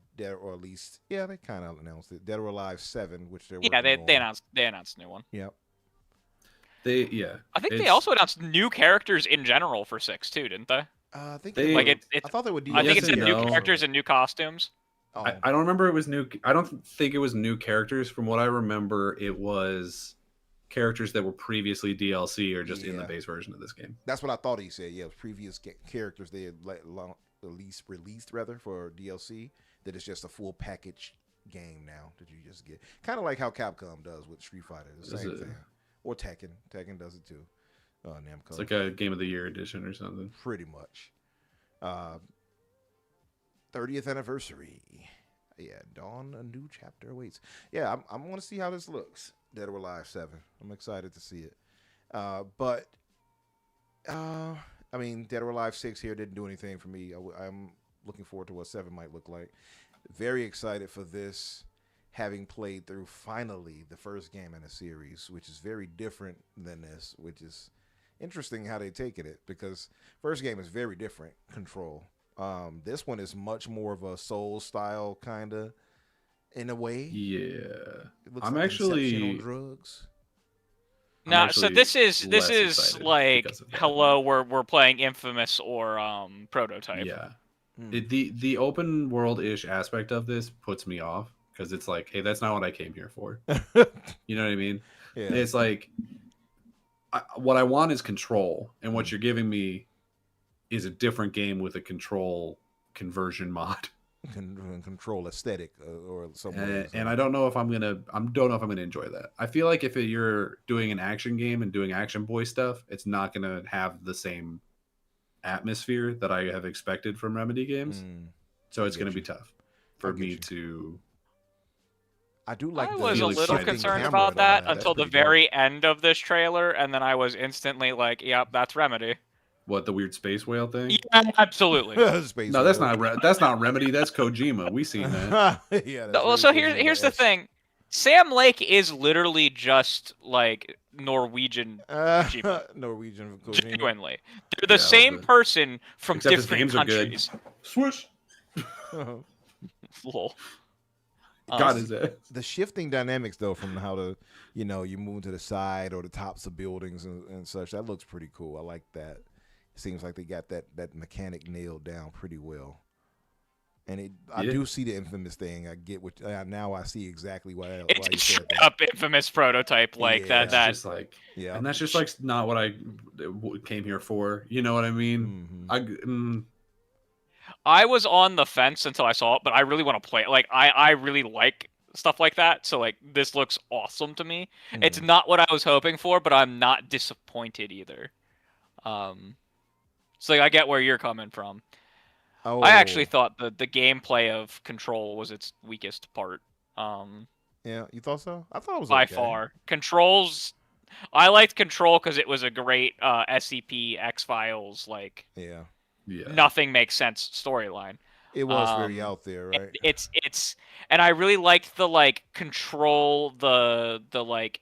or at least they kind of announced it. Dead or Alive 7, which they're they announced a new one. Yep. I think they also announced new characters in general for 6 too, didn't they? I think I thought they would do. I think it said new characters and new costumes. Oh. I don't remember it was new. I don't think it was new characters. From what I remember, it was characters that were previously DLC or just in the base version of this game. That's what I thought he said. Yeah, it was previous characters they had released rather for DLC. That it's just a full package game now that you just get. Kind of like how Capcom does with Street Fighter. The same thing. Or Tekken. Tekken does it too. Namco. It's like a Game of the Year edition or something. Pretty much. 30th anniversary. Yeah, Dawn, a new chapter awaits. Yeah, I'm going to see how this looks. Dead or Alive 7. I'm excited to see it. But, I mean, Dead or Alive 6 here didn't do anything for me. I'm looking forward to what 7 might look like. Very excited for this, having played through finally the first game in a series, which is very different than this, which is interesting how they taken it, because first game is very different, Control. This one is much more of a Soul style kind of, in a way. Yeah, I'm like actually on drugs. No, so this is like hello, we're playing Infamous or Prototype. Yeah, the open world ish aspect of this puts me off because it's like, hey, that's not what I came here for. You know what I mean? Yeah. It's like what I want is Control, and what you're giving me is a different game with a Control conversion mod. Control aesthetic or something. And I don't know if I'm gonna enjoy that. I feel like if you're doing an action game and doing Action Boy stuff, it's not gonna have the same atmosphere that I have expected from Remedy games. So it's gonna be tough for me to. I do like. I was a little concerned about that until the very end of this trailer, and then I was instantly like, "Yep, that's Remedy." What, the weird space whale thing? Yeah, absolutely. No, that's not Remedy. That's Kojima. We seen that. Well, so here's the thing. Sam Lake is literally just like Norwegian. Norwegian. Genuinely, they're the same person from different countries. Swoosh. Lol. God is it. The shifting dynamics though, from how you move to the side or the tops of buildings and such, that looks pretty cool. I like that. Seems like they got that mechanic nailed down pretty well, and I do see the Infamous thing. I get what now I see exactly why you said that. Up Infamous Prototype like that. Just like and that's just like not what I came here for. You know what I mean? Mm-hmm. I was on the fence until I saw it, but I really want to play it. Like I really like stuff like that, so like this looks awesome to me. It's not what I was hoping for, but I'm not disappointed either. So like, I get where you're coming from. Oh. I actually thought the gameplay of Control was its weakest part. Yeah, you thought so? I thought it was by far. Controls. I liked Control because it was a great SCP X-Files like. Yeah. Nothing makes sense storyline. It was very out there, right? It's and I really liked the like control the like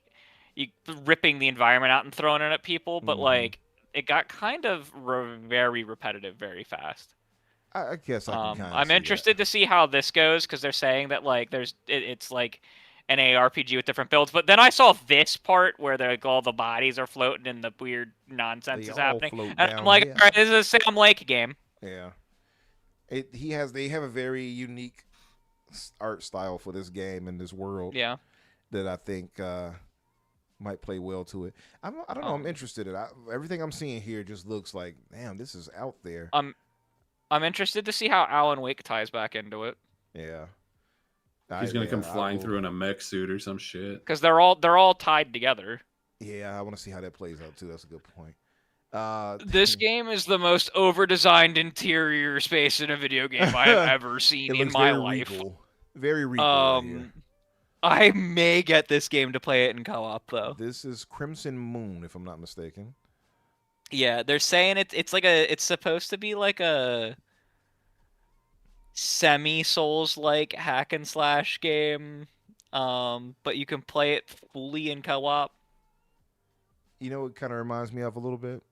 you ripping the environment out and throwing it at people, but like it got kind of very repetitive very fast. I guess I can kind of. I'm interested to see how this goes because they're saying that like it's like an ARPG with different builds, but then I saw this part where all the bodies are floating and the weird nonsense is happening, and I'm like, all right, this is a Sam Lake game. Yeah. They have a very unique art style for this game and this world. Yeah. That I think might play well to it. I don't know. I'm interested in it. Everything I'm seeing here just looks like, damn, this is out there. I'm interested to see how Alan Wake ties back into it. Yeah. He's gonna come flying through in a mech suit or some shit. Because they're all tied together. Yeah, I want to see how that plays out too. That's a good point. This game is the most over-designed interior space in a video game I have ever seen in my life. Regal. Very regal. Right here. I may get this game to play it in co-op though. This is Crimson Moon, if I'm not mistaken. Yeah, they're saying it's supposed to be like a semi-Souls-like hack and slash game, but you can play it fully in co-op. You know, it kind of reminds me of a little bit.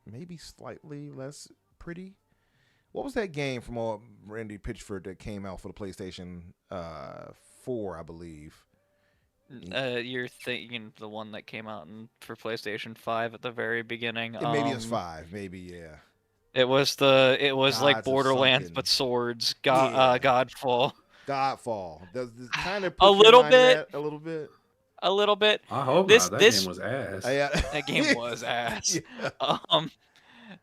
Maybe slightly less pretty. What was that game from Randy Pitchford that came out for the PlayStation 4, I believe? You're thinking the one that came out for PlayStation 5 at the very beginning. Maybe it's 5. Maybe, yeah. It was like Borderlands but swords. Godfall. Godfall. Does this kind of a little bit. A little bit. A little bit. I hope not. That game was ass. That game was ass. Yeah.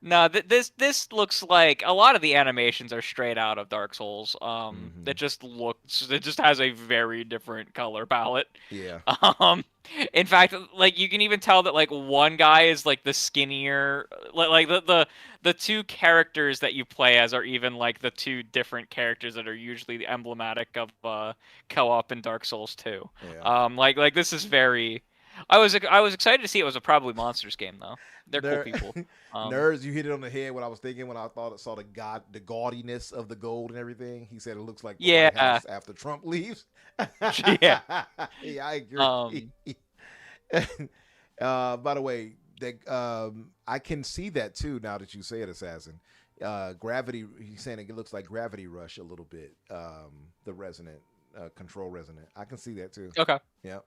No, this looks like a lot of the animations are straight out of Dark Souls. It just has a very different color palette. Yeah. In fact, like you can even tell that like one guy is like the skinnier, like the two characters that you play as are even like the two different characters that are usually emblematic of co-op in Dark Souls 2. Yeah. Like this is very. I was excited to see it was a Probably Monsters game though. They're cool people. Nerds, you hit it on the head. What I was thinking when I saw the gaudiness of the gold and everything. He said it looks like the White House after Trump leaves. Yeah, yeah, I agree. By the way, I can see that too now that you say it, Assassin. Gravity. He's saying it looks like Gravity Rush a little bit. The resonant control resonant. I can see that too. Okay. Yep.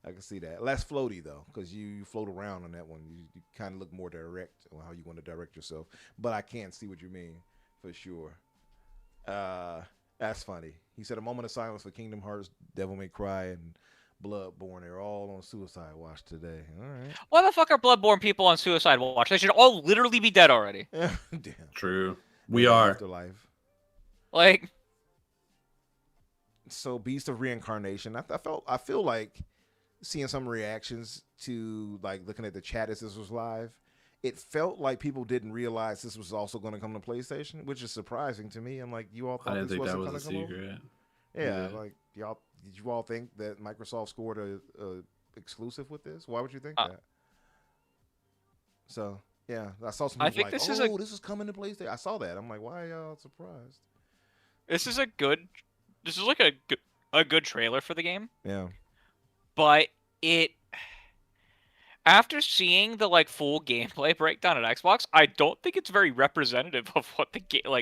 I can see that. Less floaty though, because you float around on that one. You kind of look more direct on how you want to direct yourself. But I can see what you mean for sure. That's funny. He said a moment of silence for Kingdom Hearts, Devil May Cry, and Bloodborne. They're all on suicide watch today. All right. Why the fuck are Bloodborne people on suicide watch? They should all literally be dead already. Damn. True. We are. Afterlife. Like. So Beast of Reincarnation. I feel like seeing some reactions to like looking at the chat as this was live, it felt like people didn't realize this was also going to come to PlayStation, which is surprising to me. I'm like, you all thought this wasn't going to come over? Yeah, like did you all think that Microsoft scored a exclusive with this? Why would you think that? So yeah, I saw some people this is coming to PlayStation. I saw that. I'm like, why are y'all surprised? This is like a good trailer for the game. Yeah. But after seeing the like full gameplay breakdown at Xbox, I don't think it's very representative of what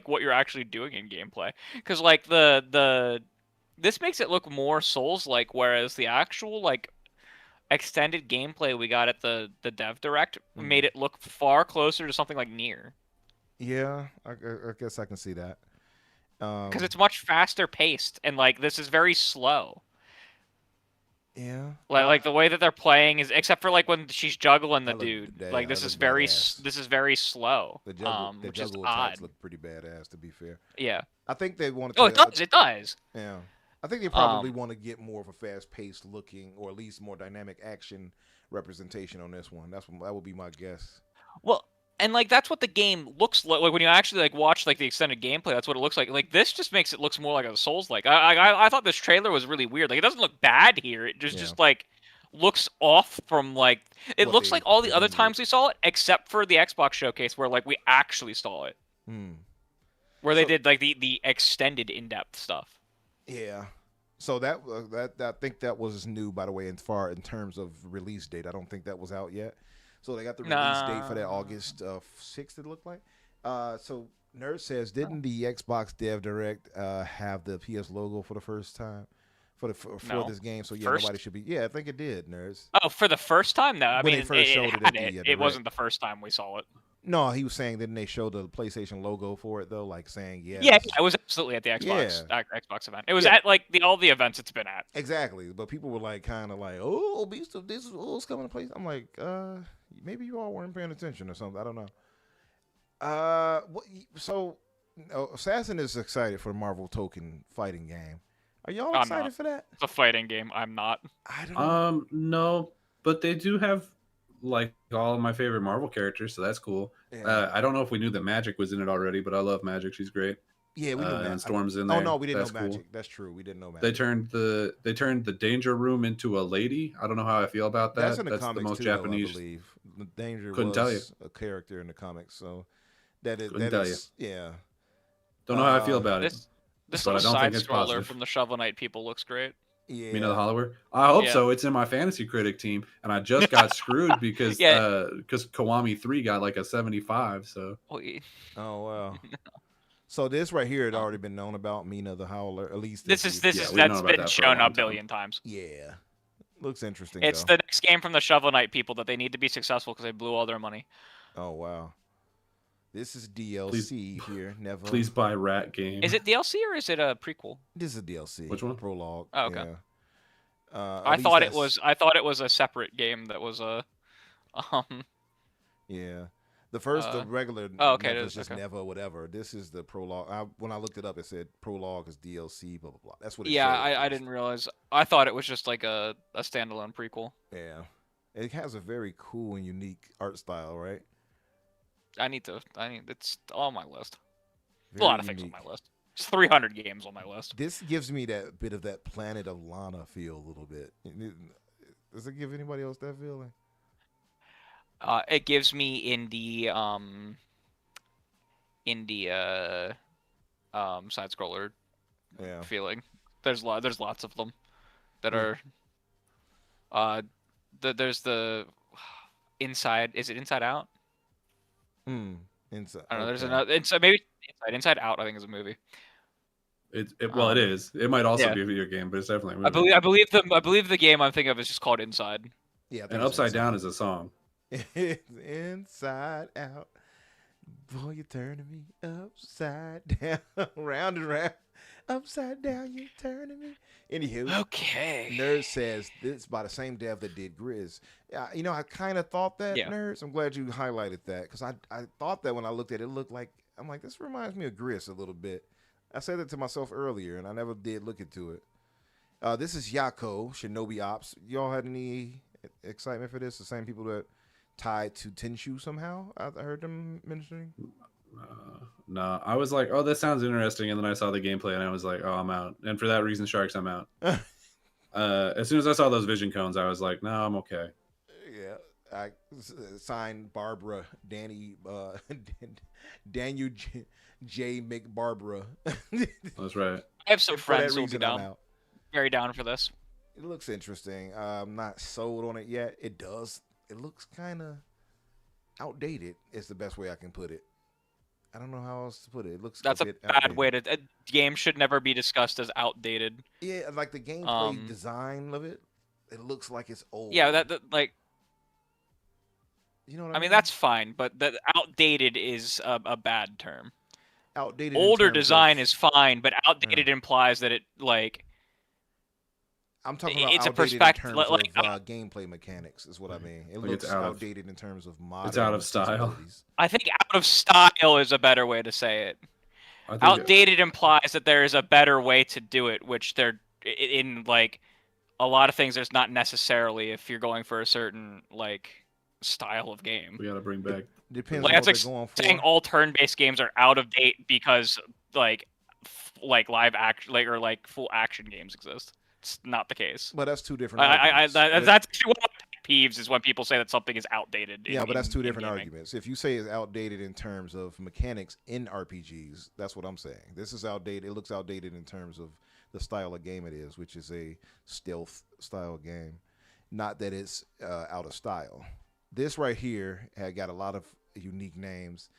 what you're actually doing in gameplay. Because like this makes it look more Souls-like, whereas the actual like extended gameplay we got at the Dev Direct made it look far closer to something like Nier. Yeah, I guess I can see that. Because it's much faster paced, and like this is very slow. Yeah. Like the way that they're playing is, except for like when she's juggling the dude. Like this is very slow. The which juggle is attacks odd. look pretty badass, to be fair. Yeah. I think they wanted to. Oh, it does. Yeah. I think they probably want to get more of a fast-paced looking, or at least more dynamic action representation on this one. That would be my guess. Well, and like that's what the game looks like. Like when you actually like watch like the extended gameplay, that's what it looks like. Like this just makes it looks more like a Souls-like. I thought this trailer was really weird. Like it doesn't look bad here. It just like looks off from like it looks like all the other times we saw it, except for the Xbox showcase where like we actually saw it. where they did like the extended in-depth stuff. Yeah. So that I think that was new, by the way, in terms of release date. I don't think that was out yet. So they got the release date for that August 6th. It looked like. So Nerd says, didn't the Xbox Dev Direct have the PS logo for the first time for this game? So yeah, nobody should be. Yeah, I think it did, Nerds. Oh, for the first time? No, I mean, They first showed it at the it Direct. wasn't the first time we saw it. No, he was saying, didn't they show the PlayStation logo for it though? Like saying, yeah, it was absolutely at the Xbox event. It was at like all the events it's been at. Exactly, but people were like, kind of like, oh, Beast of this is coming to place. I'm like, maybe you all weren't paying attention or something. I don't know. So Assassin is excited for the Marvel Token fighting game. Are y'all excited for that? It's a fighting game. I'm not. I don't know. No, but they do have like all of my favorite Marvel characters, so that's cool. Yeah. I don't know if we knew that Magic was in it already, but I love Magic. She's great. Yeah, we knew that. And Storm's in there. Oh no, we didn't That's know Magic. Cool. That's true. We didn't know Magic. They turned the Danger Room into a lady. I don't know how I feel about that. That's in the comics the most too, Japanese. though, I believe. The Danger Couldn't was tell you. a character in the comics, so that is Couldn't tell you. Yeah. Don't know how I feel about it. This but I little don't side think it's scroller positive. from the Shovel Knight people looks great. Yeah. You know the Hollower? I hope Yeah. so. It's in my fantasy critic team, and I just got screwed because Kiwami 3 got like a 75. So. Oh wow. So this right here had already been known about, Mina the Howler. At least that's known been about that for shown a long a billion times. Yeah. Looks interesting. It's though. the next game from the Shovel Knight people that they need to be successful because they blew all their money. Oh wow. This is DLC here. Never. Please buy Rat Game. Is it DLC or is it a prequel? This is a DLC. Which one? Prologue. Oh, okay. Yeah. I thought it was a separate game that was a. Yeah. The first, the regular. Oh, okay. It's just Never whatever. This is the prologue. When I looked it up, it said prologue is DLC. Blah blah blah. That's what it Yeah, showed. I didn't realize. I thought it was just like a standalone prequel. Yeah. It has a very cool and unique art style, right? It's on my list. Very a lot of things on my list. It's 300 games on my list. This gives me that bit of that Planet of Lana feel a little bit. Does it give anybody else that feeling? It gives me in the side scroller feeling. There's lots of them that are. There's the Inside. Is it Inside Out? Inside. I don't know. There's another. Maybe Inside Out. I think is a movie. It is. It might also be a video game, but it's definitely a movie. I believe the game I'm thinking of is just called Inside. Yeah. And Upside Down is a song. Inside Out. Boy, you're turning me upside down, round and round, upside down. You're turning me. Anywho, okay. Nerd says this by the same dev that did Grizz. I kind of thought that, Nerds. I'm glad you highlighted that because I thought that when I looked at it, it looked like I'm like this reminds me of Grizz a little bit. I said that to myself earlier, and I never did look into it. This is Yako Shinobi Ops. Y'all had any excitement for this? The same people that tied to Tenshu somehow. I heard them mentioning. No, I was like, oh, this sounds interesting, and then I saw the gameplay, and I was like, oh, I'm out. And for that reason, Sharks, I'm out. As soon as I saw those vision cones, I was like, no, I'm okay. Yeah, I signed Barbara, Daniel J. McBarbara. That's right. I have some friends who will be down. Very down for this. It looks interesting. I'm not sold on it yet. It does. It looks kind of outdated. Is the best way I can put it. I don't know how else to put it. It looks. That's a bad outdated. way to. A game should never be discussed as outdated. Yeah, like the gameplay design of it. It looks like it's old. Yeah, that like. You know what I mean? That's fine, but the outdated is a bad term. Outdated. Older design is fine, but outdated implies that it like. I'm talking about it's a outdated perspective, in terms like, of gameplay mechanics is what I mean. It like looks outdated in terms of modern. It's out of style. I think out of style is a better way to say it. Outdated implies that there is a better way to do it, which they're in like a lot of things. There's not necessarily if you're going for a certain like style of game. We gotta bring back. Depends like on that's what like they're going saying for. all turn-based games are out of date because like live action or like full action games exist. It's not the case. But that's two different. That's what peeves is when people say that something is outdated. Yeah, but that's two in different gaming. arguments. If you say it's outdated in terms of mechanics in RPGs, that's what I'm saying. This is outdated. It looks outdated in terms of the style of game it is, which is a stealth style game. Not that it's out of style. This right here had got a lot of unique names.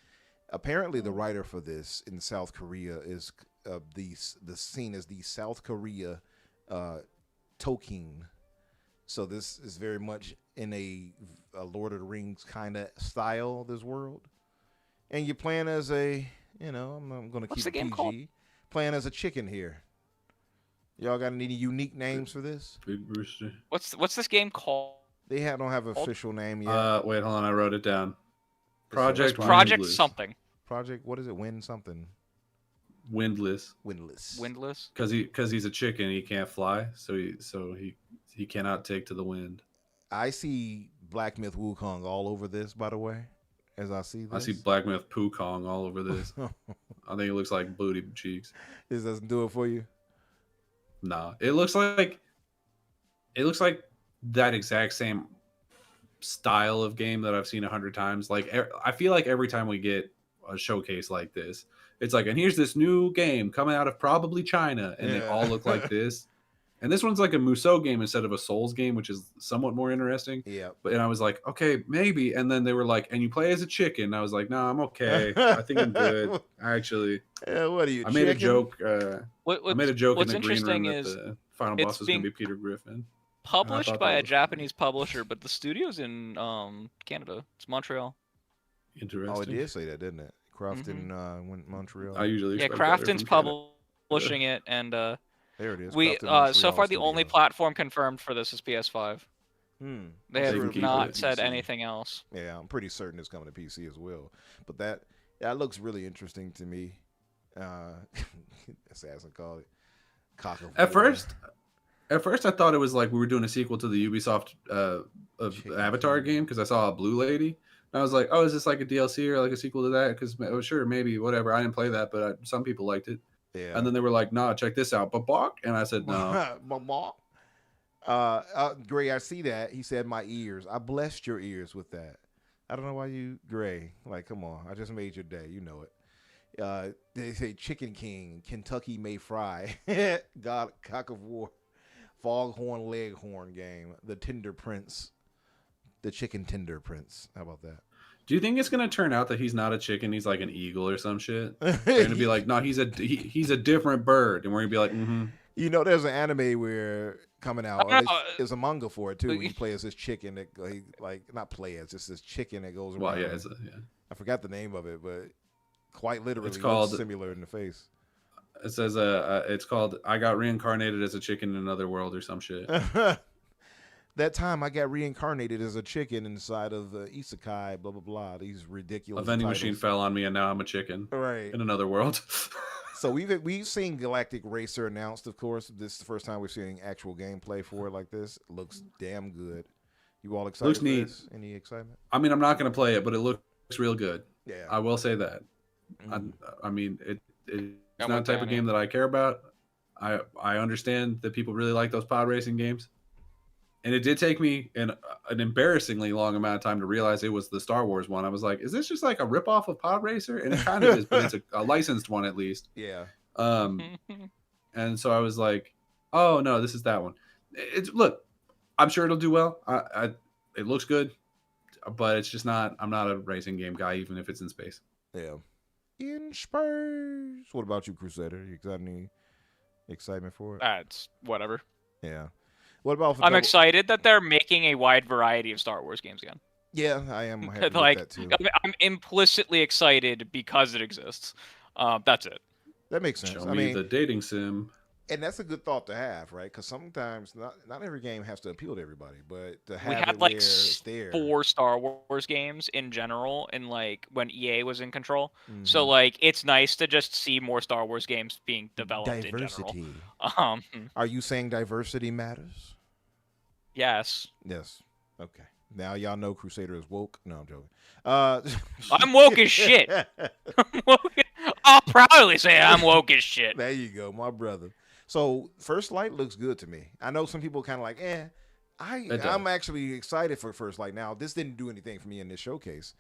Apparently, the writer for this in South Korea is the scene as the South Korea Tolkien. So this is very much in a Lord of the Rings kind of style. This world, and you're playing as a, I'm going to keep it PG. Called? Playing as a chicken here. Y'all got any unique names for this? Big Rooster. What's this game called? They don't have an official name yet. Wait, hold on. I wrote it down. Project Windless. something. Project, what is it? Wind something. Windless. Windless. Because he's a chicken, he can't fly, so he cannot take to the wind. I see Black Myth Wukong all over this, by the way, as I see this. I see Black Myth Pukong all over this. I think it looks like booty cheeks. This doesn't do it for you? Nah, it looks like that exact same style of game that I've seen 100 times. Like, I feel like every time we get a showcase like this, it's like, and here's this new game coming out of probably China, and they all look like this. And this one's like a Musou game instead of a Souls game, which is somewhat more interesting. Yeah. And I was like, okay, maybe. And then they were like, and you play as a chicken. And I was like, no, I'm okay. I think I'm good. Actually, what are you? I made a joke. I made a joke in what's the green room interesting that is the final boss was going to be Peter Griffin. Published by a Japanese publisher, but the studio's in Canada. It's Montreal. Interesting. Oh, it did say that, didn't it? Crafton went Montreal. I usually Crafton's publishing it, and there it is. we so far the only platform confirmed for this is PS5. They have not said anything else. Yeah, I'm pretty certain it's coming to PC as well. But that looks really interesting to me. Assassin called it cock of war. At first, I thought it was like we were doing a sequel to the Ubisoft Avatar game because I saw a blue lady. And I was like, oh, is this like a DLC or like a sequel to that? Because sure, maybe, whatever. I didn't play that, but some people liked it. Yeah. And then they were like, nah, check this out. Babak? And I said, no. Gray, I see that. He said my ears. I blessed your ears with that. I don't know why you, Gray. Like, come on. I just made your day. You know it. They say Chicken King, Kentucky May Fry, God, Cock of War, Foghorn Leghorn game, the Tender Prince, the Chicken Tender Prince. How about that? Do you think it's gonna turn out that he's not a chicken? He's like an eagle or some shit. They're gonna be like, no, he's a different bird, and we're gonna be like, mm-hmm. You know, there's an anime where coming out. There's a manga for it too. Where you play as this chicken that not play as just this chicken that goes around. Well, yeah, I forgot the name of it, but quite literally, it's called similar in the face. It says it's called I got reincarnated as a chicken in another world or some shit. That time I got reincarnated as a chicken inside of Isekai, blah, blah, blah. These ridiculous A vending titles. machine fell on me and now I'm a chicken. Right. In another world. So we've seen Galactic Racer announced, of course. This is the first time we're seeing actual gameplay for it like this. It looks damn good. You all excited looks for neat. this? Any excitement? I mean, I'm not going to play it, but it looks real good. Yeah. I will say that. I mean, it's not the type of game that I care about. I understand that people really like those pod racing games. And it did take me an embarrassingly long amount of time to realize it was the Star Wars one. I was like, is this just like a ripoff of Pod Racer? And it kind of is, but it's a licensed one at least. Yeah. And so I was like, oh, no, this is that one. Look, I'm sure it'll do well. It looks good, but it's just not, I'm not a racing game guy, even if it's in space. Yeah. In space. What about you, Crusader? You got any excitement for it? It's whatever. Yeah. What about? I'm excited that they're making a wide variety of Star Wars games again. Yeah, I am happy like, with that too. I'm implicitly excited because it exists. That's it. That makes sense. Show me the dating sim. And that's a good thought to have, right? Because sometimes not every game has to appeal to everybody, but to have we had it like where it's there. 4 Star Wars games in general, in like when EA was in control. So like it's nice to just see more Star Wars games being developed diversity. in general. Are you saying diversity matters? Yes. Yes. Okay. Now y'all know Crusader is woke. No, I'm joking. I'm woke as shit. I'll proudly say I'm woke as shit. There you go, my brother. So First Light looks good to me. I know some people kind of like, I'm actually excited for First Light. Now, this didn't do anything for me in this showcase.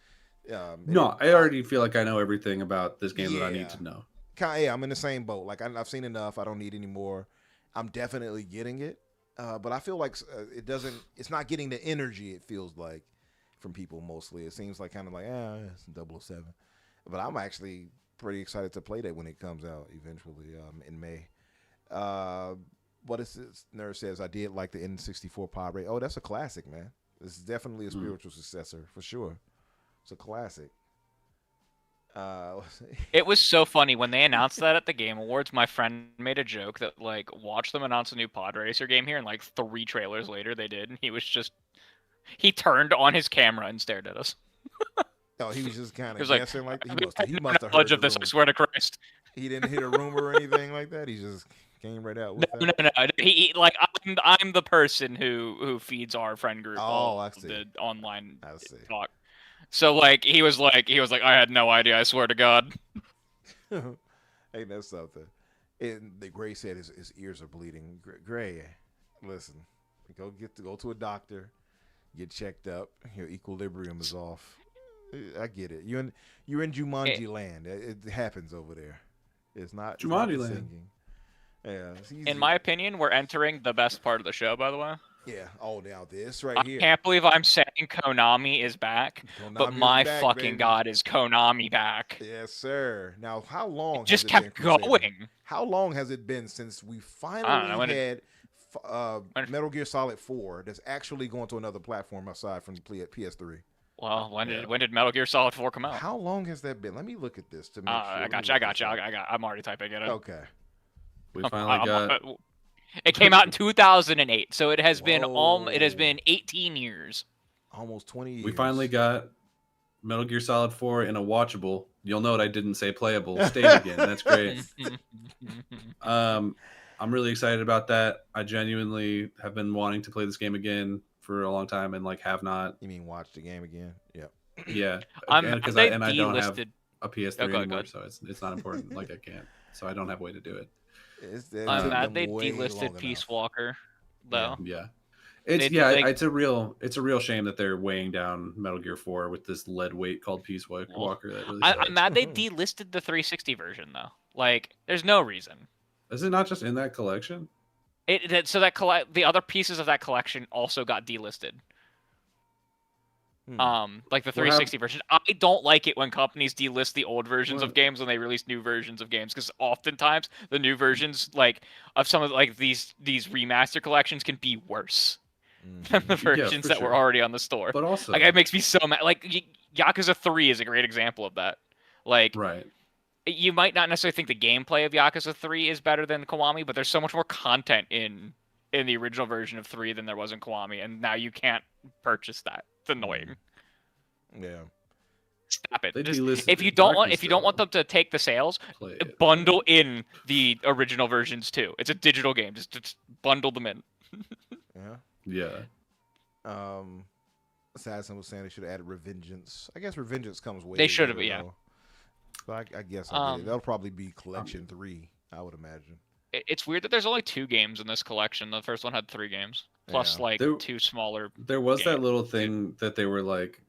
No, I already feel like I know everything about this game that I need to know. Yeah, I'm in the same boat. Like I've seen enough. I don't need any more. I'm definitely getting it, but I feel like it doesn't. It's not getting the energy it feels like from people mostly. It seems like kind of like it's 007. But I'm actually pretty excited to play that when it comes out eventually in May. What is this? Nerd says I did like the N64 pod race. Oh, that's a classic, man. This is definitely a spiritual successor for sure. It's a classic. It was so funny when they announced that at the Game Awards. My friend made a joke that like, watch them announce a new Pod Racer game here, and like 3 trailers later they did, and he turned on his camera and stared at us. Oh, he was just kind of like, guessing like he must have knowledge heard of this. rumor. I swear to Christ. He didn't hit a rumor or anything like that. He just came right out with that. No. He like I'm the person who feeds our friend group all I see. the online I see. talk. So like he was like I had no idea. I swear to God. Hey, that's something. And the Gray said his ears are bleeding. Gray, listen, go to a doctor, get checked up. Your equilibrium is off. I get it. You're in Jumanji land. It happens over there. It's not Jumanji land. land. Singing. Yeah. It's easy. In my opinion, we're entering the best part of the show. By the way. Yeah. Oh, now this right here. I can't believe I'm saying Konami is back, but my back, fucking baby. God, is Konami back? Yes, sir. Now, how long? It just has it kept been, Crusader? going. How long has it been since we finally had Metal Gear Solid 4 that's actually going to another platform aside from the PS3? Well, when did Metal Gear Solid 4 come out? How long has that been? Let me look at this to make sure. I got you. I'm already typing it in. Okay. We finally got. It came out in 2008, so it has been Whoa. 18 years. Almost 20 years. We finally got Metal Gear Solid 4 in a watchable. You'll note I didn't say playable state again. That's great. I'm really excited about that. I genuinely have been wanting to play this game again for a long time and like have not. You mean watch the game again? Yeah. Yeah. I don't have a PS3 anymore, so it's not important. Like I can't. So I don't have a way to do it. I'm mad they delisted Peace Walker, though. Yeah. It's a real shame that they're weighing down Metal Gear 4 with this lead weight called Peace Walker. That really I'm mad they delisted the 360 version though. Like, there's no reason. Is it not just in that collection? The other pieces of that collection also got delisted. Like the 360 version. I don't like it when companies delist the old versions of games when they release new versions of games, because oftentimes the new versions, like of some of like these remaster collections, can be worse than the versions that were already on the store. But also, like, it makes me so mad. Like Yakuza 3 is a great example of that. Like, right. You might not necessarily think the gameplay of Yakuza 3 is better than Kiwami, but there's so much more content in the original version of 3 than there was in Kiwami, and now you can't purchase that. It's annoying. Yeah. Stop it. If you don't want them to take the sales, bundle in the original versions too. It's a digital game. Just bundle them in. Yeah. Assassin was saying they should have added Revengeance. I guess Revengeance comes way. They should have, later, yeah. though. But I guess I get it. That'll probably be Collection 3, I would imagine. It's weird that there's only 2 games in this collection. The first one had 3 games, plus like 2 smaller. There was that little thing that they were like,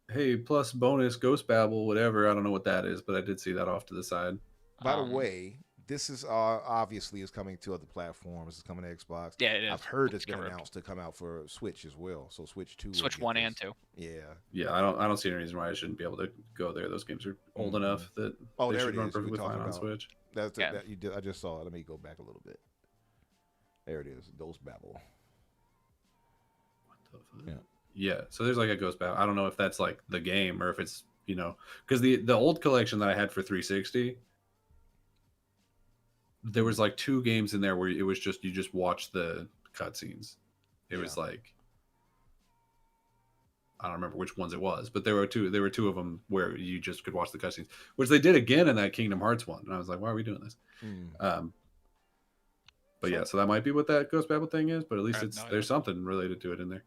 "Hey, plus bonus Ghost Babble, whatever." I don't know what that is, but I did see that off to the side. By the way, this is obviously is coming to other platforms. It's coming to Xbox. Yeah, it is. I've heard it's been announced to come out for Switch as well. So Switch 2. Switch 1 and 2. Yeah. Yeah, I don't see any reason why I shouldn't be able to go there. Those games are old enough that they should run perfectly fine on Switch. I just saw it. Let me go back a little bit. There it is. Ghost Babble. What the fuck? Yeah. So there's like a Ghost Babble. I don't know if that's like the game or if it's, because the old collection that I had for 360, there was like 2 games in there where it was just you just watch the cutscenes. It was like, I don't remember which ones it was, but there were two of them where you just could watch the cutscenes, which they did again in that Kingdom Hearts one. And I was like, why are we doing this? But yeah, so that might be what that Ghost Babble thing is, but at least there's something related to it in there.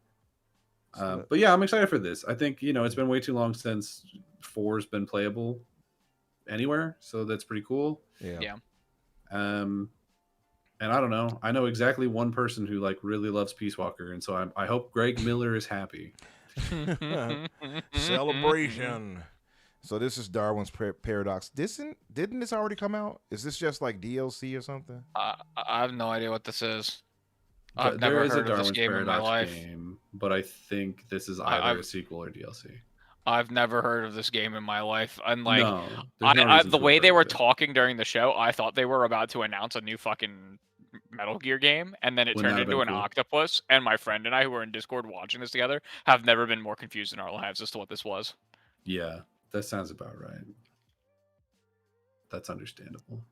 But yeah, I'm excited for this. I think, it's been way too long since 4's been playable anywhere, so that's pretty cool. Yeah. And I don't know. I know exactly one person who like really loves Peace Walker, and so I hope Greg Miller is happy. Celebration. So this is Darwin's Paradox. Didn't this already come out? Is this just like DLC or something? I have no idea what this is. But I've never there is heard a of this Darwin's game in my Paradox life. game, but I think this is either I've- a sequel or DLC. I've never heard of this game in my life. And like, No, there's no reason the to way have they heard were of it. talking during the show, I thought they were about to announce a new fucking Metal Gear game, and then it Wouldn't turned that have into an been cool? octopus. And my friend and I, who were in Discord watching this together, have never been more confused in our lives as to what this was. Yeah, that sounds about right. That's understandable.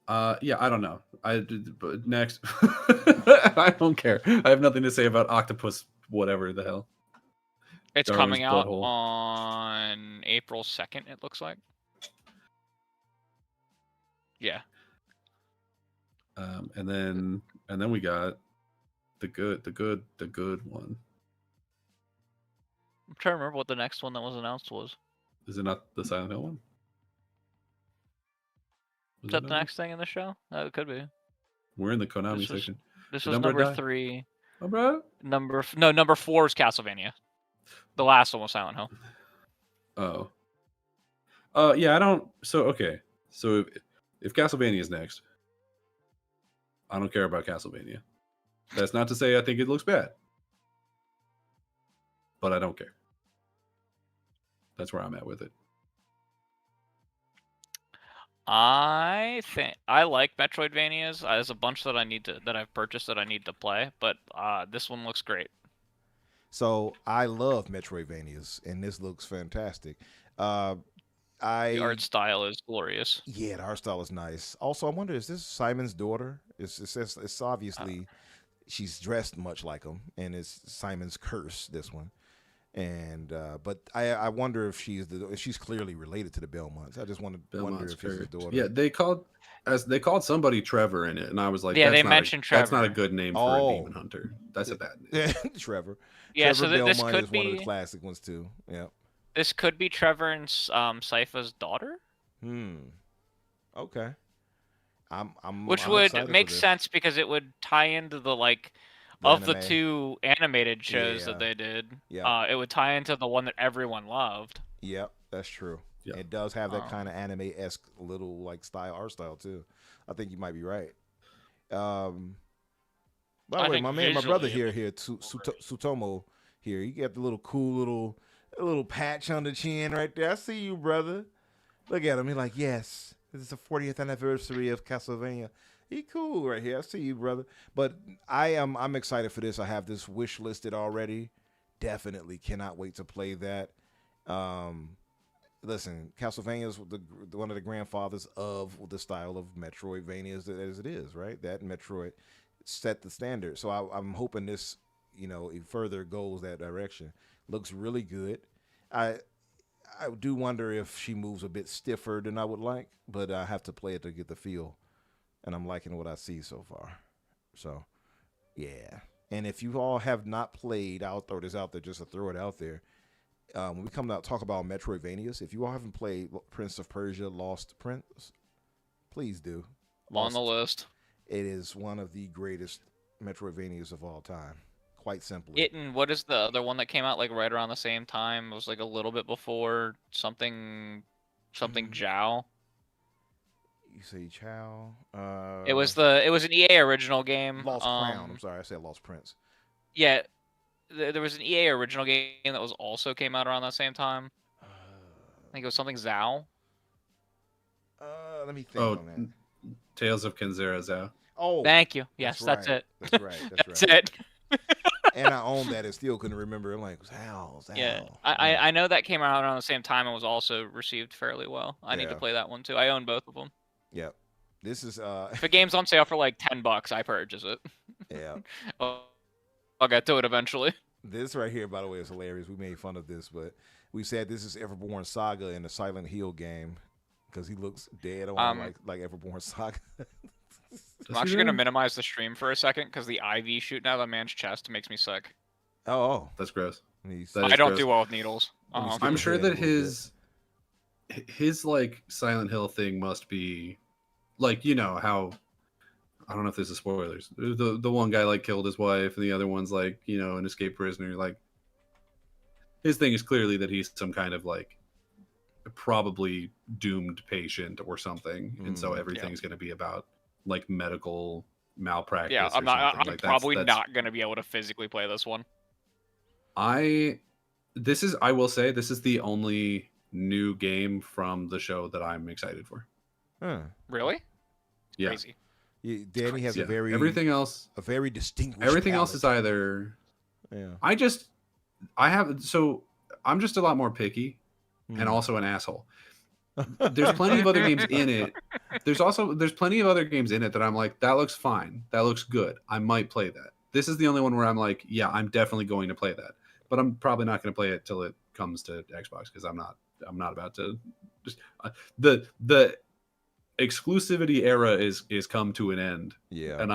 Yeah, I don't know. But next, I don't care. I have nothing to say about Octopus, whatever the hell. It's Darwin's coming out butthole. on April 2nd, it looks like. Yeah. And then we got the good one. I'm trying to remember what the next one that was announced was. Is it not the Silent Hill one? Is that the next thing in the show? It could be. We're in the Konami This was- section. This Did was Umbra number die? 3. Oh, bro. Number 4 is Castlevania. The last one was Silent Hill. Oh. Yeah, I don't. So okay. So if Castlevania is next, I don't care about Castlevania. That's not to say I think it looks bad, but I don't care. That's where I'm at with it. I think I like Metroidvanias. There's a bunch that I've purchased that I need to play, but this one looks great. So I love Metroidvanias, and this looks fantastic. The art style is glorious. Yeah, the art style is nice. Also, I wonder, is this Simon's daughter? It's obviously she's dressed much like him, and it's Simon's curse. This one, and but I wonder if she's clearly related to the Belmonts. I just wonder Belmont's if it's his Curse. daughter. Yeah, they called somebody Trevor in it, and I was like, Yeah, that's they not mentioned That's not a Trevor. good name for a demon hunter. That's a bad name. Trevor. Yeah, Trevor so this Belmont could is one of the be classic ones too. Yeah. this could be Trevor and Sypha's daughter, Okay. I'm which I'm would excited for make this. sense because it would tie into the The of the anime. 2 animated shows Yeah. that they did. Yeah. It would tie into the one that everyone loved. Yep, that's true. Yeah. It does have that Oh. kind of anime-esque little art style too. I think you might be right. By I the way, think my brother visually here, Sutomo here, he got the little cool little patch on the chin right there. I see you, brother. Look at him. He's like, yes, this is the 40th anniversary of Castlevania. He cool right here. I see you, brother. But I'm excited for this. I have this wish listed already. Definitely cannot wait to play that. Listen, Castlevania is one of the grandfathers of the style of Metroidvania as it is, right? That Metroid set the standard. So I'm hoping this, it further goes that direction. Looks really good. I do wonder if she moves a bit stiffer than I would like, but I have to play it to get the feel. And I'm liking what I see so far. So, yeah. And if you all have not played, I'll throw this out there just to throw it out there. When we come out talk about Metroidvanias, if you all haven't played Prince of Persia: Lost Prince, please do. On the list. It is one of the greatest Metroidvanias of all time. Quite simply. It and what is the other one that came out right around the same time? It was a little bit before something Zhao. You say Chow. It was an EA original game. Lost Crown. I'm sorry, I said Lost Prince. Yeah, there was an EA original game that was also came out around that same time. I think it was something Zhao. Let me think Oh, on that. Tales of Kenzera Zhao. Oh, Thank you. Yes, that's right. it. That's right. That's That's right. it. And I own that and still couldn't remember. I'm like, Zhao. Yeah, I know that came out around the same time and was also received fairly well. I need to Yeah. play that one too. I own both of them. Yep. This is If a game's on sale for $10, I purchase it. yeah. I'll get to it eventually. This right here, by the way, is hilarious. We made fun of this, but we said this is Everborn Saga in the Silent Hill game because he looks dead on like Everborn Saga. I'm actually gonna minimize the stream for a second because the IV shooting out of the man's chest makes me sick. Oh, That's gross. he's, That I is don't gross. do well with needles. Let me skip I'm ahead sure a that little his like Silent Hill thing must be like you know how I don't know if this is spoilers. The one guy like killed his wife, and the other one's like an escaped prisoner. Like his thing is clearly that he's some kind of like probably doomed patient or something, and so everything's going to be about like medical malpractice. Yeah, I'm not. I'm like probably not going to be able to physically play this one. I will say this is the only new game from the show that I'm excited for. Huh. Really? Yeah. Crazy. Danny has a very everything else. A very distinguished. Everything palette. else is either. Yeah. I'm just a lot more picky, and also an asshole. There's plenty of other games in it. There's plenty of other games in it that I'm like, that looks fine. That looks good. I might play that. This is the only one where I'm like, yeah, I'm definitely going to play that. But I'm probably not going to play it till it comes to Xbox because I'm not about to just the exclusivity era is come to an end. Yeah. And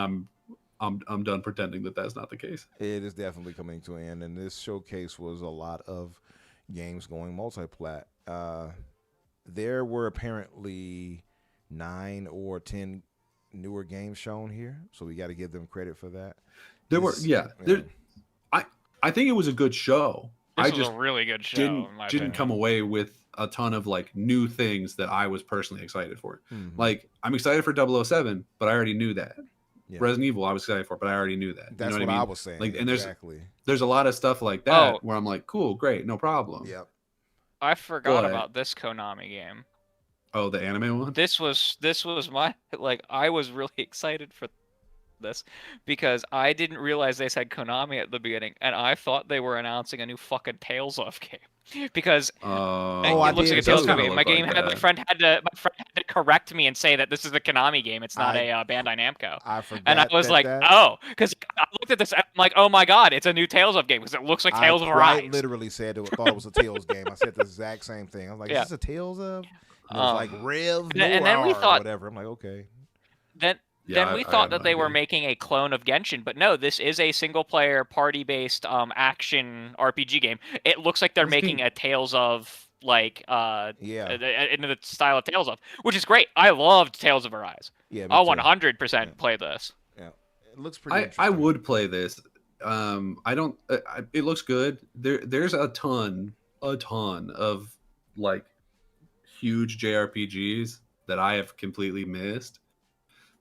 I'm done pretending that that's not the case. It is definitely coming to an end, and this showcase was a lot of games going multi-plat. There were apparently 9 or 10 newer games shown here, so we got to give them credit for that. I think it was a good show. This was a really good show. Didn't come away with a ton of like new things that I was personally excited for. Mm-hmm. Like I'm excited for 007, but I already knew that. Yeah. Resident Evil I was excited for, but I already knew that. That's what I was saying. Like, and exactly. there's a lot of stuff like that where I'm like, cool, great, no problem. Yep. I forgot about this Konami game. Oh, the anime one? This was my I was really excited for this because I didn't realize they said Konami at the beginning, and I thought they were announcing a new fucking Tales of game because it looks like a Tales of game. My friend had to correct me and say that this is a Konami game. It's not a Bandai Namco. I forgot. And I was like, oh, because I looked at this. I'm like, oh my god, it's a new Tales of game because it looks like Tales of Arise. I literally thought it was a Tales game. I said the exact same thing. I was like, is this a Tales of? And it was like Rev and then we thought whatever. I'm like, okay. Then we thought that they were making a clone of Genshin, but no, this is a single-player, party-based action RPG game. It looks like they're making a Tales of, into the style of Tales of, which is great. I loved Tales of Arise. Yeah, I'll 100% play this. Yeah, it looks pretty interesting. I would play this. I don't. It looks good. There's a ton of like huge JRPGs that I have completely missed.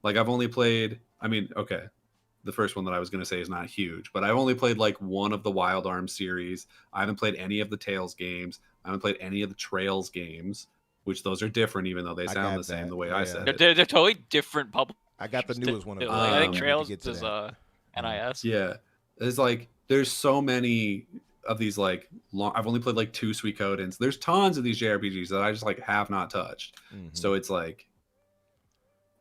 Like I've only played, the first one that I was going to say is not huge, but I've only played like one of the Wild Arms series. I haven't played any of the Tales games. I haven't played any of the Trails games, which those are different, even though they sound the same the way I said it. They're totally different public. I got the newest one. I think Trails is NIS. Yeah. It's like, there's so many of these like long, I've only played like 2 Suikoden's. There's tons of these JRPGs that I just like have not touched. Mm-hmm. So it's like,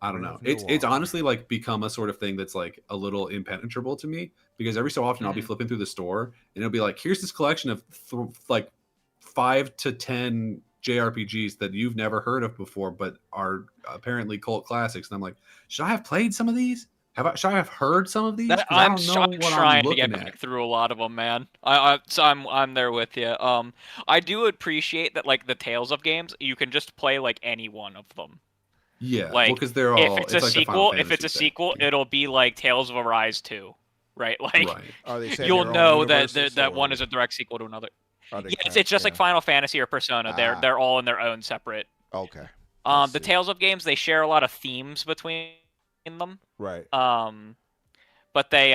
I don't know. It's honestly like become a sort of thing that's like a little impenetrable to me because every so often I'll be flipping through the store and it'll be like, here's this collection of like 5 to 10 JRPGs that you've never heard of before, but are apparently cult classics. And I'm like, should I have played some of these? Should I have heard some of these? I'm trying to get back through a lot of them, man. I'm there with you. I do appreciate that like the Tales of games, you can just play like any one of them. Yeah, like because they're all. If it's a sequel, it'll be like Tales of Arise 2, right? Like you'll know that one is a direct sequel to another. It's just like Final Fantasy or Persona. They're all in their own separate. Okay. The Tales of games, they share a lot of themes between them. Right. But they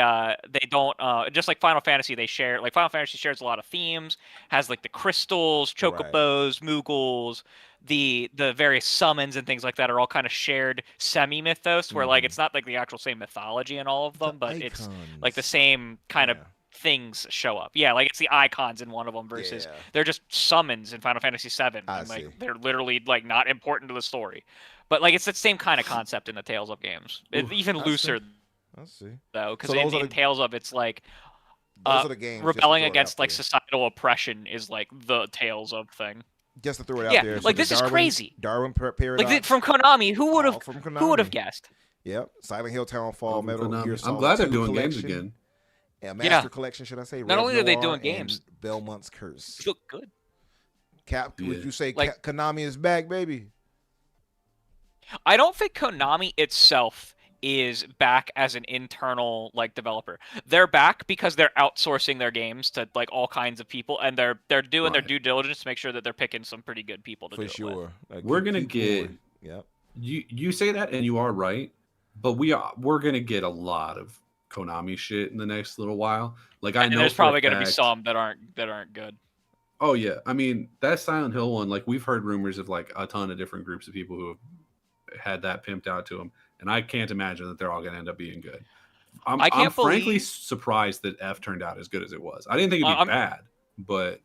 don't just like Final Fantasy. Final Fantasy shares a lot of themes. Has like the crystals, chocobos, Moogles. The various summons and things like that are all kind of shared semi-mythos where like it's not like the actual same mythology in all of them, but it's like the same kind of things show up. Yeah, like it's the icons in one of them versus they're just summons in Final Fantasy VII. And, like they're literally like not important to the story. But like it's the same kind of concept in the Tales of games. It's even looser though, because in Tales of it's like rebelling against like societal oppression is like the Tales of thing. Just to throw it out there. Like this is crazy. Darwin paradox. Like from Konami, who would have guessed? Yep. Silent Hill, Townfall, Metal Gear Solid. I'm glad they're doing games again. Yeah, Master Collection, should I say? Not only are they doing games, Belmont's Curse. Look good. Would you say Konami is back, baby? I don't think Konami itself is back as an internal like developer. They're back because they're outsourcing their games to like all kinds of people, and they're doing their Right. due diligence to make sure that they're picking some pretty good people to For do it with. sure. Like, We're keep- gonna keep get going. Yep. you say that, and you are right, but we're gonna get a lot of Konami shit in the next little while. Like I And know there's for a probably going to be fact- some that aren't good. Oh yeah, I mean that Silent Hill one. Like we've heard rumors of like a ton of different groups of people who have had that pimped out to them, and I can't imagine that they're all going to end up being good. I'm frankly believe- surprised that F turned out as good as it was. I didn't think it'd be bad, but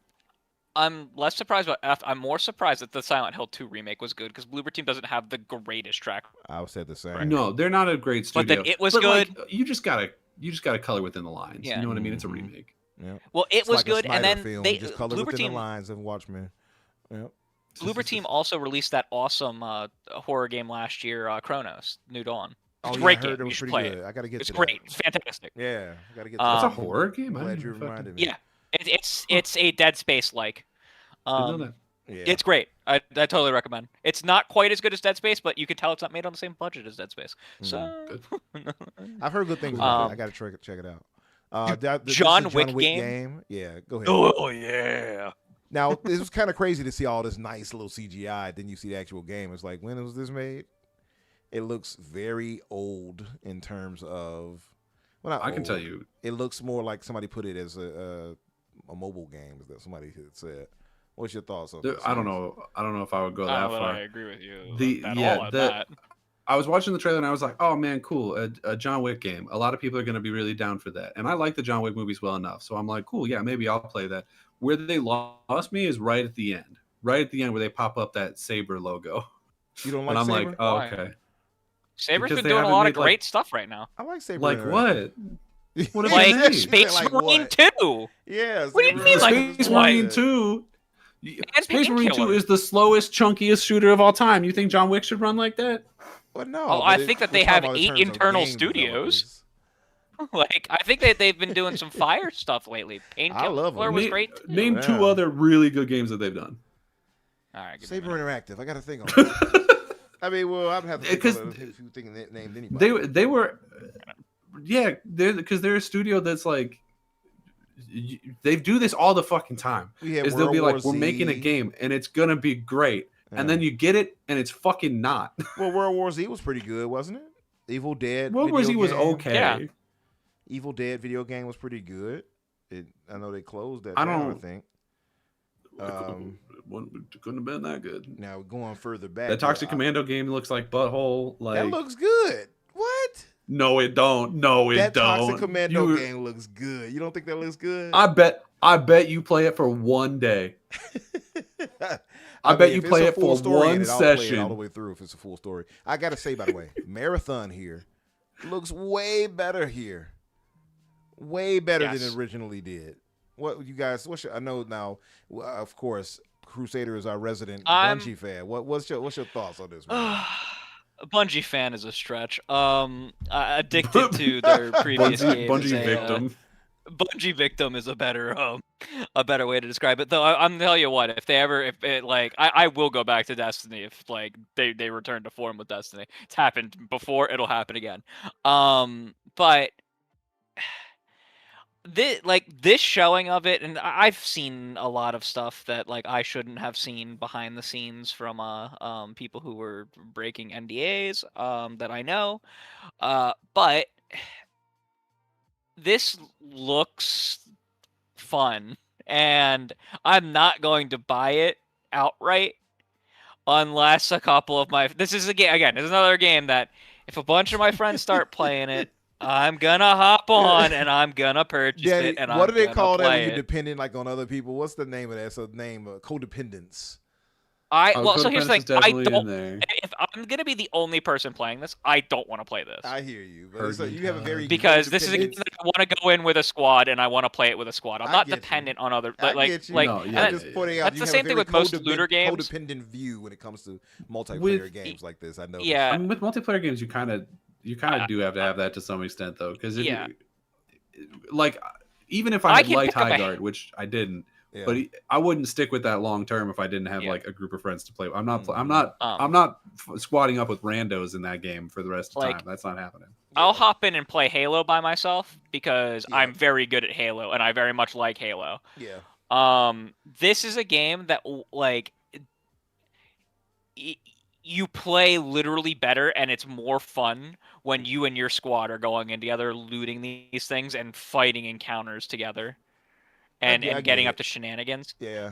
I'm less surprised about F. I'm more surprised that the Silent Hill 2 remake was good because Bloober Team doesn't have the greatest track. I would say the same. no, they're not a great But studio. then it was like, good. you just gotta color within the lines. Yeah. You know what I mean? It's a Mhm. remake. Yep. Well, it It's was like a good, and Snyder then film. they Just color Bloober within Team. the lines of Watchmen. Yep. Bloober Team also released that awesome horror game last year, Chronos: New Dawn. Oh, It's a yeah, great I heard game. it You was should pretty play good. it. I gotta get It's to great. that. It's fantastic. Yeah, I gotta get to It's It's a that. horror game. Glad you reminded me. Yeah, it's a Dead Space like. Didn't know that. Yeah. It's great. I totally recommend. It's not quite as good as Dead Space, but you can tell it's not made on the same budget as Dead Space. So I've heard good things about it. I gotta check it out. This is a John Wick game? Yeah, go ahead. oh yeah. Now, this was kind of crazy to see all this nice little CGI. Then you see the actual game. It's like, when was this made? It looks very old in terms of. Well, not I can old. tell you. It looks more like somebody put it as a mobile game. That somebody had said. What's your thoughts on this? I don't know. I don't know if I would go that far. I agree with you. The I was watching the trailer and I was like, "Oh man, cool! A John Wick game. A lot of people are going to be really down for that." And I like the John Wick movies well enough, so I'm like, "Cool, yeah, maybe I'll play that." Where they lost me is right at the end. Right at the end, where they pop up that Saber logo, You don't like and I'm Saber? like, "Oh, Why? okay." Saber's because been they doing a haven't lot made, of great stuff right now. I like Saber. Like Interactive. what? What have Like they made? Space Like Marine what? 2. Yeah. What do you Saber mean, like, Interactive Space is Marine good. 2. And Space Marine 2 Painkiller. is the slowest, chunkiest shooter of all time. You think John Wick should run like that? Well, no. Oh, but I think that we're they talking have about in 8 terms of internal game studios. developers. Like I think that they've been doing some fire stuff lately. I Painkiller love 'em. was Na- great. Too. Name Yeah. 2 other really good games that they've done. All right, give me a Saber minute. Interactive. I got to think on it. I mean, well, I'd have to think Because on it if you think named anybody. They were, yeah, because they're a studio that's like, they do this all the fucking time. We had Is they'll be World like, War we're making a Z. game and it's gonna be great, and then you get it and it's fucking not. Well, World War Z was pretty good, wasn't it? Evil Dead. World War Z video was game. okay. Yeah. Evil Dead video game was pretty good. I know they closed that I down, don't- I think. It couldn't have been that good. Now going further back, That Toxic Commando game looks like butthole. Like that looks good. What? no, it don't. No, it That don't. Toxic Commando You- game looks good. You don't think that looks good? I bet you play it for one day. I bet you if it's play a it full for story in one it, I'll play it session. all the way through if it's a full story. I gotta say, by the way, Marathon here looks way better here. Way better than Yes. it originally did. What you guys? I know now. Of course, Crusader is our resident I'm- Bungie fan. What's your thoughts on this? Man? A Bungie fan is a stretch. Addicted to their previous games. Bungie is a, victim. Bungie victim is a better way to describe it. Though I'm tell you what, I will go back to Destiny if like they return to form with Destiny. It's happened before, it'll happen again. But this showing of it, and I've seen a lot of stuff that like I shouldn't have seen behind the scenes from people who were breaking NDAs that I know, but this looks fun, and I'm not going to buy it outright unless a couple of my this is a game again. It's another game that if a bunch of my friends start playing it, I'm gonna hop on and I'm gonna purchase Daddy, it. And what I'm do they gonna call that play when you're it. dependent like on other people? What's the name of that? It's a name, codependence. So here's the Codependence is thing. I definitely in don't. there. If I'm gonna be the only person playing this, I don't want to play this. I hear you, but Heard so me you have a time. very Because this is a game codependent- that I want to go in with a squad, and I want to play it with a squad. I'm I not get you. dependent on other. I Like, get you. like, No, and yeah, I'm that- just pointing out that's you the have same a thing very with most looter games. Codependent view when it comes to multiplayer With- games like this. I know. Yeah. I mean, with multiplayer games, you kind of do have to have that to some extent, though, because Yeah. like even if I I had can liked pick up High a- Guard, which I didn't, Yeah. But I wouldn't stick with that long term if I didn't have Yeah. like a group of friends to play with. I'm not Um, squatting up with randos in that game for the rest of Like- time. That's not happening. I'll hop in and play Halo by myself because Yeah. I'm very good at Halo and I very much like Halo. Yeah. This is a game that like you play literally better and it's more fun when you and your squad are going in together, looting these things and fighting encounters together, and I get getting up it. to shenanigans. Yeah.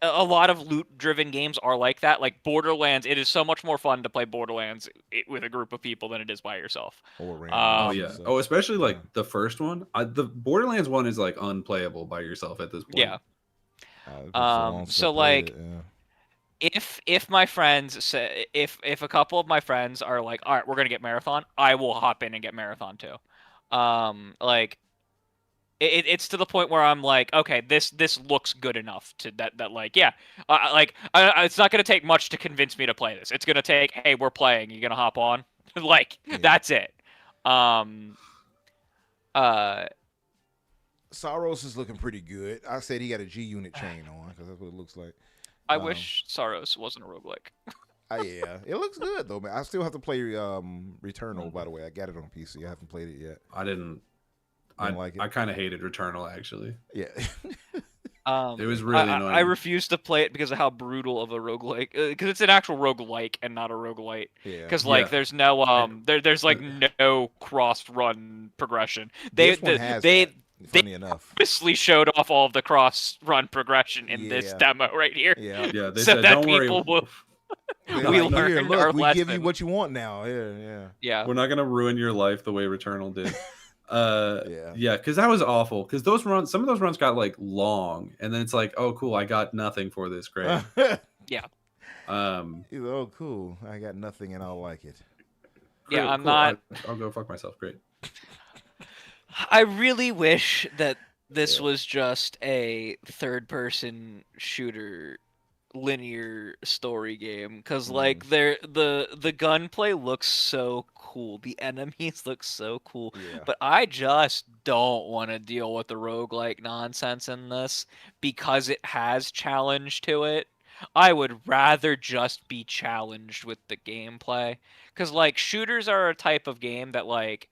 A lot of loot-driven games are like that. Like Borderlands, it is so much more fun to play Borderlands with a group of people than it is by yourself. Or Oh random. yeah. So, Oh, especially like yeah. the first one. The Borderlands one is like unplayable by yourself at this point. Yeah. It's been so long since So I played like, it, yeah. if my friends say if a couple of my friends are like, all right, we're gonna get Marathon, I will hop in and get Marathon too. Like it's to the point where I'm like, okay, this looks good enough to that like yeah, it's not gonna take much to convince me to play this. It's gonna take, hey, we're playing, you gonna hop on? Like that's it. Saros is looking pretty good. I said he got a G unit chain on because that's what it looks like. I wish Saros wasn't a roguelike. Yeah, it looks good though, man. I still have to play Returnal, by the way. I got it on PC. I haven't played it yet. I didn't. Didn't like it? I kind of hated Returnal actually. Yeah. It was really annoying. I refuse to play it because of how brutal of a roguelike, because it's an actual roguelike and not a roguelite. Yeah. Because like there's no there's like no cross run progression. This one has that, funny enough. Obviously showed off all of the cross run progression in this Yeah. demo right here. Yeah. Yeah, they So said, that "Don't worry, people will. They're We like, learned "Here, our look, we give you lesson." what you want now. Yeah, yeah. Yeah. we're not gonna ruin your life the way Returnal did." Yeah. Yeah, because that was awful. Because those runs, some of those runs got like long, and then it's like, oh, cool, I got nothing for this. Great. Yeah. He's like, oh, cool. I got nothing and I'll like it. Yeah, Great, I'm cool, not. I'll go fuck myself. Great. I really wish that this Yeah. was just a third-person shooter linear story game, because like the gunplay looks so cool, the enemies look so cool, Yeah. but I just don't want to deal with the roguelike nonsense in this because it has challenge to it. I would rather just be challenged with the gameplay, because like shooters are a type of game that like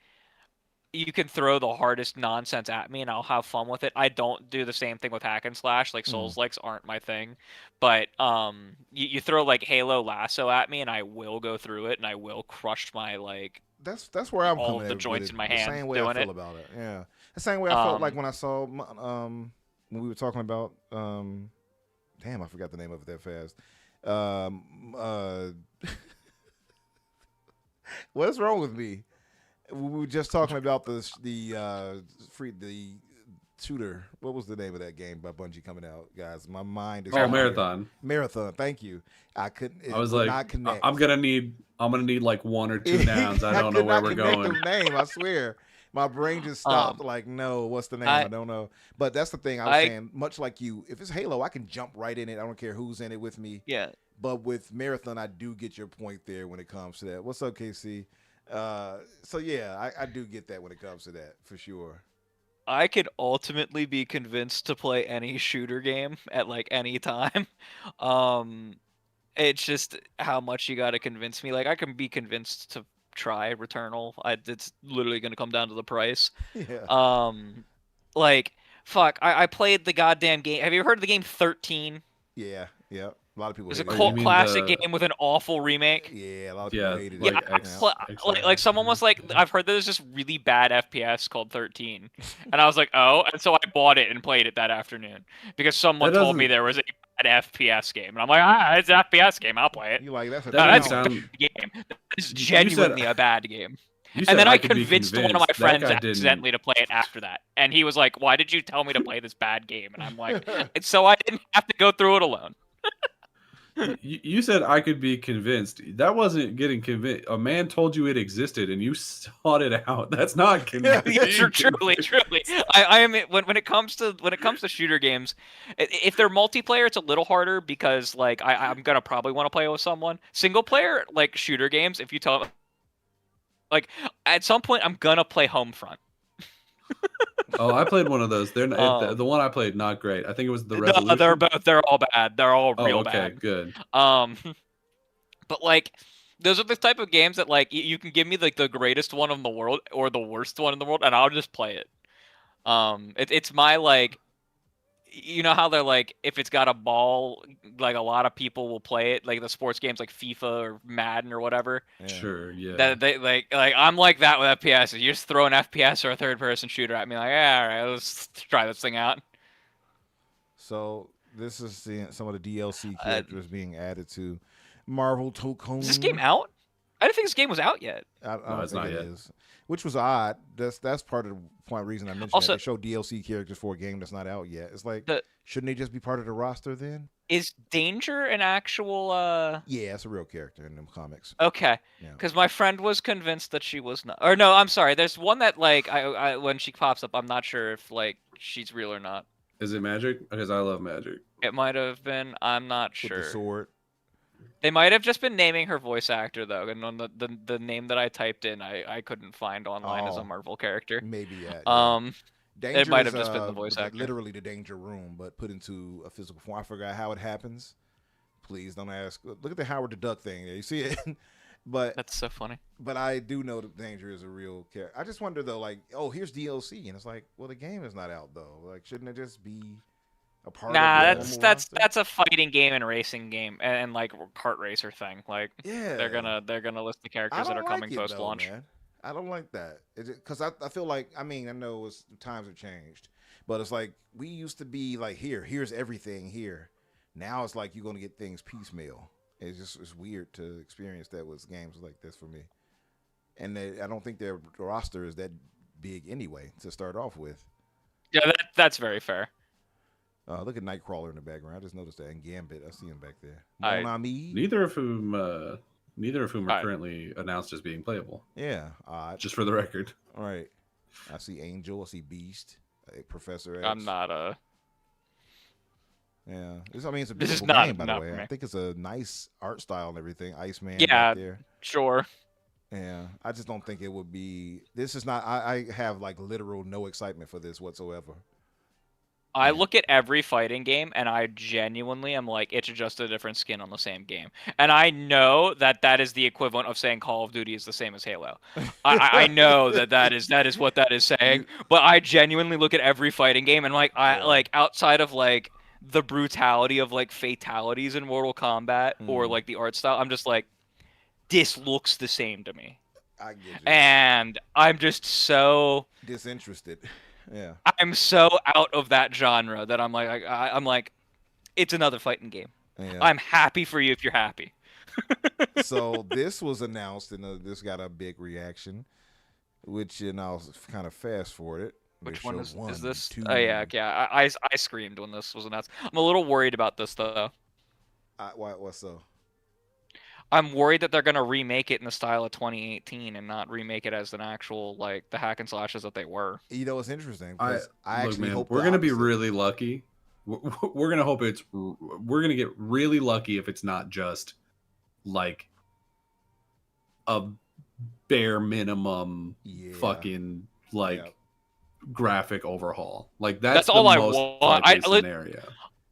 you can throw the hardest nonsense at me and I'll have fun with it. I don't do the same thing with hack and slash. Like Souls-likes aren't my thing. But you throw like Halo Lasso at me and I will go through it and I will crush my like That's where I'm all coming of the at joints with it. in my The hand same way I doing feel it. about it. Yeah. The same way I felt like when I saw when we were talking about damn, I forgot the name of it that fast. What's wrong with me? We were just talking about the shooter. What was the name of that game by Bungie coming out, guys? My mind is Marathon. Marathon. Thank you. I couldn't. I was would like, not connect. I'm gonna need like one or two nouns. I don't know where we're going. The name, I swear. My brain just stopped. Like, no, what's the name? I don't know. But that's the thing I was saying. Much like you, if it's Halo, I can jump right in it. I don't care who's in it with me. Yeah. But with Marathon, I do get your point there when it comes to that. What's up, KC? So yeah, I do get that when it comes to that for sure. I could ultimately be convinced to play any shooter game at like any time. It's just how much you got to convince me. Like I can be convinced to try Returnal. It's literally going to come down to the price. Yeah. Like fuck, I played the goddamn game. Have you heard of the game 13? Yeah. Yeah. A lot of people. It's a hate it. cult classic game with an awful remake. Yeah, a lot of people hated Yeah, it. like someone was like, I've heard there's this really bad FPS called 13, and I was like, oh, and so I bought it and played it that afternoon because someone told me there was a bad FPS game, and I'm like, it's an FPS game, I'll play it. You like that's a that's a bad game. It's genuinely a bad game. And then I convinced one of my friends accidentally to play it after that, and he was like, why did you tell me to play this bad game? And I'm like, it's so I didn't have to go through it alone. You said I could be convinced. That wasn't getting convinced. A man told you it existed, and you sought it out. That's not convinced. Truly. I am when it comes to shooter games. If they're multiplayer, it's a little harder because like I'm gonna probably want to play with someone. Single player like shooter games, if you tell like at some point I'm gonna play Homefront. Oh, I played one of those. They're the one I played not great. I think it was the Resolution. No, they're all bad. They're all real okay, bad. Good. But like, those are the type of games that like you can give me like the greatest one in the world or the worst one in the world, and I'll just play it. It's my like, you know how they're like, if it's got a ball, like a lot of people will play it, like the sports games like FIFA or Madden or whatever. Yeah. Sure, yeah. That they like I'm like that with FPS. You just throw an FPS or a third-person shooter at me, like, yeah, all right, let's try this thing out. So this is some of the DLC characters being added to Marvel Tokon. Is this game out? I didn't think this game was out yet. I don't it's think not it yet. is. Which was odd. That's part of the reason I mentioned Also, that. They show DLC characters for a game that's not out yet. It's like, shouldn't they just be part of the roster then? Is Danger an actual Yeah, it's a real character in them comics. Okay. Yeah. Because my friend was convinced that she was not. Or no, I'm sorry. There's one that like I when she pops up, I'm not sure if like she's real or not. Is it Magic? Because I love Magic. It might have been. I'm not With sure. the sword. They might have just been naming her voice actor though, and on the name that I typed in, I couldn't find online as a Marvel character. Maybe yeah. Danger it might have just been the voice actor. Literally the Danger Room, but put into a physical form. I forgot how it happens. Please don't ask. Look at the Howard the Duck thing there. You see it? But that's so funny. But I do know that Danger is a real character. I just wonder though, like, oh, here's DLC, and it's like, well, the game is not out though. Like, shouldn't it just be a part nah, of the that's a fighting game and racing game and like kart racer thing. Like, yeah, they're gonna list the characters that are coming post launch. I don't like that. Because I feel like, I mean, I know times have changed, but it's like we used to be like, here's everything here. Now it's like you're gonna get things piecemeal. It's weird to experience that with games like this for me. And I don't think their roster is that big anyway to start off with. Yeah, that's very fair. Look at Nightcrawler in the background. I just noticed that. And Gambit, I see him back there. Neither of whom are currently announced as being playable. Yeah, odd. Just for the record. All right. I see Angel. I see Beast. Professor X. I'm not a. Yeah, it's a beautiful game, by the way. I think it's a nice art style and everything. Iceman. Yeah, there. Sure. Yeah, I just don't think it would be. This is not. I have like literal no excitement for this whatsoever. I look at every fighting game and I genuinely am like, it's just a different skin on the same game. And I know that is the equivalent of saying Call of Duty is the same as Halo. I know that is what that is saying. But I genuinely look at every fighting game and like like outside of like the brutality of like fatalities in Mortal Kombat or like the art style, I'm just like, this looks the same to me. I get you. And I'm just so disinterested. Yeah, I'm so out of that genre that I'm like, it's another fighting game. Yeah. I'm happy for you if you're happy. So this was announced, and this got a big reaction, which I'll kind of fast forward it. Which one is this? Oh yeah. I screamed when this was announced. I'm a little worried about this though. What's so? I'm worried that they're gonna remake it in the style of 2018 and not remake it as an actual like the hack and slashes that they were. You know, it's interesting. I actually hope we're gonna be really lucky. We're gonna hope we're gonna get really lucky if it's not just like a bare minimum fucking like graphic overhaul. Like that's all I want. Scenario.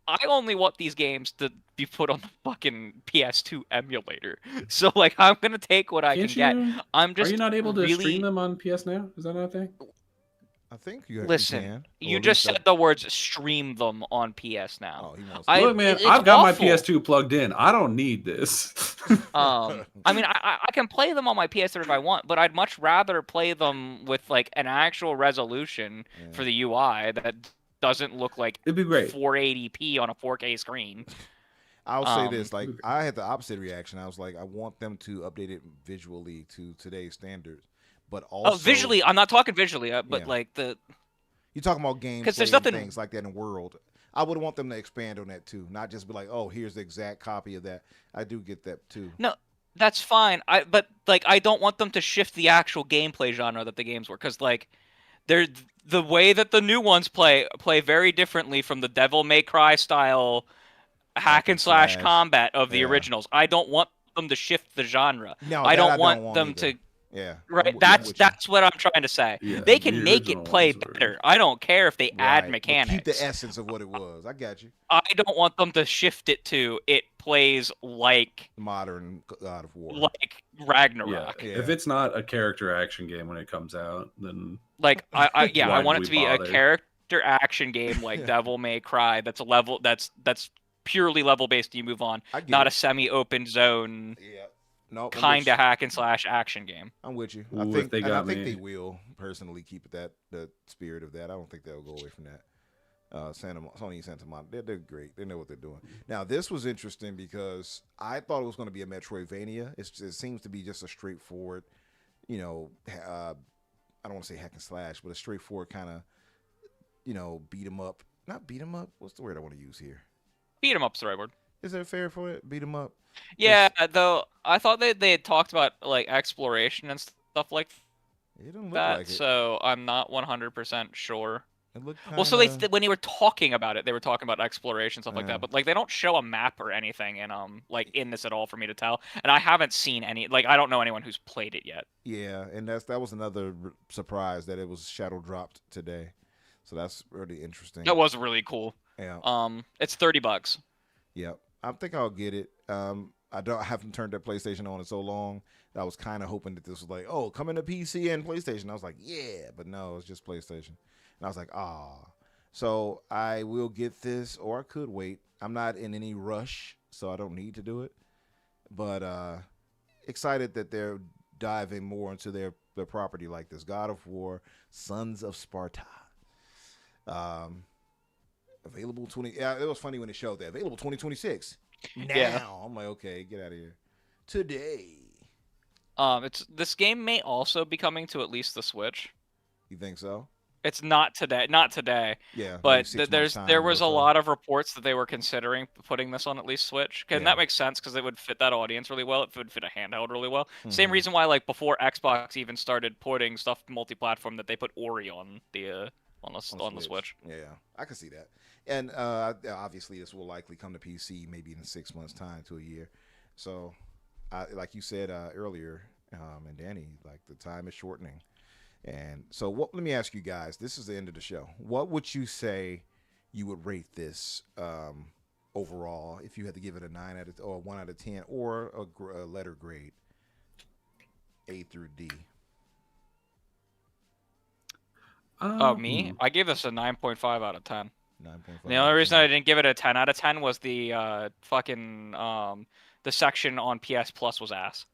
I only want these games to be put on the fucking PS2 emulator. So like I'm gonna take what I can get. I'm just. Are you not able to stream them on PS Now? Is that not a thing? I think you listen. You can. You just said the words "stream them" on PS Now. Look, man, I've got my PS2 plugged in. I don't need this. I mean, I can play them on my PS3 if I want, but I'd much rather play them with like an actual resolution for the UI that doesn't look like it'd be great 480p on a 4K screen. I'll say this, like I had the opposite reaction. I was like, I want them to update it visually to today's standards, but also visually. I'm not talking visually, but like the you're talking about games because there's nothing things like that in the world. I would want them to expand on that too, not just be like, oh, here's the exact copy of that. I do get that too. No, that's fine. But like I don't want them to shift the actual gameplay genre that the games were, because like they're the way that the new ones play very differently from the Devil May Cry style hack and slash combat of the originals. I don't want them to shift the genre. No, I don't want them to. Yeah. Right, I'm that's with you. that's what I'm trying to say. Yeah, They can the make it original play ones were- better. I don't care if they add Right. But mechanics. keep the essence of what it was. I got you. I don't want them to shift it to it plays like Modern God of War. Yeah. Ragnarok. Yeah. If it's not a character action game when it comes out, then Like I Why want do it to we be a bother? character action game like Yeah. Devil May Cry. That's purely level based. And you move on, I get not it. a semi-open zone Yeah. No. kind of hack and slash action game. I'm with you. Ooh, I if think they and I got think me. they will personally keep the spirit of that. I don't think they'll go away from that. Sony and Santa Monica, they're great. They know what they're doing. Now this was interesting because I thought it was going to be a Metroidvania. It seems to be just a straightforward, I don't want to say hack and slash, but a straightforward kind of, beat 'em up. Not beat 'em up. What's the word I want to use here? Beat 'em up's the right word. Is that fair for it? Beat 'em up. Yeah, though I thought they had talked about like exploration and stuff like It doesn't look that, like it. so I'm not 100% sure. It looked Well, so they kinda- when they were talking about it, they were talking about exploration stuff like Yeah. that, but like they don't show a map or anything in this at all for me to tell, and I haven't seen any. Like I don't know anyone who's played it yet. Yeah, and that was another surprise that it was shadow dropped today. So that's really interesting. That was really cool. Yeah. It's $30. Yeah, I think I'll get it. I haven't turned that PlayStation on in so long. I was kind of hoping that this was like, oh, coming to PC and PlayStation. I was like, yeah, but no, it's just PlayStation. And I was like, ah. So I will get this, or I could wait. I'm not in any rush, so I don't need to do it. But excited that they're diving more into their property like this. God of War, Sons of Sparta. Available 20. Yeah, it was funny when it showed that available 2026. Now Yeah. I'm like, okay, get out of here. Today, This game may also be coming to at least the Switch. you think so? It's not today, not today. Yeah, maybe But 6 months time there or was a so. lot of reports that they were considering putting this on at least Switch, and Yeah. that makes sense because it would fit that audience really well. It would fit a handheld really well. Same Mhm. reason why, like before Xbox even started porting stuff multi-platform, that they put Ori on the Switch. Yeah, I can see that. And obviously, this will likely come to PC maybe in 6 months' time to a year. So, like you said earlier, and Danny, like the time is shortening. And so, let me ask you guys. This is the end of the show. What would you say you would rate this overall if you had to give it a 9 out of or 1 out of 10 or a letter grade, A through D? Me, I gave this a 9.5 out of 10. 9.5. The only reason I didn't give it a 10 out of 10 was the the section on PS Plus was ass.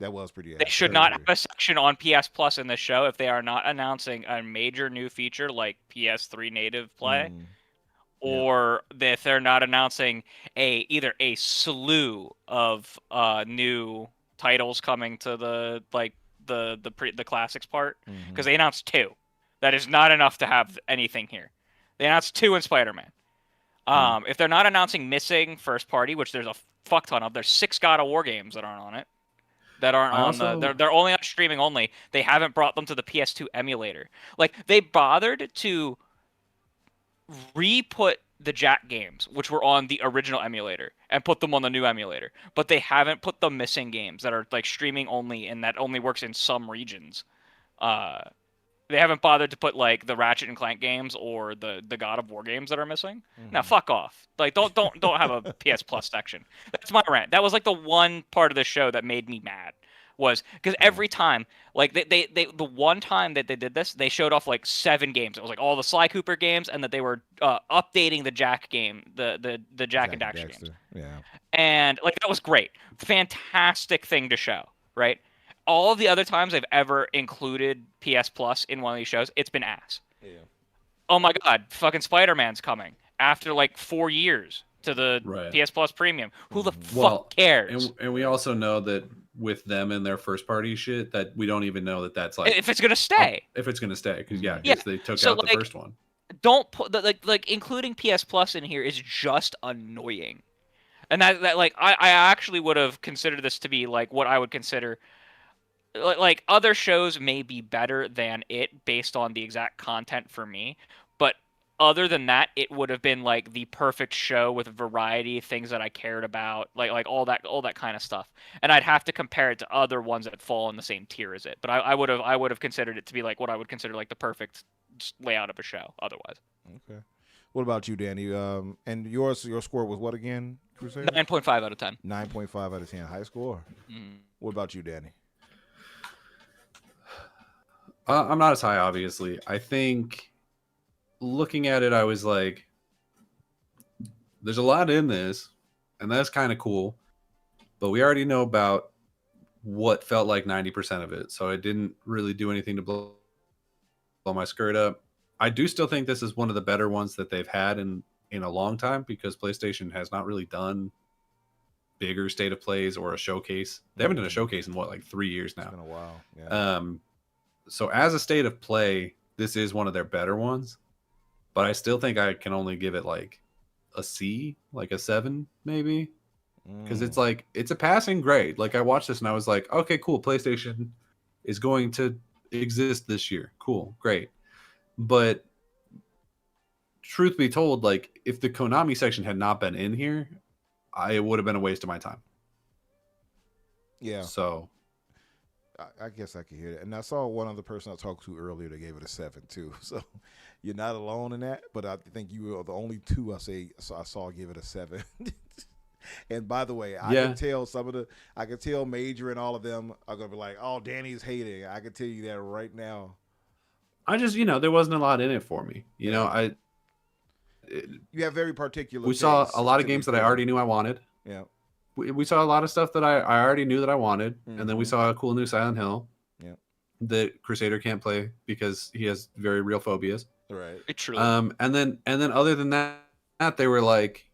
That was pretty. They should not have a section on PS Plus in this show if they are not announcing a major new feature like PS3 native play, or if they're not announcing either a slew of new titles coming to the classics part, because they announced 2. That is not enough to have anything here. They announced 2 in Spider-Man. If they're not announcing missing first party, which there's a fuck ton of, there's 6 God of War games that aren't on it. That aren't on they're only on streaming only. They haven't brought them to the PS2 emulator. Like they bothered to re-put the Jack games, which were on the original emulator, and put them on the new emulator. But they haven't put the missing games that are like streaming only and that only works in some regions. They haven't bothered to put like the Ratchet and Clank games or the God of War games that are missing. Now fuck off. Like don't have a PS Plus section. That's my rant. That was like the one part of the show that made me mad. Was because every time, like they the one time that they did this, they showed off like 7 games. It was like all the Sly Cooper games, and that they were updating the Jack game, the Jack and Daxter games. Yeah. And like that was great, fantastic thing to show, right? All of the other times I've ever included PS Plus in one of these shows, it's been ass. Yeah. Oh my god, fucking Spider-Man's coming after like 4 years to the PS Plus Premium. Who the fuck cares? And we also know that with them and their first party shit, that we don't even know that that's like if it's gonna stay. If it's gonna stay, because they took So, out the like, first one. Don't put like including PS Plus in here is just annoying. And that like I actually would have considered this to be like what I would consider like other shows may be better than it based on the exact content for me, but other than that, it would have been like the perfect show with variety, things that I cared about, like all that kind of stuff. And I'd have to compare it to other ones that fall in the same tier as it. But I would have considered it to be like what I would consider like the perfect layout of a show. Otherwise, Okay. What about you, Danny? And your score was what again, Crusader? 9.5 out of 10. 9.5 out of 10. High score. What about you, Danny? I'm not as high, obviously. I think looking at it, I was like, there's a lot in this, and that's kind of cool. But we already know about what felt like 90% of it, so I didn't really do anything to blow my skirt up. I do still think this is one of the better ones that they've had in a long time, because PlayStation has not really done bigger state of plays or a showcase. They haven't done a showcase in what, like 3 years now. It's been a while. Yeah. So as a state of play, this is one of their better ones, but I still think I can only give it like a C, like a 7 maybe, because it's like, it's a passing grade. Like I watched this and I was like, okay, cool, PlayStation is going to exist this year. Cool, great. But truth be told, like if the Konami section had not been in here, it would have been a waste of my time. Yeah. So I guess I could hear that. And I saw one other person I talked to earlier that gave it a 7 too. So you're not alone in that. But I think you are the only two I saw give it a 7. And by the way, I can tell I can tell Major and all of them are gonna be like, "Oh, Danny's hating." I can tell you that right now. I just, there wasn't a lot in it for me. You have very particular. We saw a lot of games that I already knew I wanted. Yeah. We saw a lot of stuff that I already knew that I wanted, and then we saw a cool new Silent Hill. Yeah. That Crusader can't play because he has very real phobias. Right. Truly. And then other than that, they were like,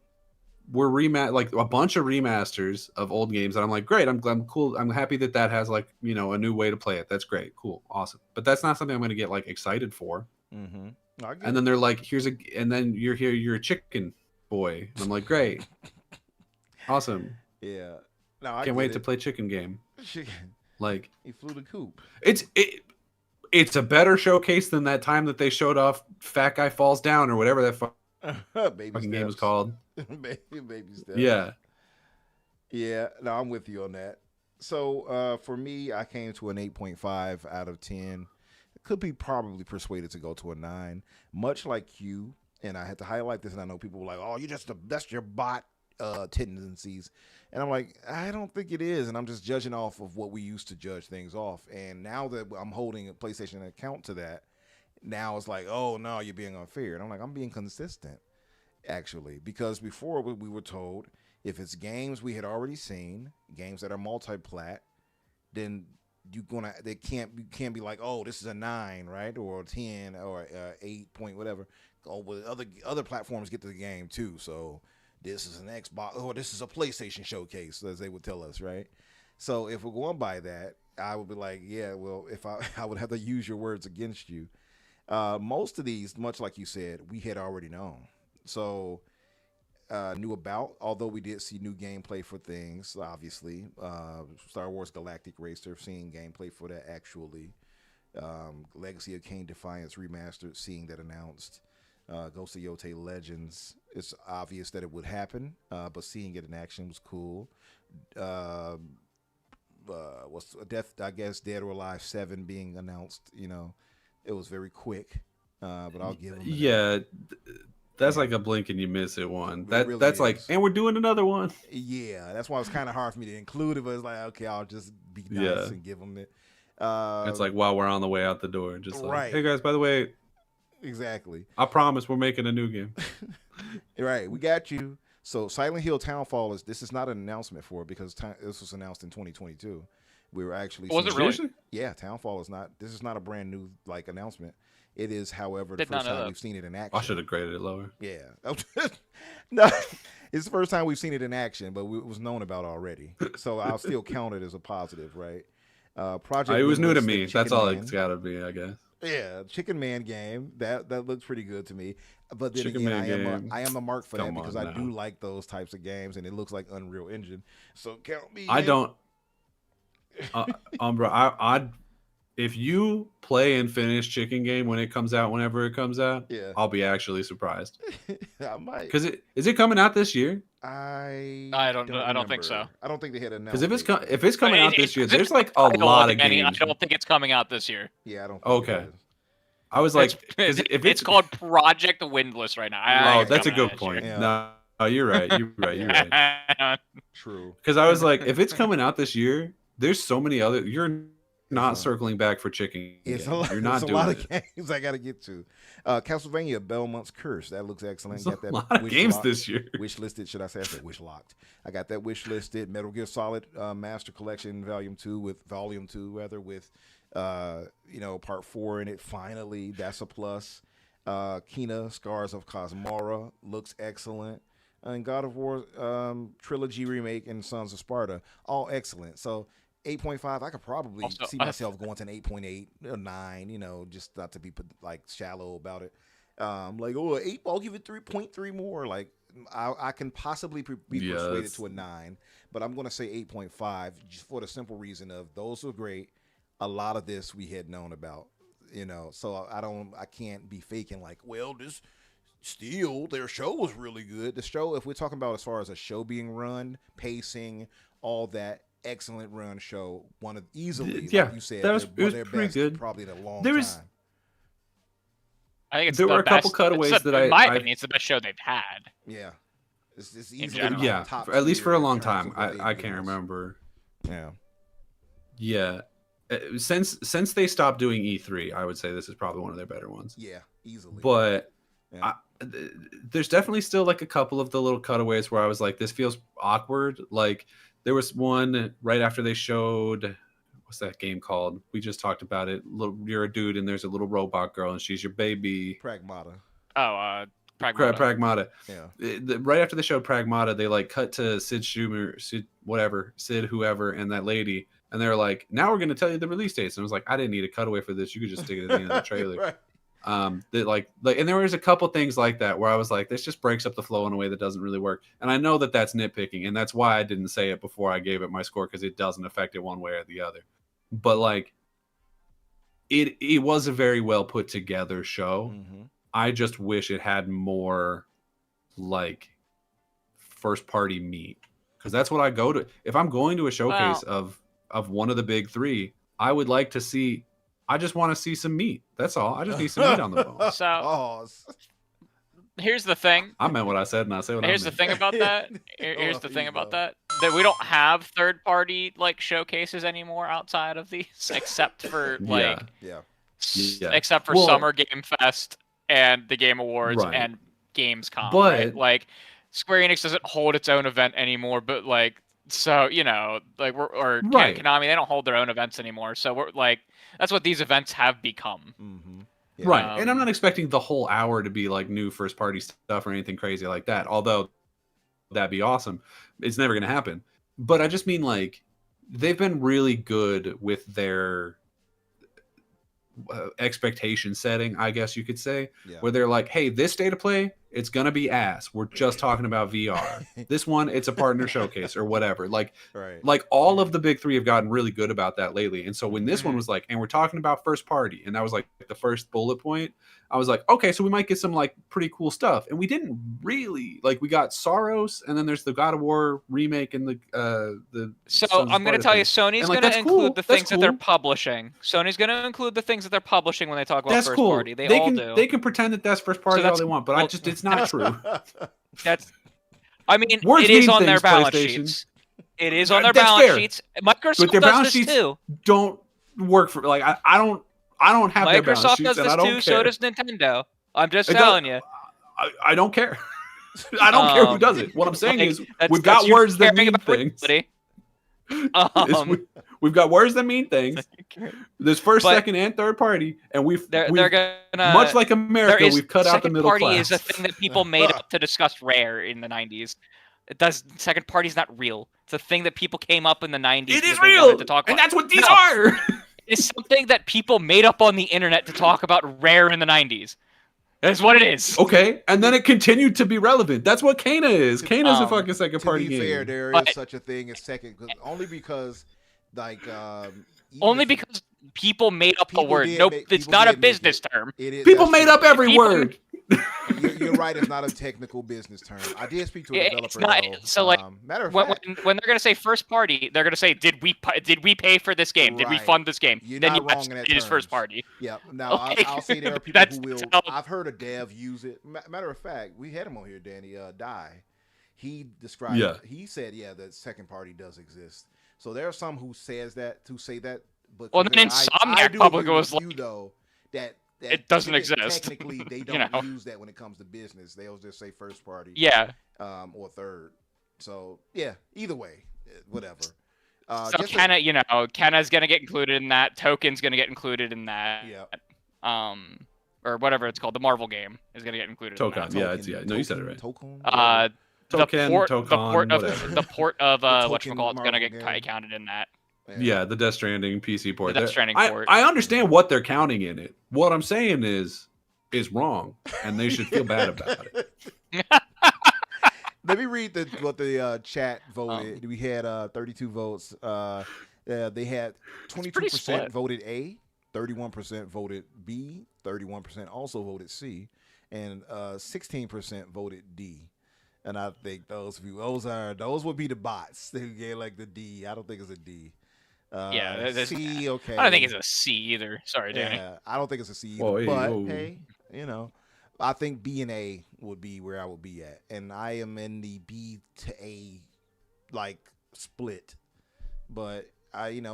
like a bunch of remasters of old games, and I'm like, great, I'm cool, I'm happy that has like a new way to play it. That's great, cool, awesome. But that's not something I'm going to get like excited for. And then they're like, and then you're a chicken boy, and I'm like, great, awesome. Yeah. No, I can't wait to play chicken game. Chicken. Like he flew the coop. It's a better showcase than that time that they showed off Fat Guy Falls Down or whatever that fucking game was called. Baby steps. Yeah. Yeah. No, I'm with you on that. So for me, I came to an 8.5 out of 10. Could be probably persuaded to go to a 9, much like you. And I had to highlight this, and I know people were like, "Oh, that's your bot tendencies," and I'm like, I don't think it is, and I'm just judging off of what we used to judge things off. And now that I'm holding a PlayStation account to that, now it's like, oh no, you're being unfair. And I'm like, I'm being consistent, actually, because before we were told if it's games we had already seen, games that are multi-plat, then you can't be like, oh, this is a 9, right, or a 10 or 8 point whatever. Oh, well, other platforms get to the game too, so this is an Xbox or this is a PlayStation showcase, as they would tell us, right? So if we're going by that, I would be like, yeah, well, if I would have to use your words against you. Most of these, much like you said, we had already known. So knew about, although we did see new gameplay for things, obviously. Star Wars Galactic Racer, seeing gameplay for that actually. Legacy of Kain Defiance Remastered, seeing that announced. Ghost of Yotei Legends, it's obvious that it would happen, but seeing it in action was cool. What's Dead or Alive 7 being announced, it was very quick, but I'll give them that. Yeah, that's like a blink and you miss it one. That's really like, and we're doing another one. Yeah, that's why it's kind of hard for me to include it, but it's like, okay, I'll just be nice and give them it. It's like while we're on the way out the door, just like, right. Hey guys, by the way, exactly, I promise we're making a new game. Right, we got you. So Silent Hill Townfall this is not an announcement for it, because this was announced in 2022. We were actually was it really? Yeah, Townfall is not. This is not a brand new announcement. It is, however, the first time we've seen it in action. I should have graded it lower. Yeah, no, it's the first time we've seen it in action, but it was known about already. So I'll still count it as a positive, right? Project. It was new to me. Chicken That's all Man. it's got to be, I guess. Yeah, Chicken Man game that looks pretty good to me. But then Chicken again, I am a mark for that, Come because on I now. do like those types of games, and it looks like Unreal Engine. So count me. I in. don't. Umbra, if you play and finish Chicken Game when it comes out, whenever it comes out, Yeah. I'll be actually surprised. I might. Because is it coming out this year? I don't think so. I don't think they had announced. Because if it's coming out this year, It's there's like a lot of Danny, games. I don't think it's coming out this year. Yeah, I don't. Think Okay. it is. I was like, if it's called Project Windless right now. Oh, that's a good point. Yeah. No, you're right. You're right. True. Because I was like, if it's coming out this year, there's so many other. You're not circling back for Chicken It's Game. a lot. You're not It's a doing lot it. of games I got to get to. Castlevania Belmont's Curse. That looks excellent. There's Got that a lot of wish games locked- this year. Wish listed, should I say? I said wish locked. I got that wish listed. Metal Gear Solid Master Collection Volume 2 with Part 4 in it. Finally, that's a plus. Kena Scars of Cosmora looks excellent. And God of War trilogy remake and Sons of Sparta, all excellent. So 8.5, I could probably Also, see myself going to an 8.8 or 9, just not to be like shallow about it. Like, 8, I'll give it 3.3 more. Like, I can possibly be persuaded to a 9, but I'm going to say 8.5 just for the simple reason of those are great. A lot of this we had known about, so I can't be faking like, well, this still their show was really good. The show, if we're talking about as far as a show being run, pacing, all that, excellent run show. One of easily, Yeah, like you said, it was their pretty best good. probably in a long There time. was- I think it's There the were a couple best- cutaways it's that in I- my I- opinion, it's the best show they've had. Yeah, it's In easily general. Yeah, top at least for tier a in long terms time. of what I they can't do. remember. Yeah, Yeah, since they stopped doing E3, I would say this is probably one of their better ones. yeah, easily. But Yeah. there's definitely still like a couple of the little cutaways where I was like, this feels awkward. Like there was one right after they showed, what's that game called? We just talked about it. You're a dude and there's a little robot girl and she's your baby. Pragmata. Oh, Pragmata. Pragmata. Yeah. Right after they showed Pragmata, they like cut to Sid whoever, and that lady, and they were like, "Now we're going to tell you the release dates." And I was like, "I didn't need a cutaway for this. You could just stick it at the end of the trailer." Right. That like, and there was a couple things like that where I was like, "This just breaks up the flow in a way that doesn't really work." And I know that that's nitpicking, and that's why I didn't say it before I gave it my score because it doesn't affect it one way or the other. But like, it was a very well put together show. Mm-hmm. I just wish it had more like first party meat, because that's what I go to. If I'm going to a showcase of one of the big three, I would like to see. I just want to see some meat. That's all. I just need some meat on the bone. So here's the thing. I meant what I said, and I say what I meant. Here's the thing about that. Here's the thing about that. That we don't have third party like showcases anymore outside of these, except for like Yeah. except for Well, Summer Game Fest and the Game Awards Right. and Gamescom. But- right? Like Square Enix doesn't hold its own event anymore, but like so like Right. Konami, they don't hold their own events anymore. So we're like that's what these events have become. Mm-hmm. Yeah. Right. And I'm not expecting the whole hour to be like new first party stuff or anything crazy like that. Although that'd be awesome. It's never going to happen. But I just mean like they've been really good with their expectation setting, I guess you could say, where they're like, hey, this state of play, it's gonna be ass. We're just talking about VR. This one, it's a partner showcase or whatever. Like, like all of the big three have gotten really good about that lately. And so when this one was like, and we're talking about first party, and that was like the first bullet point, I was like, okay, so we might get some like pretty cool stuff. And we didn't really like. We got Saros, and then there's the God of War remake and the. So Sons of I'm going to Sparta tell you, thing. Sony's And, like, going to that's include cool. the That's things that they're cool. publishing. Sony's going to include the things that they're publishing when they talk about That's first cool. party. They all can do. they can pretend that that's first party all they want, but well, it's not true. That's. I mean, Words it is mean on their things, balance PlayStation. sheets. It is on their That's balance fair. sheets. Microsoft But their does balance this sheets too. don't work for like I don't have their balance Microsoft sheets does and this I don't too. care. So does Nintendo. I'm just It telling you. I don't care. I don't care who does it. What I'm saying like, is that's- we've got that's you words that caring mean about things. reality. We've got words that mean things. There's first, But second, and third party, and we've they're gonna much like America, we've cut out the second middle party class. is a thing that people made up to discuss Rare in the 90s. Second party is not real. It's a thing that people came up in the 90s. It is that they real, wanted to talk and about. that's what these No, are. It's something that people made up on the internet to talk about Rare in the 90s. That's what it is. Okay, and then it continued to be relevant. That's what Kana is. Kana's a fucking second party To be game. fair, there is such a thing as second, only because like only because people made up the People word. did Nope, make- it's people not a did make business it. term. It is, People that's made true. up every People- word. You're right. It's not a technical business term. I did speak to a It's developer. not- though. so, like, Matter of When, fact, when they're gonna say first party, they're gonna say, did we pay for this game? Did we Right. fund this game? You're Then not yes, wrong in that it is first terms. party. yeah. Now Like, I'll say there are people that's who will. how- I've heard a dev use it. Matter of fact, we had him on here, Danny. Die. He described. Yeah. He said, yeah, the second party does exist. So there are some who say that. But Well, then I Insomniac do Public agree was with you like, though that it doesn't exist. Technically, they You don't know. use that when it comes to business. They'll just say first party. Yeah. Or third. So yeah, either way, whatever. So just Kenna's gonna get included in that. Token's gonna get included in that. Yeah. Or whatever it's called, the Marvel game is gonna get included. Token, in that. yeah, no, you said it right. Token. Token, the Tokon, port of whatever. the port of Token whatchamacallit's gonna Marvel get game. counted in that. Yeah, the Death Stranding PC port. The Death Stranding I, port. I understand what they're counting in it. What I'm saying is wrong, and they should feel bad about it. Let me read what the chat voted. We had 32 votes. They had 22% split. voted A, 31% voted B, 31% also voted C, and 16% voted D. And I think those would be the bots who get like the D. I don't think it's a D. Yeah, C. Okay. I don't think it's a C either. Sorry, Danny. Yeah, I don't think it's a C either. Whoa, hey, but whoa. hey, I think B and A would be where I would be at, and I am in the B to A like split. But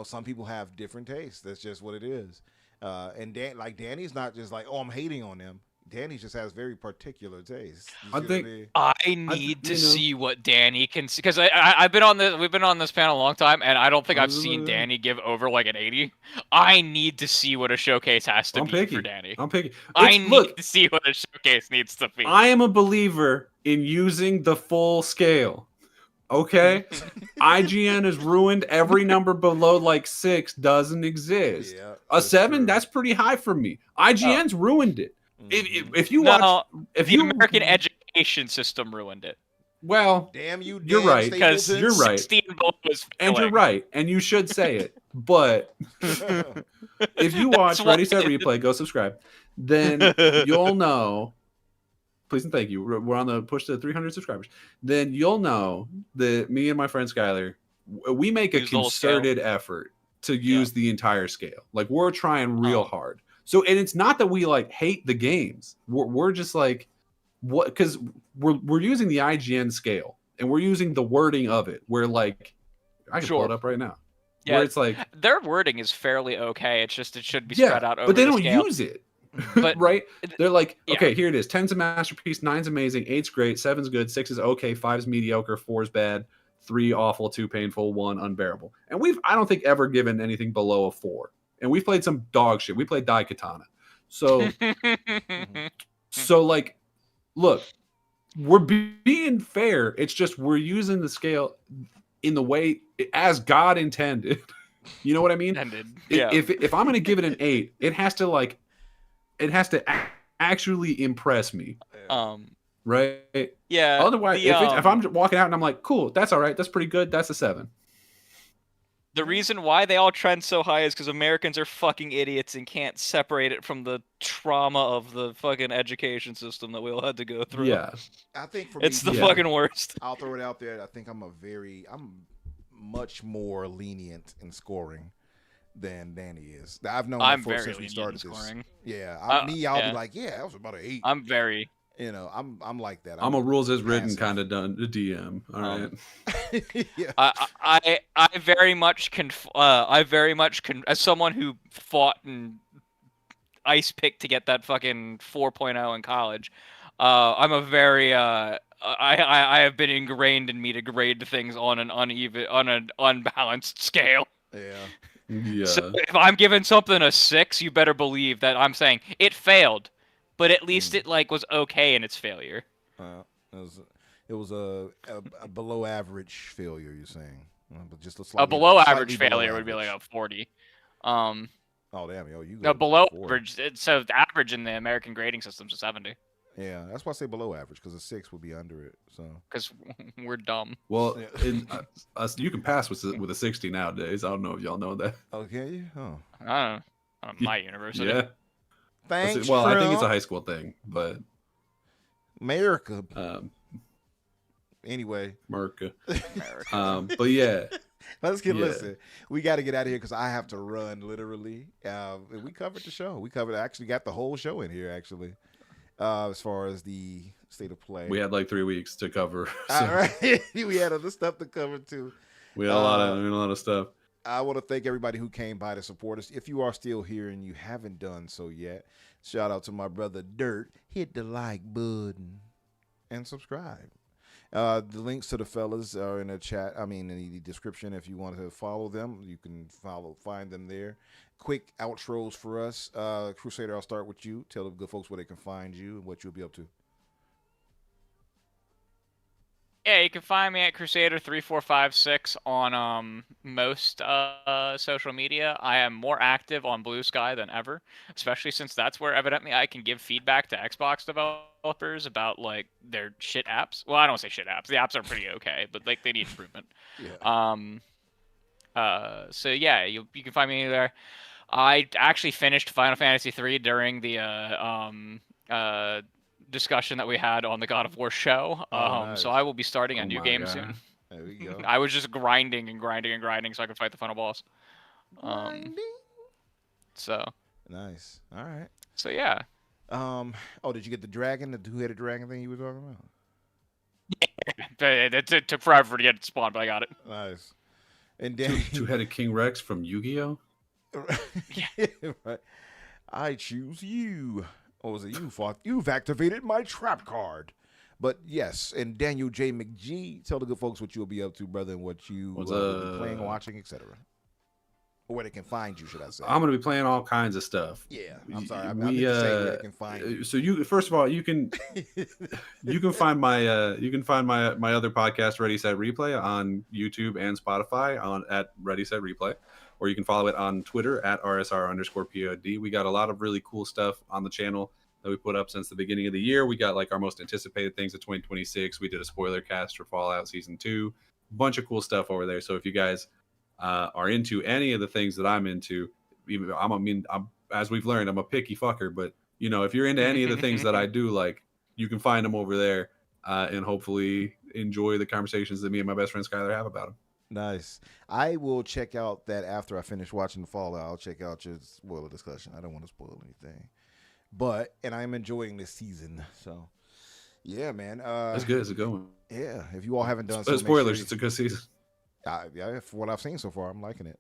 some people have different tastes. That's just what it is. And Danny's not just like, oh, I'm hating on them. Danny just has very particular tastes. I think I need to you know- see what Danny can see, because I've been on this. We've been on this panel a long time, and I don't think I've seen Danny give over like an 80. I need to see what a showcase has to I'm be picky. for Danny. I'm picky. I need Look, to see what a showcase needs to be. I am a believer in using the full scale. Okay, IGN has ruined every number below like 6 doesn't exist. Yeah, A 7, that's pretty high for me. IGN's ruined it. If you watch, if the you American education system ruined it. well, Damn you, You're Dan right, Because Stapleton. You're right. 16 was and you're failing. right, and you should say it. But if you watch That's Ready why- Set Replay, go subscribe. Then you'll know. Please and thank you. We're on the push to 300 subscribers. Then you'll know that me and my friend Skylar, we make a Use the whole scale. concerted effort to use the entire scale. Like we're trying real hard. So, and it's not that we like hate the games. We're just like, what? Because we're using the IGN scale and we're using the wording of it. Where like, I can pull it up right now. Yeah, Where it's like their wording is fairly okay. It's just it should be spread out over but they the don't scale. use it. But Right? They're like, Yeah. okay, here it is. 10's a masterpiece, 9's amazing, 8's great, 7's good, 6 is okay, 5's mediocre, 4's bad, 3 awful, 2 painful, 1 unbearable. And I don't think ever given anything below a 4. And we've played some dog shit. We played Daikatana. So so like, look, we're being fair. It's just we're using the scale in the way as God intended. You know what I mean? Yeah. If I'm going to give it an 8, it has to actually impress me, right? Yeah. Otherwise, if I'm walking out and I'm like, cool, that's all right, that's pretty good, that's a 7. The reason why they all trend so high is because Americans are fucking idiots and can't separate it from the trauma of the fucking education system that we all had to go through. Yeah. I think for It's me, the fucking worst. I'll throw it out there. I think I'm much more lenient in scoring than Danny is. I've known I'm that very since we lenient started in this. scoring. Yeah, I'll yeah. be like, yeah, that was about an 8. I'm very. I'm like that. I'm a rules as written passive. kind of done DM. All right. Yeah. I very much as someone who fought and ice picked to get that fucking 4.0 in college. I'm a very I have been ingrained in me to grade things on an unbalanced scale. Yeah. Yeah. So if I'm giving something a 6, you better believe that I'm saying it failed, but at least it was okay in its failure. It was a below average failure. You're saying, but just A below average below failure would be like average. a 40. Oh damn, yo, you No, go below 40. average. So the average in the American grading system's a 70. Yeah, that's why I say below average, because a 6 would be under it. So Because we're dumb. Well, Yeah. you can pass with a 60 nowadays. I don't know if y'all know that. okay, oh, I don't know. My university. Yeah. thanks. Well, I think it's a Trump. high school thing, but America. Anyway, America. America. But yeah, listen. We got to get out of here because I have to run literally. We covered the show. Actually got the whole show in here. Actually, as far as the state of play, we had like 3 weeks to cover. All So right. We had other stuff to cover too. we had a lot of stuff. I want to thank everybody who came by to support us. If you are still here and you haven't done so yet, shout out to my brother Dirt. Hit the like button and subscribe. The links to the fellas are in the chat. I mean, in the description. If you want to follow them, you can find them there. Quick outros for us. Crusader, I'll start with you. Tell the good folks where they can find you and what you'll be up to. Yeah, you can find me at Crusader3456 on most social media. I am more active on Bluesky than ever, especially since that's where evidently I can give feedback to Xbox developers about like their shit apps. Well, I don't say shit apps. The apps are pretty okay, but like they need improvement. Yeah. So yeah, you can find me there. I actually finished Final Fantasy III during the discussion that we had on the God of War show. Nice. So I will be starting a Oh new my game God. soon. There we go. I was just grinding so I could fight the final boss. Grinding. So Nice. All right. so yeah. Oh, did you get the dragon, the two-headed dragon thing you were talking about? It took forever to get it spawned, but I got it. Nice. And then Two-headed King Rex from Yu-Gi-Oh. right. I choose you. Or was it you fought? You've activated my trap card. But yes, and Daniel J. McGee, tell the good folks what you'll be up to, brother, and what you will be playing, watching, etc. Or where they can find you, should I say? I'm gonna be playing all kinds of stuff. Yeah, I'm sorry. I meant to say where they can find you. So you first of all you can find my other podcast Ready Set Replay on YouTube and Spotify at Ready Set Replay, or you can follow it on Twitter at @RSR_POD. We got a lot of really cool stuff on the channel that we put up since the beginning of the year. We got like our most anticipated things of 2026. We did a spoiler cast for Fallout Season 2. A bunch of cool stuff over there. So if you guys are into any of the things that I'm into, as we've learned, I'm a picky fucker, but you know, if you're into any of the things that I do, like, you can find them over there and hopefully enjoy the conversations that me and my best friend Skylar have about them. Nice. I will check out that after I finish watching the Fallout. I'll check out your spoiler discussion. I don't want to spoil anything. And I'm enjoying this season. So, yeah, man. That's good. It's a good one. Yeah. If you all haven't done so, spoilers, it's a good season. Yeah, for what I've seen so far, I'm liking it.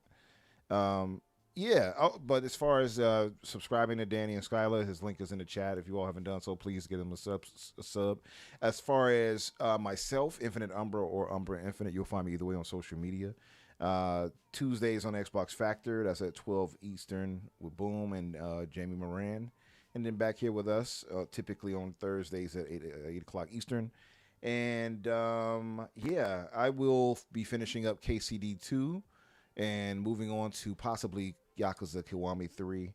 Yeah. But as far as subscribing to Danny and Skylar, his link is in the chat. If you all haven't done so, please give him a sub. As far as myself, Infinite Umbra or Umbra Infinite, you'll find me either way on social media. Tuesdays on Xbox Factor. That's at 12 Eastern with Boom and Jamie Moran. And then back here with us, typically on Thursdays at 8 o'clock Eastern. And yeah, I will be finishing up KCD 2 and moving on to possibly Yakuza Kiwami 3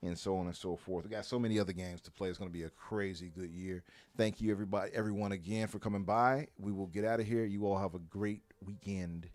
and so on and so forth. We got so many other games to play. It's going to be a crazy good year. Thank you, everyone again for coming by. We will get out of here. You all have a great weekend.